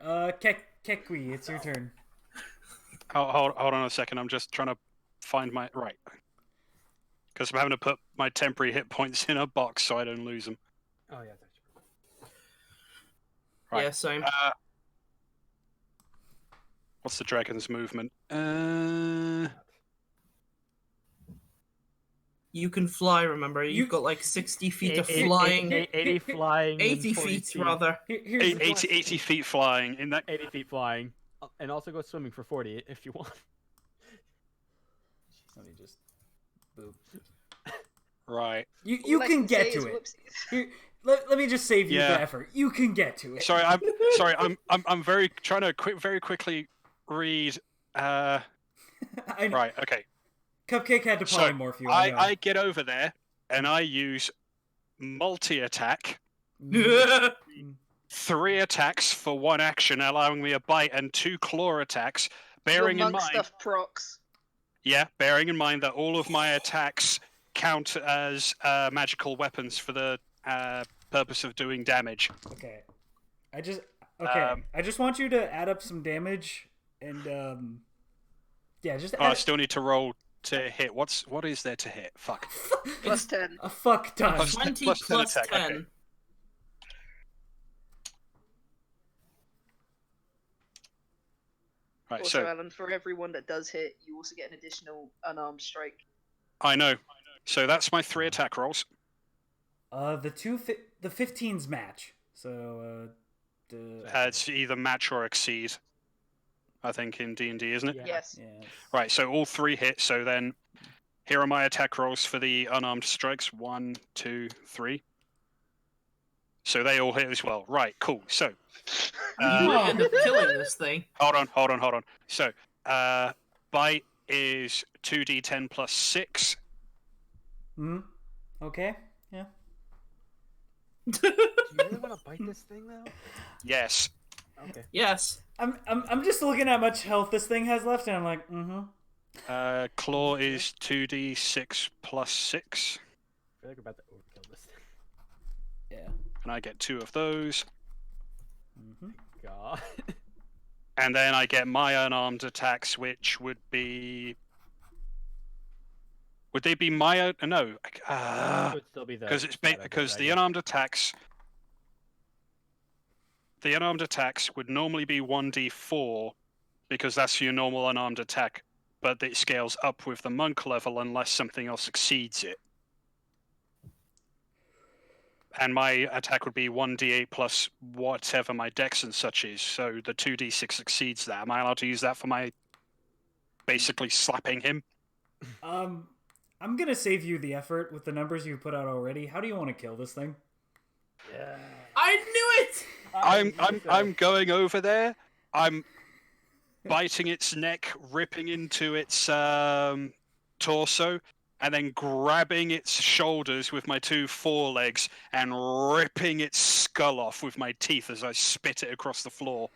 Kekwi, it's your turn. Hold on a second. I'm just trying to find my right. Because I'm having to put my temporary hit points in a box so I don't lose them. Oh yeah, that's true. Right. Yeah, same. What's the dragon's movement? You can fly, remember? You've got like 60 feet of flying. 80 flying, and 80 40 feet, rather. Here's the 80 feet flying in that. 80 feet flying, and also go swimming for 40 if you want. Let me just boop. Right. You All I can get say to is it. whoopsies. Here, let me just save you Yeah. the effort. You can get to it. Sorry, I'm very trying to very quickly read. I know. Right. Okay. Cupcake had to So, polymorph you. I know. I get over there and I use multi-attack. 3 attacks for 1 action, allowing me a bite, and 2 claw attacks. Bearing Your in monk mind, stuff procs. yeah, bearing in mind that all of my attacks count as magical weapons for the purpose of doing damage. Okay. I Um, just want you to add up some damage and yeah, just Oh, I add still need to roll to hit. What is there to hit? Fuck. Plus 10. a fuck ton. Plus- 20 plus 10 plus attack, 10. okay. Right. Also, So Alan, for everyone that does hit, you also get an additional unarmed strike. I know. So that's my 3 attack rolls. The 15s match. So It's either match or exceed. I think in D&D, isn't it? Yeah. Yes. yeah. Right. So all 3 hit. So then, here are my attack rolls for the unarmed strikes. 1, 2, 3. So they all hit as well. Right. Cool. So, You might end up killing this thing. hold on. So, bite is 2d10 plus 6. Hmm. Okay. Yeah. Do you really want to bite this thing though? Yes. Okay. Yes. I'm just looking at how much health this thing has left, and I'm like, mm-hmm. Claw is 2d6 plus 6, I feel like we're about to overkill this. Yeah. and I get 2 of those. Mm-hmm. God. And then I get my unarmed attacks, which would be... Would they be my... No. Would still be the Because stat of because the dragon. unarmed attacks... The unarmed attacks would normally be 1d4, because that's your normal unarmed attack, but it scales up with the monk level unless something else exceeds it. And my attack would be 1d8 plus whatever my dex and such is, so the 2d6 exceeds that. Am I allowed to use that for my basically slapping him? I'm gonna save you the effort with the numbers you put out already. How do you want to kill this thing? Yeah. I knew it! I'm going over there. I'm biting its neck, ripping into its torso, and then grabbing its shoulders with my 2 forelegs and ripping its skull off with my teeth as I spit it across the floor.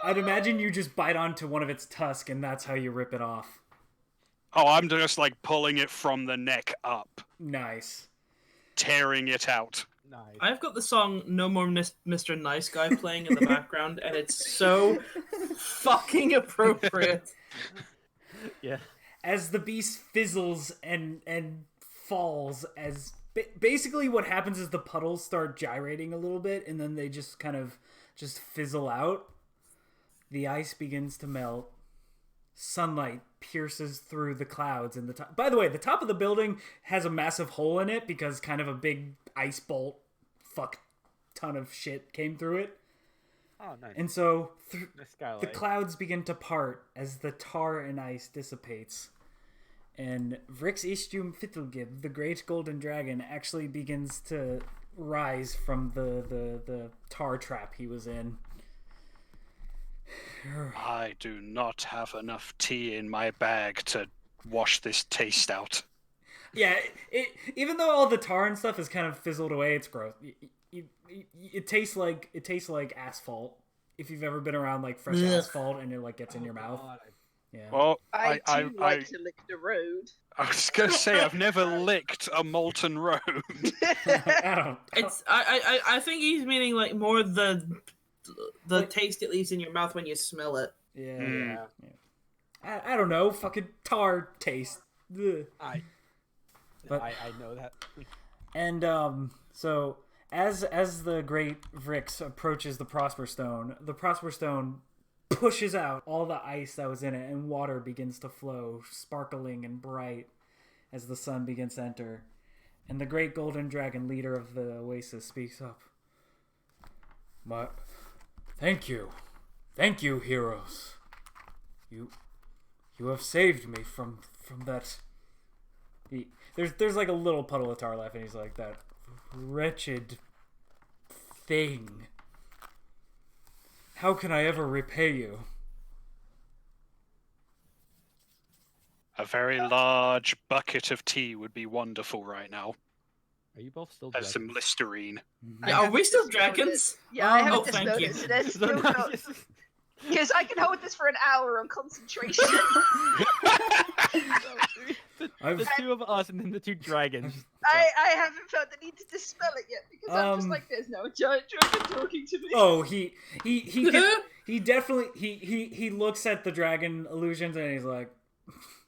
I'd imagine you just bite onto one of its tusk, and that's how you rip it off. Oh, I'm just like pulling it from the neck up, Nice. tearing it out. Nice. I've got the song No More Mr. Nice Guy playing in the background, and it's so fucking appropriate. Yeah. As the beast fizzles and falls, as basically what happens is the puddles start gyrating a little bit, and then they just kind of just fizzle out. The ice begins to melt. Sunlight pierces through the clouds in the top. By the way, the top of the building has a massive hole in it because kind of a big ice bolt fuck ton of shit came through it. Oh, nice. And so Nice skylight. the clouds begin to part as the tar and ice dissipates. And Vrix Ishtum Fittlegib, the great golden dragon, actually begins to rise from the tar trap he was in. I do not have enough tea in my bag to wash this taste out. Yeah, even though all the tar and stuff is kind of fizzled away, it's gross. It tastes like asphalt. If you've ever been around like fresh asphalt and it like gets in your mouth. God. Yeah. Well, I like to lick the road. I was gonna say I've never licked a molten road. I don't. It's I think he's meaning like more the taste it leaves in your mouth when you smell it. Yeah. I don't know. Fucking tar taste. Ugh. I know that. And so as the great Vrix approaches the Prosper Stone pushes out all the ice that was in it, and water begins to flow, sparkling and bright as the sun begins to enter. And the great golden dragon, leader of the Oasis, speaks up. Thank you, heroes. You have saved me from that. There's like a little puddle of tar left, and he's like, that wretched thing. How can I ever repay you? A very large bucket of tea would be wonderful right now. Are you both still As some dragons? Listerine. Yeah, are we still dragons? Yeah, I haven't thank dispelled you. it, so there's still not... Because I can hold this for an hour on concentration. The two of us and then the 2 dragons. I haven't felt the need to dispel it yet because I'm just like, there's no giant dragon talking to me. Oh, he definitely he looks at the dragon illusions and he's like,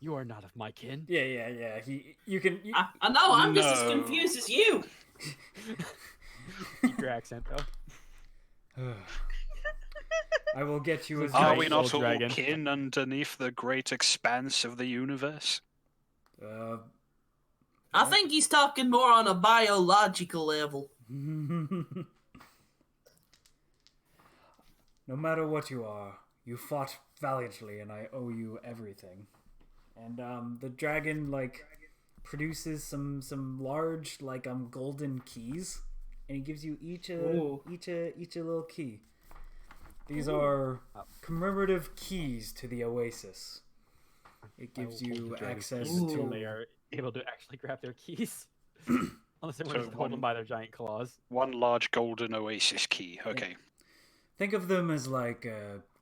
You are not of my kin. yeah. You can. I know. I'm just as No. confused as you. Keep your accent though. I will get you as. Are Nice we not old all dragon. kin underneath the great expanse of the universe? I think he's talking more on a biological level. No matter what you are, you fought valiantly, and I owe you everything. And the dragon produces some large golden keys, and he gives you each a little key. These are commemorative keys to the Oasis. It gives you access until to. they are able to actually grab their keys. Unless they want So to hold them by their giant claws. One large golden Oasis key. Okay. Think of them as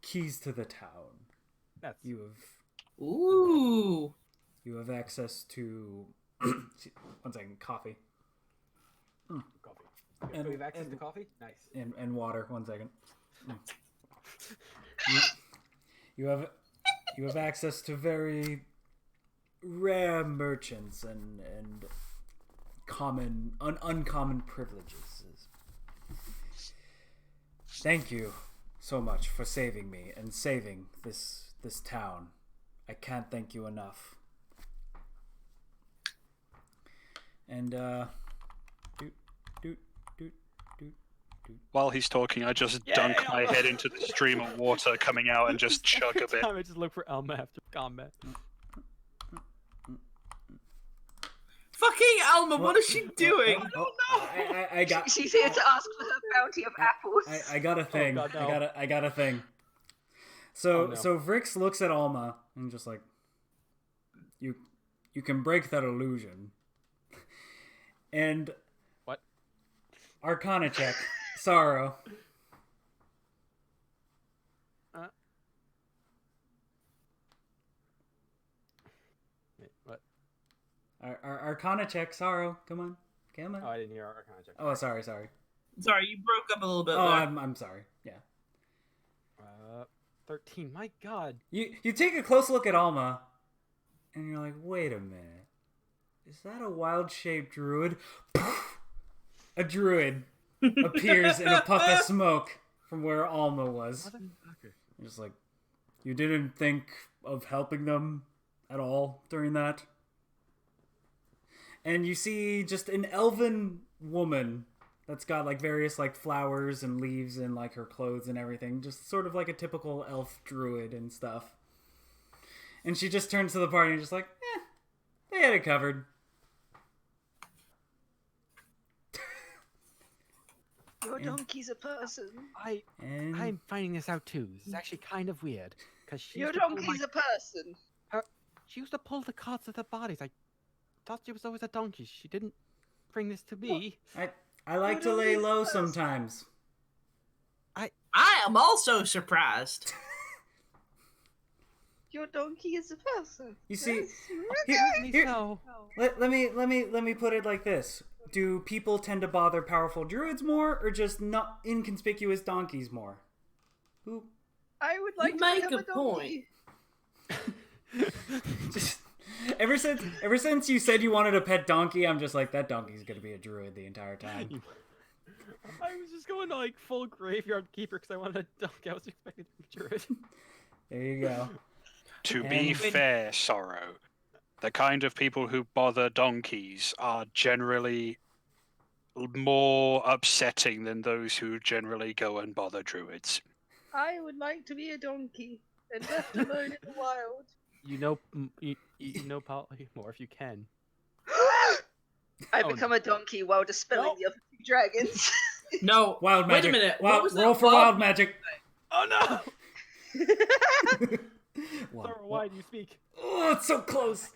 keys to the town. That's You have Ooh. You have access to 1 second, coffee Coffee. So we have access to coffee? Nice. and water. 1 second. You have access to very rare merchants and uncommon privileges. Thank you so much for saving me and saving this town. I can't thank you enough. And While he's talking, I just dunk my head into the stream of water coming out and just chug a bit. I just look for Elma after combat. Fucking Alma, what is she doing? I got. She's here to ask for her bounty of apples. I got a thing. God, no. I got a thing. So no. so Vrix looks at Alma and just like, you can break that illusion. And What? Arcana check. Sorrow. Wait, what? Arcana check. Sorrow. Come on. Oh, I didn't hear Arcana check. Oh, sorry. Sorry, you broke up a little bit Oh, there. I'm sorry. Yeah. 13. My God. You take a close look at Alma, and you're like, wait a minute. Is that a wild-shaped druid? A druid appears in a puff of smoke from where Alma was. You're just like, you didn't think of helping them at all during that? And you see just an elven woman that's got like various like flowers and leaves in like her clothes and everything, just sort of like a typical elf druid and stuff. And she just turns to the party and just like, they had it covered. Your donkey's a person. I'm finding this out too. This is actually kind of weird because Your donkey's a person. she used to pull the carts of the bodies. I thought she was always a donkey. She didn't bring this to me. I like to lay low sometimes. I am also surprised. Your donkey is a person. You see, Yes. here, So, let me put it like this. Do people tend to bother powerful druids more, or just not inconspicuous donkeys more? Who? I would like You to make have a a donkey. Just ever since you said you wanted a pet donkey, I'm just like, that donkey's gonna be a druid the entire time. I was just going to like full graveyard keeper because I wanted a donkey. I was expecting to be druid. There you go. To be And- fair, Sorrow, the kind of people who bother donkeys are generally more upsetting than those who generally go and bother druids. I would like to be a donkey and left alone in the wild. You know polymorph if you can. I Oh, become a donkey while dispelling No. the other two dragons. No, Wild magic. Wait a minute. Wild, what was roll that for wild magic. Oh no! Wow. Sorry, why do you speak? Oh, it's so close.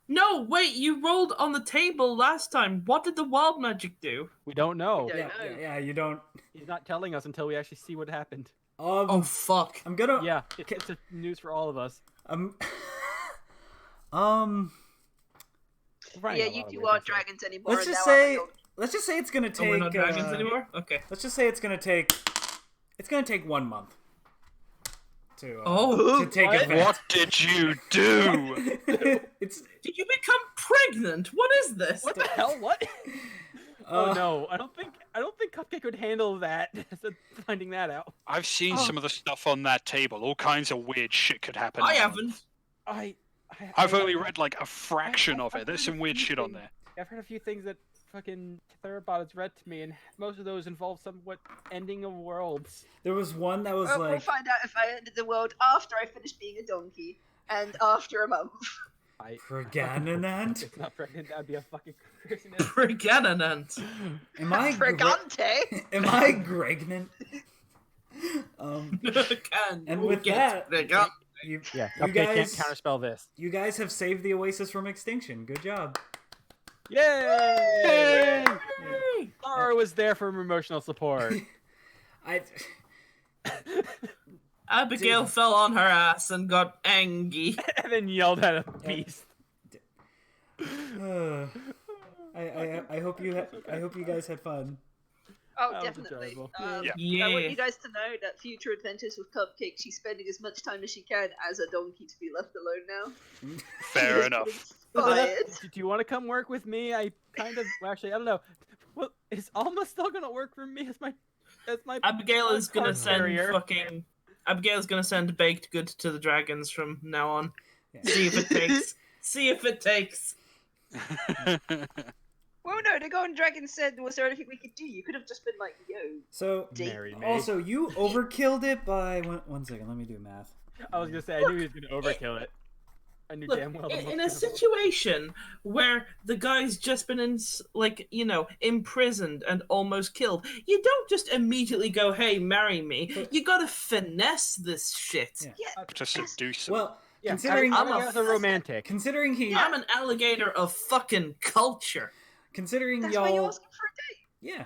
No, wait, you rolled on the table last time. What did the wild magic do? We don't know. Yeah. Yeah, you don't. He's not telling us until we actually see what happened. Oh, fuck. I'm gonna. Yeah, it's a news for all of us. Um. We're finding Yeah, out a you lot of two weird aren't things. dragons anymore. Let's and just now I'm a say. donkey. Let's just say it's gonna take. Oh, we're not dragons anymore? Okay. Let's just say it's gonna take. It's gonna take 1 month. To Oh, to take what? effect. What did you do? It's. Did you become pregnant? What is this? What the hell? What? Oh Uh, no, I don't think Cupcake could handle that. Finding that out. I've seen some of the stuff on that table. All kinds of weird shit could happen. I on haven't. I've only read like a fraction of it. There's some weird shit on there. I've heard a few things that fucking Theropod has read to me, and most of those involve somewhat ending of worlds. There was one that was Well, we'll like. find out if I ended the world after I finished being a donkey and after a month. Pregnant? It's not pregnant. That'd be a fucking craziness. Pregnant. Am I? Fregante. Am I pregnant? And with that, Pregnant. you, Yeah, you Cupcake can't guys, counterspell this. you guys have saved the Oasis from extinction. Good job. Yay! Sorrow was there for emotional support. I Abigail fell on her ass and got angry. And then yelled at a beast. I hope you guys had fun. Oh, That was definitely. enjoyable. Yeah. I want you guys to know that future adventures with Cupcake, she's spending as much time as she can as a donkey to be left alone now. Fair enough. Inspired. Do you want to come work with me? I kind of actually I don't know. Well, is Alma still gonna work for me as my Abigail is gonna card send carrier? fucking. Abigail's gonna send baked goods to the dragons from now on. Yeah. See if it takes. See if it takes. Well, no, the Golden Dragon said, was there anything we could do? You could have just been like, yo. So Marry me. also you overkilled it by one second. Let me do math. I was gonna say I knew he was gonna overkill it. I knew Look, damn well. the in a most- situation where the guy's just been imprisoned and almost killed, you don't just immediately go, "Hey, marry me." You gotta finesse this shit. Yeah. Yeah. To seduce him. Well, Yeah, considering I'm I'm a romantic. considering he I'm an alligator of fucking culture. considering That's why you're y'all asking for a date.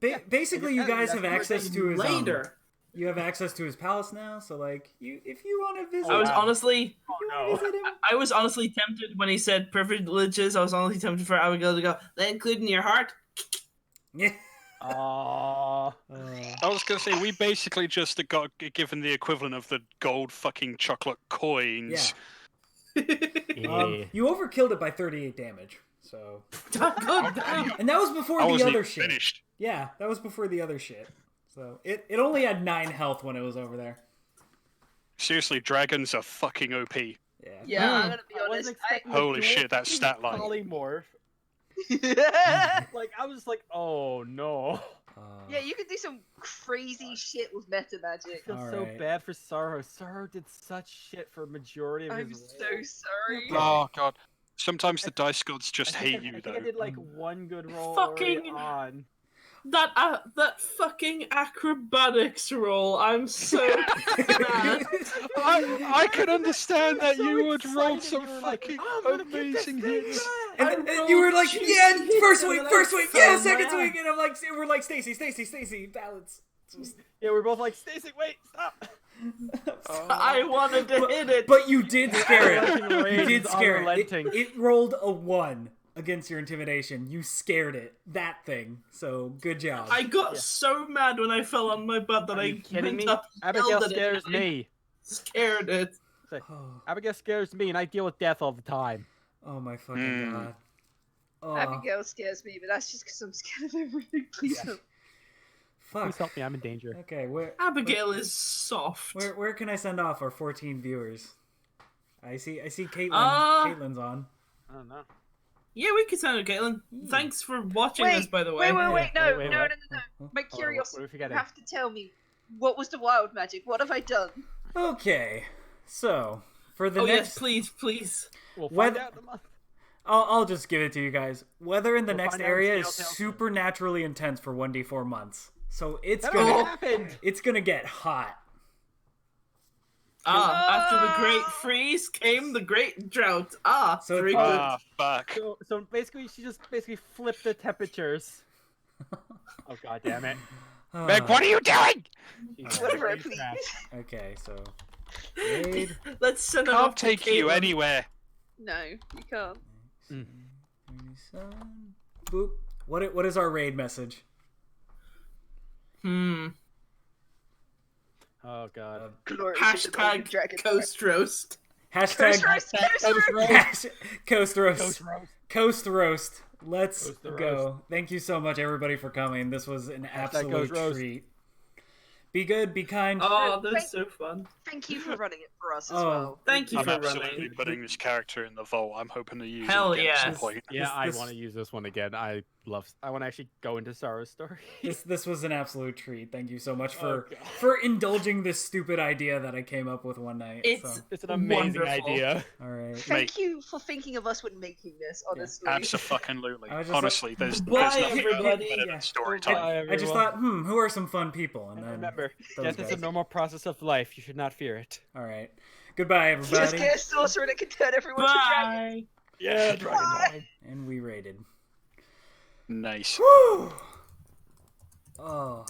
yeah. Basically, you guys have access to his Later. you have access to his palace now. So like, if you want to visit, I was wow. honestly, no. visit him. I was honestly tempted when he said privileges. I was honestly tempted for Abigail to go, "They include in your heart." Yeah. Aww. I was gonna say we basically just got given the equivalent of the gold fucking chocolate coins. Yeah. You overkilled it by 38 damage. So, God damn. and that was before I the wasn't other even shit. finished. Yeah, that was before the other shit. So it only had 9 health when it was over there. Seriously, dragons are fucking OP. Yeah. Yeah, I'm gonna be I wasn't honest. expecting Holy a shit, that stat line. polymorph. Yeah, Like I was like, oh no. you could do some crazy shit with meta I magic. feel so Alright. bad for Sorrow. Sorrow did such shit for a majority of I'm his so role. sorry. Oh god. Sometimes the dice gods just I think hate I you think though. I did like one good roll Fucking- early on. That fucking acrobatics roll. I'm so mad. I can understand that So you would roll excited, some you were like, fucking "I'm gonna get this amazing thing hits. back." And I you were rolled like, two yeah, first hits swing, and first I swing, fell yeah, on my second ass. swing, and I'm like, we're like, Stacy, balance. Yeah, we're both like, Stacy, wait, stop. I wanted to hit it. But you did scare it. Unrelenting You rage did is scare it. unrelenting. It rolled a 1 against your intimidation. You scared it. That thing. So good job. I got so mad when I fell on my butt that Are I you kidding went me? up, Abigail yelled at it, scares and I me. Scared it. Abigail scares me, and I deal with death all the time. Oh my fucking god. Oh, Abigail scares me, but that's just because I'm scared of everything. Please help. fuck. Please help me, I'm in danger. Okay, Abigail is soft. where can I send off our 14 viewers? I see Caitlin. Caitlin's on. I don't know. Yeah, we could send it, Caitlin. Thanks for watching Wait, this, by the way. wait, no, Wait, no, what? no. My Hold on, curiosity, what are we you forgetting? have to tell me, what was the wild magic? What have I done? Okay, so for the Oh next, yes, please. We'll find Whether- out in a month. I'll just give it to you guys. Weather in the We'll next find out in area is Telltale soon. supernaturally intense for 1d4 months. So it's That gonna already happened. it's gonna get hot. After the great freeze came the great drought. So Very it's- good. Ah, fuck. So basically, she just flipped the temperatures. Oh god damn it! Meg, what are you doing? Jesus, Whatever, raise please. crap. Okay, so raid. Let's send it Can't off to take you Caitlin. anywhere. No, you can't. 37. Boop. What is our raid message? Oh god. Glory to the golden Hashtag dragon. coast roast. Hashtag Coast roast. Coast roast. Ghost roast. Coast roast. Let's Coast the go. roast. Thank you so much, everybody, for coming. This was an absolute Coast roast. treat. Be good. Be kind. Oh, that's so fun. Thank you for running it for us as Oh. well. Thank you I'm for absolutely running. putting this character in the vault. I'm hoping to use Hell it again at some yeah. point. Yeah, I this- want to use this one again. I want to actually go into Sorrow's story. This was an absolute treat. Thank you so much Oh, for God. for indulging this stupid idea that I came up with one night. It's so, It's an amazing Wonderful. idea. all right. Thank you for thinking of us when making this, honestly. Absolutely. I was just Honestly, there's Bye, nothing everybody. better Yeah. than story Bye, time. I just everyone. thought, who are some fun people? And And then remember, those death is a guys. normal process of life. You should not fear it. All right. Goodbye, Just everybody. get a sorcerer that can turn everyone to dragon. Bye. Yeah, Bye. And we raided. Nice. Woo! Oh.